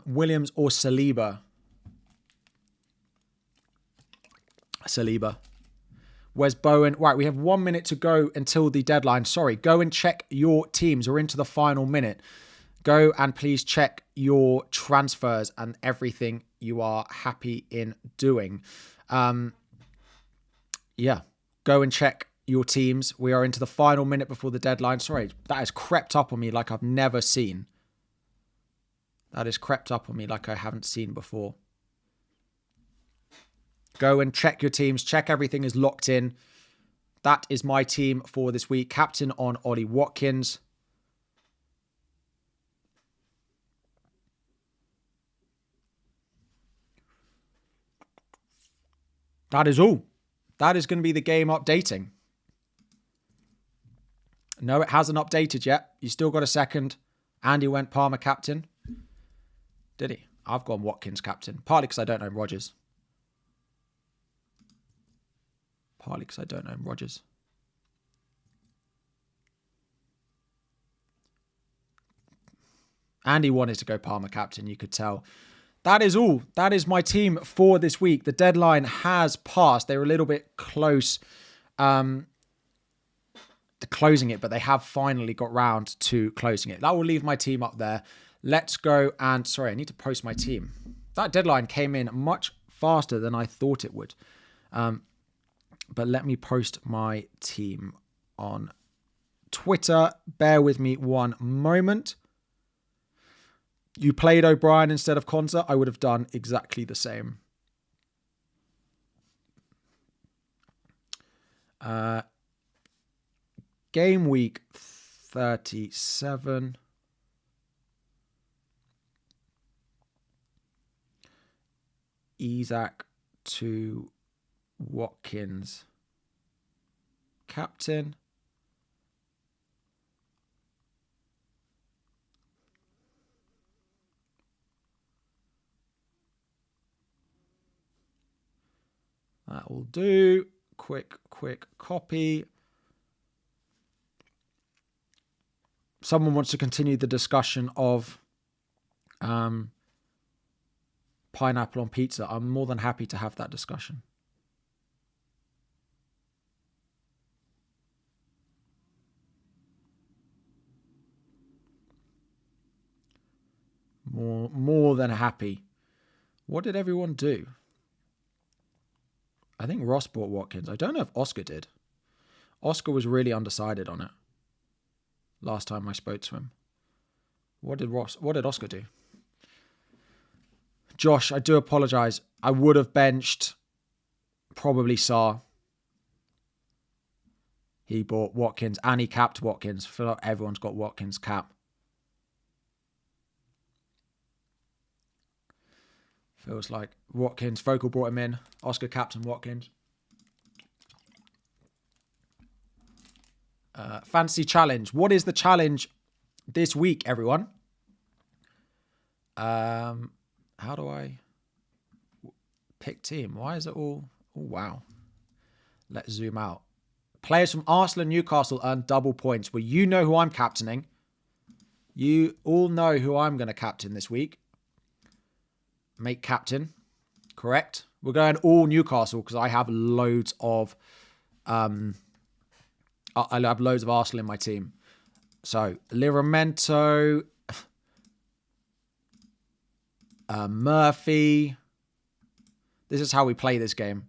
A: Williams or Saliba? Saliba. Where's Bowen? Right, we have 1 minute to go until the deadline. Sorry, go and check your teams. We're into the final minute. Go and please check your transfers and everything you are happy in doing. Yeah, go and check your teams. We are into the final minute before the deadline. Sorry, that has crept up on me like I've never seen. That has crept up on me like I haven't seen before. Go and check your teams. Check everything is locked in. That is my team for this week. Captain on Ollie Watkins. That is all. That is going to be the game updating. No, it hasn't updated yet. You still got a second. Andy went Palmer captain. Did he? I've gone Watkins captain. Partly because I don't know Rodgers. Andy wanted to go Palmer captain, you could tell. That is all. That is my team for this week. The deadline has passed. They were a little bit close to closing it, but they have finally got round to closing it. That will leave my team up there. Let's go and... Sorry, I need to post my team. That deadline came in much faster than I thought it would. But let me post my team on Twitter. Bear with me one moment. You played O'Brien instead of Konsa, I would have done exactly the same. Game week 37. Isaac to Watkins. Captain. That will do. quick copy. Someone wants to continue the discussion of pineapple on pizza. I'm more than happy to have that discussion. More than happy. What did everyone do? I think Ross bought Watkins. I don't know if Oscar did. Oscar was really undecided on it last time I spoke to him. What did Oscar do? Josh, I do apologize. I would have benched probably Sarr. He bought Watkins and he capped Watkins. I feel like everyone's got Watkins cap. Feels like Watkins. Focal brought him in. Oscar captain Watkins. Fantasy challenge. What is the challenge this week, everyone? How do I pick team? Why is it all... Oh, wow. Let's zoom out. Players from Arsenal and Newcastle earn double points. Well, you know who I'm captaining. You all know who I'm going to captain this week. Make captain. Correct. We're going all Newcastle because I have loads of... I have loads of Arsenal in my team. So, Livramento, Murphy. This is how we play this game.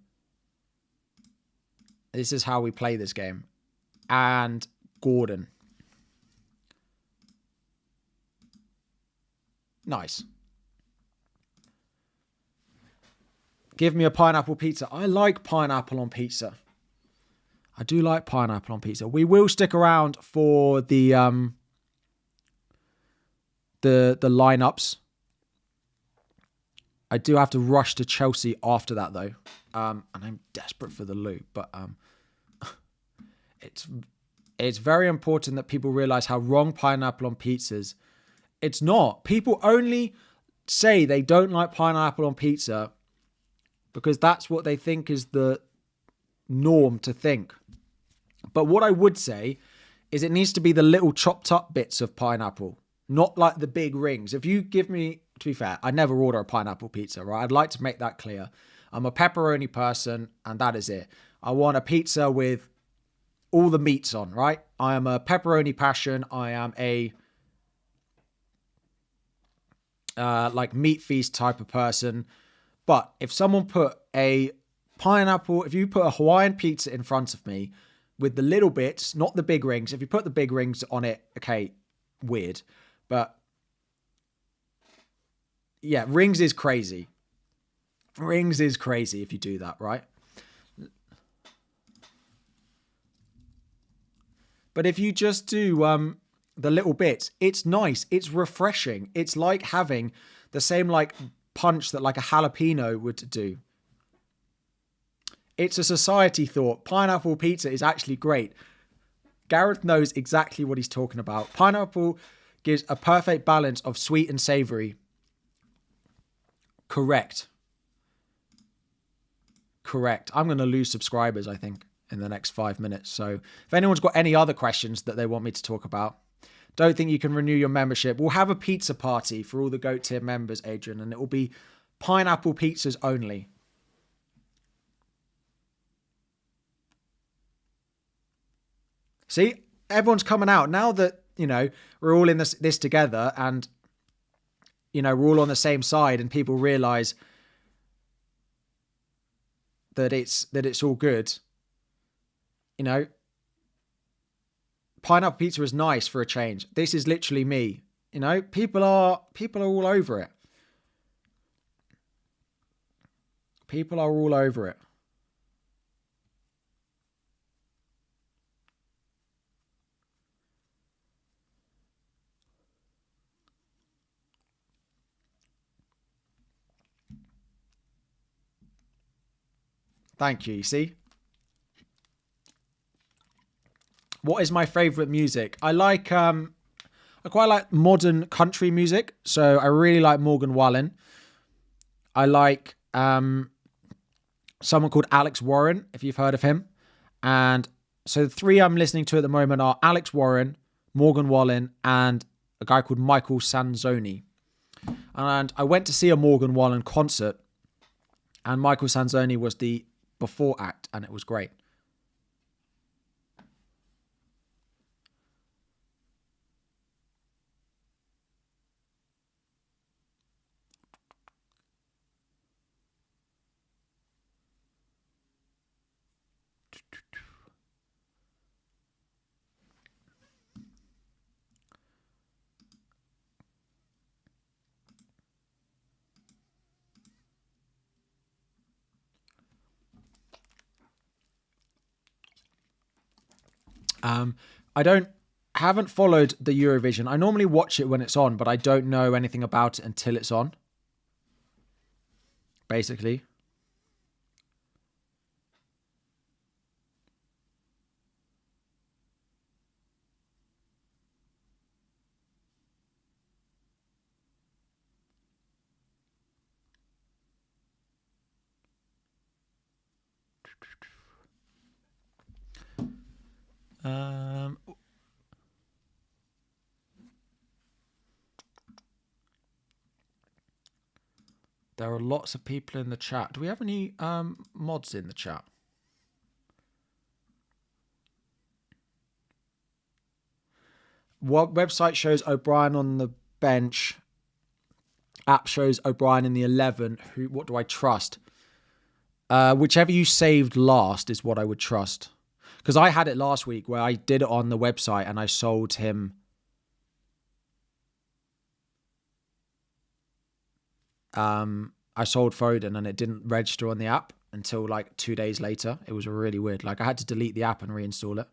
A: And Gordon. Nice. Give me a pineapple pizza. I like pineapple on pizza. I do like pineapple on pizza. We will stick around for the lineups. I do have to rush to Chelsea after that though. And I'm desperate for the loot, but it's very important that people realize how wrong pineapple on pizzas. It's not. People only say they don't like pineapple on pizza because that's what they think is the norm to think. But what I would say is it needs to be the little chopped up bits of pineapple, not like the big rings. If you give me, to be fair, I never order a pineapple pizza, right? I'd like to make that clear. I'm a pepperoni person and that is it. I want a pizza with all the meats on, right? I am a pepperoni passion. I am a like meat feast type of person. But if someone put a pineapple, if you put a Hawaiian pizza in front of me with the little bits, not the big rings. If you put the big rings on it, okay, weird. But yeah, rings is crazy. Rings is crazy if you do that, right? But if you just do the little bits, it's nice. It's refreshing. It's like having the same like punch that like a jalapeno would do. It's a society thought. Pineapple pizza is actually great. Gareth knows exactly what he's talking about. Pineapple gives a perfect balance of sweet and savory. Correct. I'm going to lose subscribers, I think, in the next 5 minutes. So if anyone's got any other questions that they want me to talk about, don't think you can renew your membership. We'll have a pizza party for all the GOAT tier members, Adrian, and it will be pineapple pizzas only. See, everyone's coming out now that, you know, we're all in this together and, you know, we're all on the same side and people realize that it's all good. You know, pineapple pizza is nice for a change. This is literally me. You know, people are all over it. People are all over it. Thank you. You see? What is my favorite music? I quite like modern country music. So I really like Morgan Wallen. I like someone called Alex Warren, if you've heard of him. And so the 3 I'm listening to at the moment are Alex Warren, Morgan Wallen, and a guy called Michael Sanzoni. And I went to see a Morgan Wallen concert, and Michael Sanzoni was the before act, and it was great. I haven't followed the Eurovision. I normally watch it when it's on, but I don't know anything about it until it's on. Basically. There are lots of people in the chat. Do we have any mods in the chat? What website shows O'Brien on the bench? App shows O'Brien in the 11. What do I trust? Whichever you saved last is what I would trust. Because I had it last week where I did it on the website and I sold him. I sold Foden and it didn't register on the app until like 2 days later. It was really weird. Like I had to delete the app and reinstall it.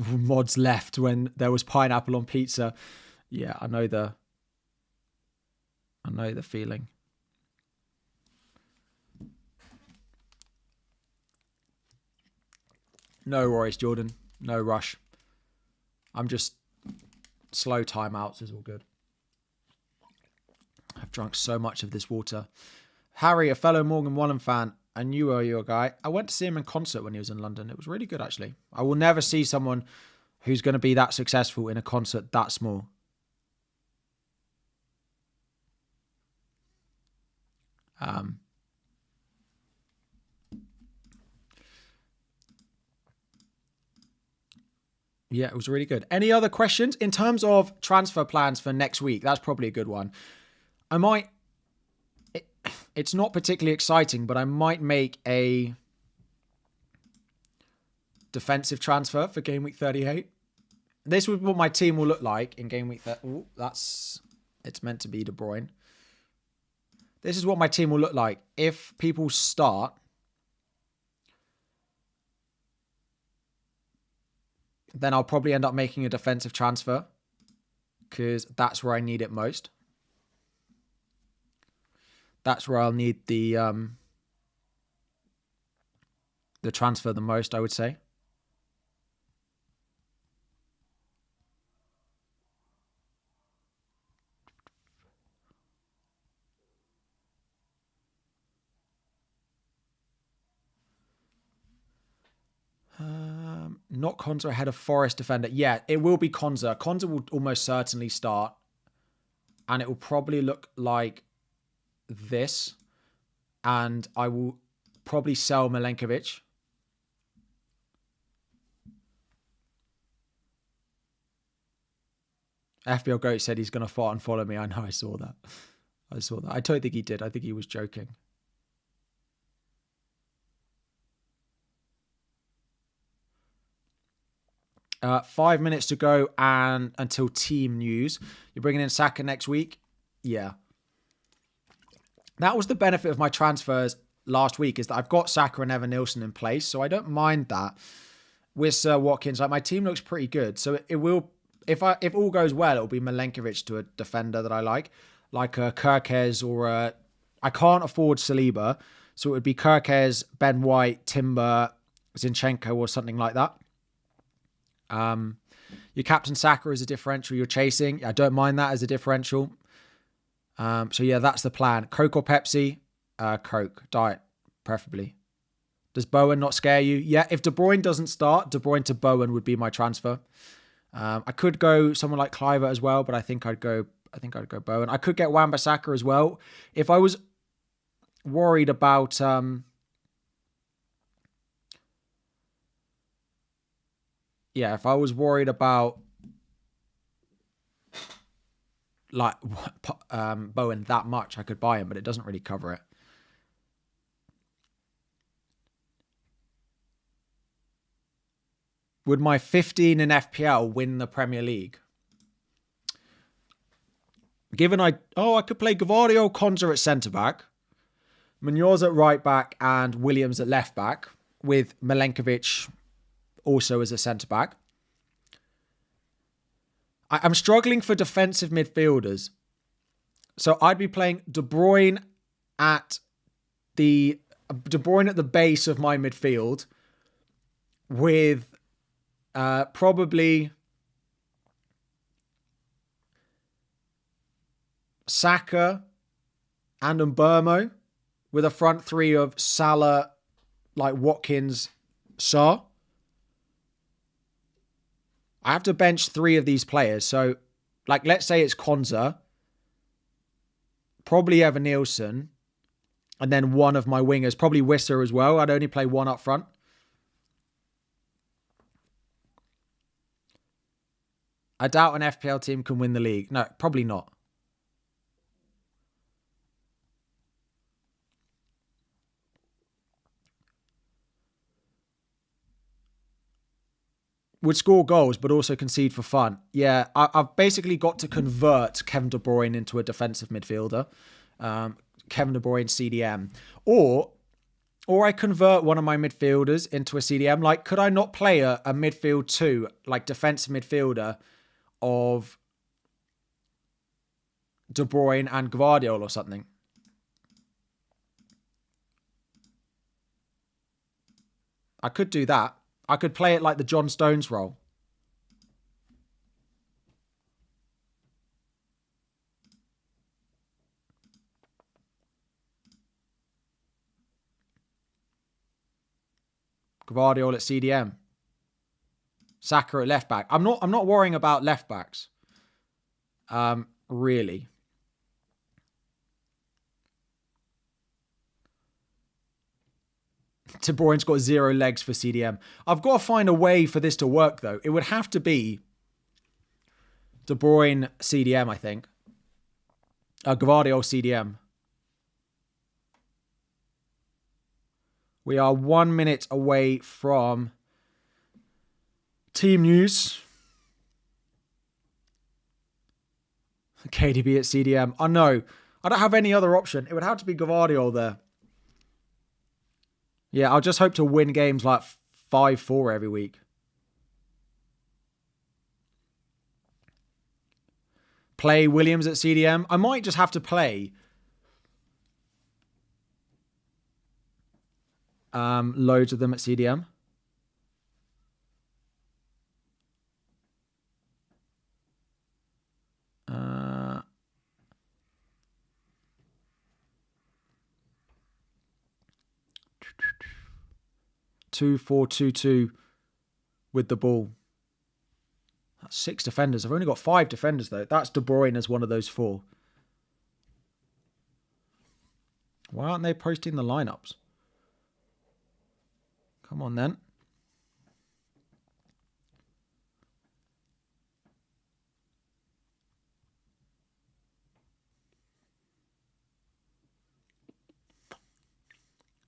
A: Mods left when there was pineapple on pizza. Yeah, I know the feeling. No worries, Jordan. No rush. I'm just slow timeouts is all good. I've drunk so much of this water. Harry, a fellow Morgan Wallen fan, I knew you were a guy. I went to see him in concert when he was in London. It was really good, actually. I will never see someone who's going to be that successful in a concert that small. Yeah, it was really good. Any other questions in terms of transfer plans for next week? That's probably a good one. It's not particularly exciting, but I might make a defensive transfer for game week 38. This is what my team will look like in game week. It's meant to be De Bruyne. This is what my team will look like if people start. Then I'll probably end up making a defensive transfer because that's where I need it most. That's where I'll need the transfer the most, I would say. Not Konza ahead of Forest defender. Yeah, it will be Konza. Konza will almost certainly start. And it will probably look like this. And I will probably sell Milenkovic. FPL Goat said he's going to fart and follow me. I know, I saw that. I don't think he did. I think he was joking. 5 minutes to go and until team news. You're bringing in Saka next week? Yeah. That was the benefit of my transfers last week, is that I've got Saka and Evan Nilsson in place, so I don't mind that. With Sir Watkins, like my team looks pretty good. So it will, if all goes well, it'll be Milenkovic to a defender that I like a Kirkes or a I can't afford Saliba. So it would be Kirkes, Ben White, Timber, Zinchenko, or something like that. Your captain Saka is a differential you're chasing. I don't mind that as a differential. So yeah, that's the plan. Coke or Pepsi? Coke. Diet, preferably. Does Bowen not scare you? Yeah, if De Bruyne doesn't start, De Bruyne to Bowen would be my transfer. I could go someone like Cliver as well, but I think I'd go Bowen. I could get Wan-Bissaka as well. If I was worried about if I was worried about like Bowen that much, I could buy him, but it doesn't really cover it. Would my 15 in FPL win the Premier League? Given I could play Gavardio, Konza at centre-back, Munoz at right-back, and Williams at left-back, with Milenkovic also as a centre-back. I'm struggling for defensive midfielders. So I'd be playing De Bruyne at the base of my midfield with probably Saka and Mbeumo, with a front three of Salah, like Watkins, Sarr. I have to bench 3 of these players. So, like, let's say it's Konza, probably Evan Nielsen, and then one of my wingers, probably Whistler as well. I'd only play 1 up front. I doubt an FPL team can win the league. No, probably not. Would score goals, but also concede for fun. Yeah, I've basically got to convert Kevin De Bruyne into a defensive midfielder. Kevin De Bruyne CDM. Or I convert one of my midfielders into a CDM. Like, could I not play a midfield 2, like defensive midfielder of De Bruyne and Gvardiol or something? I could do that. I could play it like the John Stones role. Gvardiol at CDM. Saka at left back. I'm not worrying about left backs. Really. De Bruyne's got 0 legs for CDM. I've got to find a way for this to work, though. It would have to be De Bruyne CDM, I think. Gvardiol CDM. We are 1 minute away from team news. KDB at CDM. I know. I don't have any other option. It would have to be Gvardiol there. Yeah, I'll just hope to win games like 5-4 every week. Play Williams at CDM. I might just have to play loads of them at CDM. Two, 4, 2, 2 with the ball. That's 6 defenders. I've only got 5 defenders, though. That's De Bruyne as one of those 4. Why aren't they posting the lineups? Come on, then.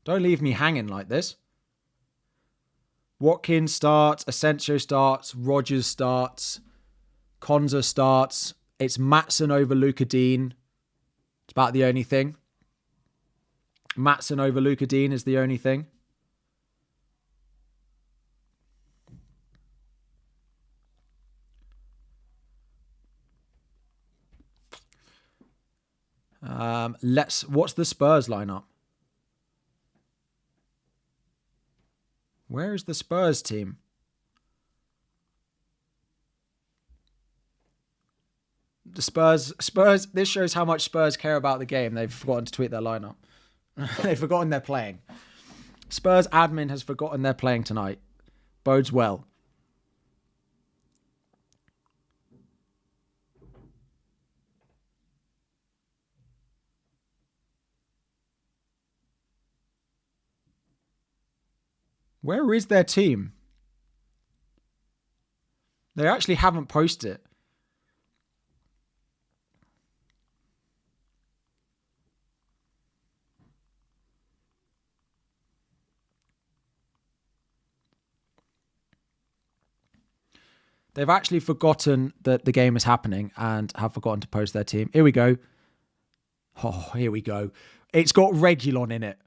A: Don't leave me hanging like this. Watkins starts, Asensio starts, Rodgers starts, Konza starts. It's Maatsen over Luka Dean. It's about the only thing. Maatsen over Luka Dean is the only thing. What's the Spurs lineup? Where is the Spurs team? The Spurs, this shows how much Spurs care about the game. They've forgotten to tweet their lineup. They've forgotten they're playing. Spurs admin has forgotten they're playing tonight. Bodes well. Where is their team? They actually haven't posted it. They've actually forgotten that the game is happening and have forgotten to post their team. Here we go. Oh, here we go. It's got Regulon in it.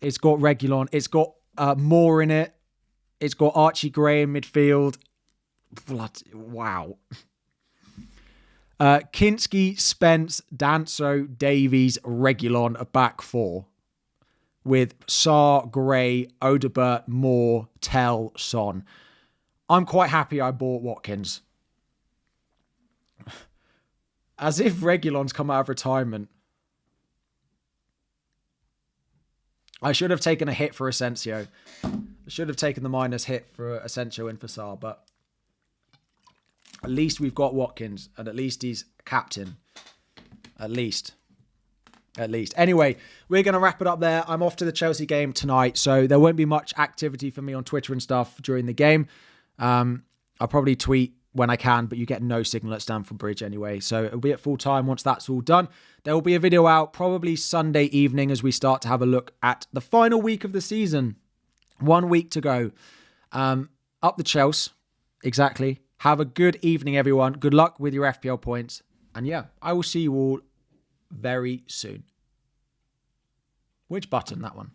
A: It's got Regulon. It's got Moore in it. It's got Archie Gray in midfield. Wow. Kinski, Spence, Danso, Davies, Regulon, a back four. With Sarr, Gray, Odebert, Moore, Tell, Son. I'm quite happy I bought Watkins. As if Regulon's come out of retirement. I should have taken a hit for Asensio. I should have taken the minus hit for Asensio and for Sarr, but at least we've got Watkins, and at least he's captain. At least. Anyway, we're going to wrap it up there. I'm off to the Chelsea game tonight, so there won't be much activity for me on Twitter and stuff during the game. I'll probably tweet when I can, but you get no signal at Stamford Bridge anyway, so it'll be at full time once that's all done. There will be a video out probably Sunday evening as we start to have a look at the final week of the season. 1 week to go. Up the Chelsea. Exactly. Have a good evening, everyone. Good luck with your FPL points. And yeah, I will see you all very soon. Which button? That one.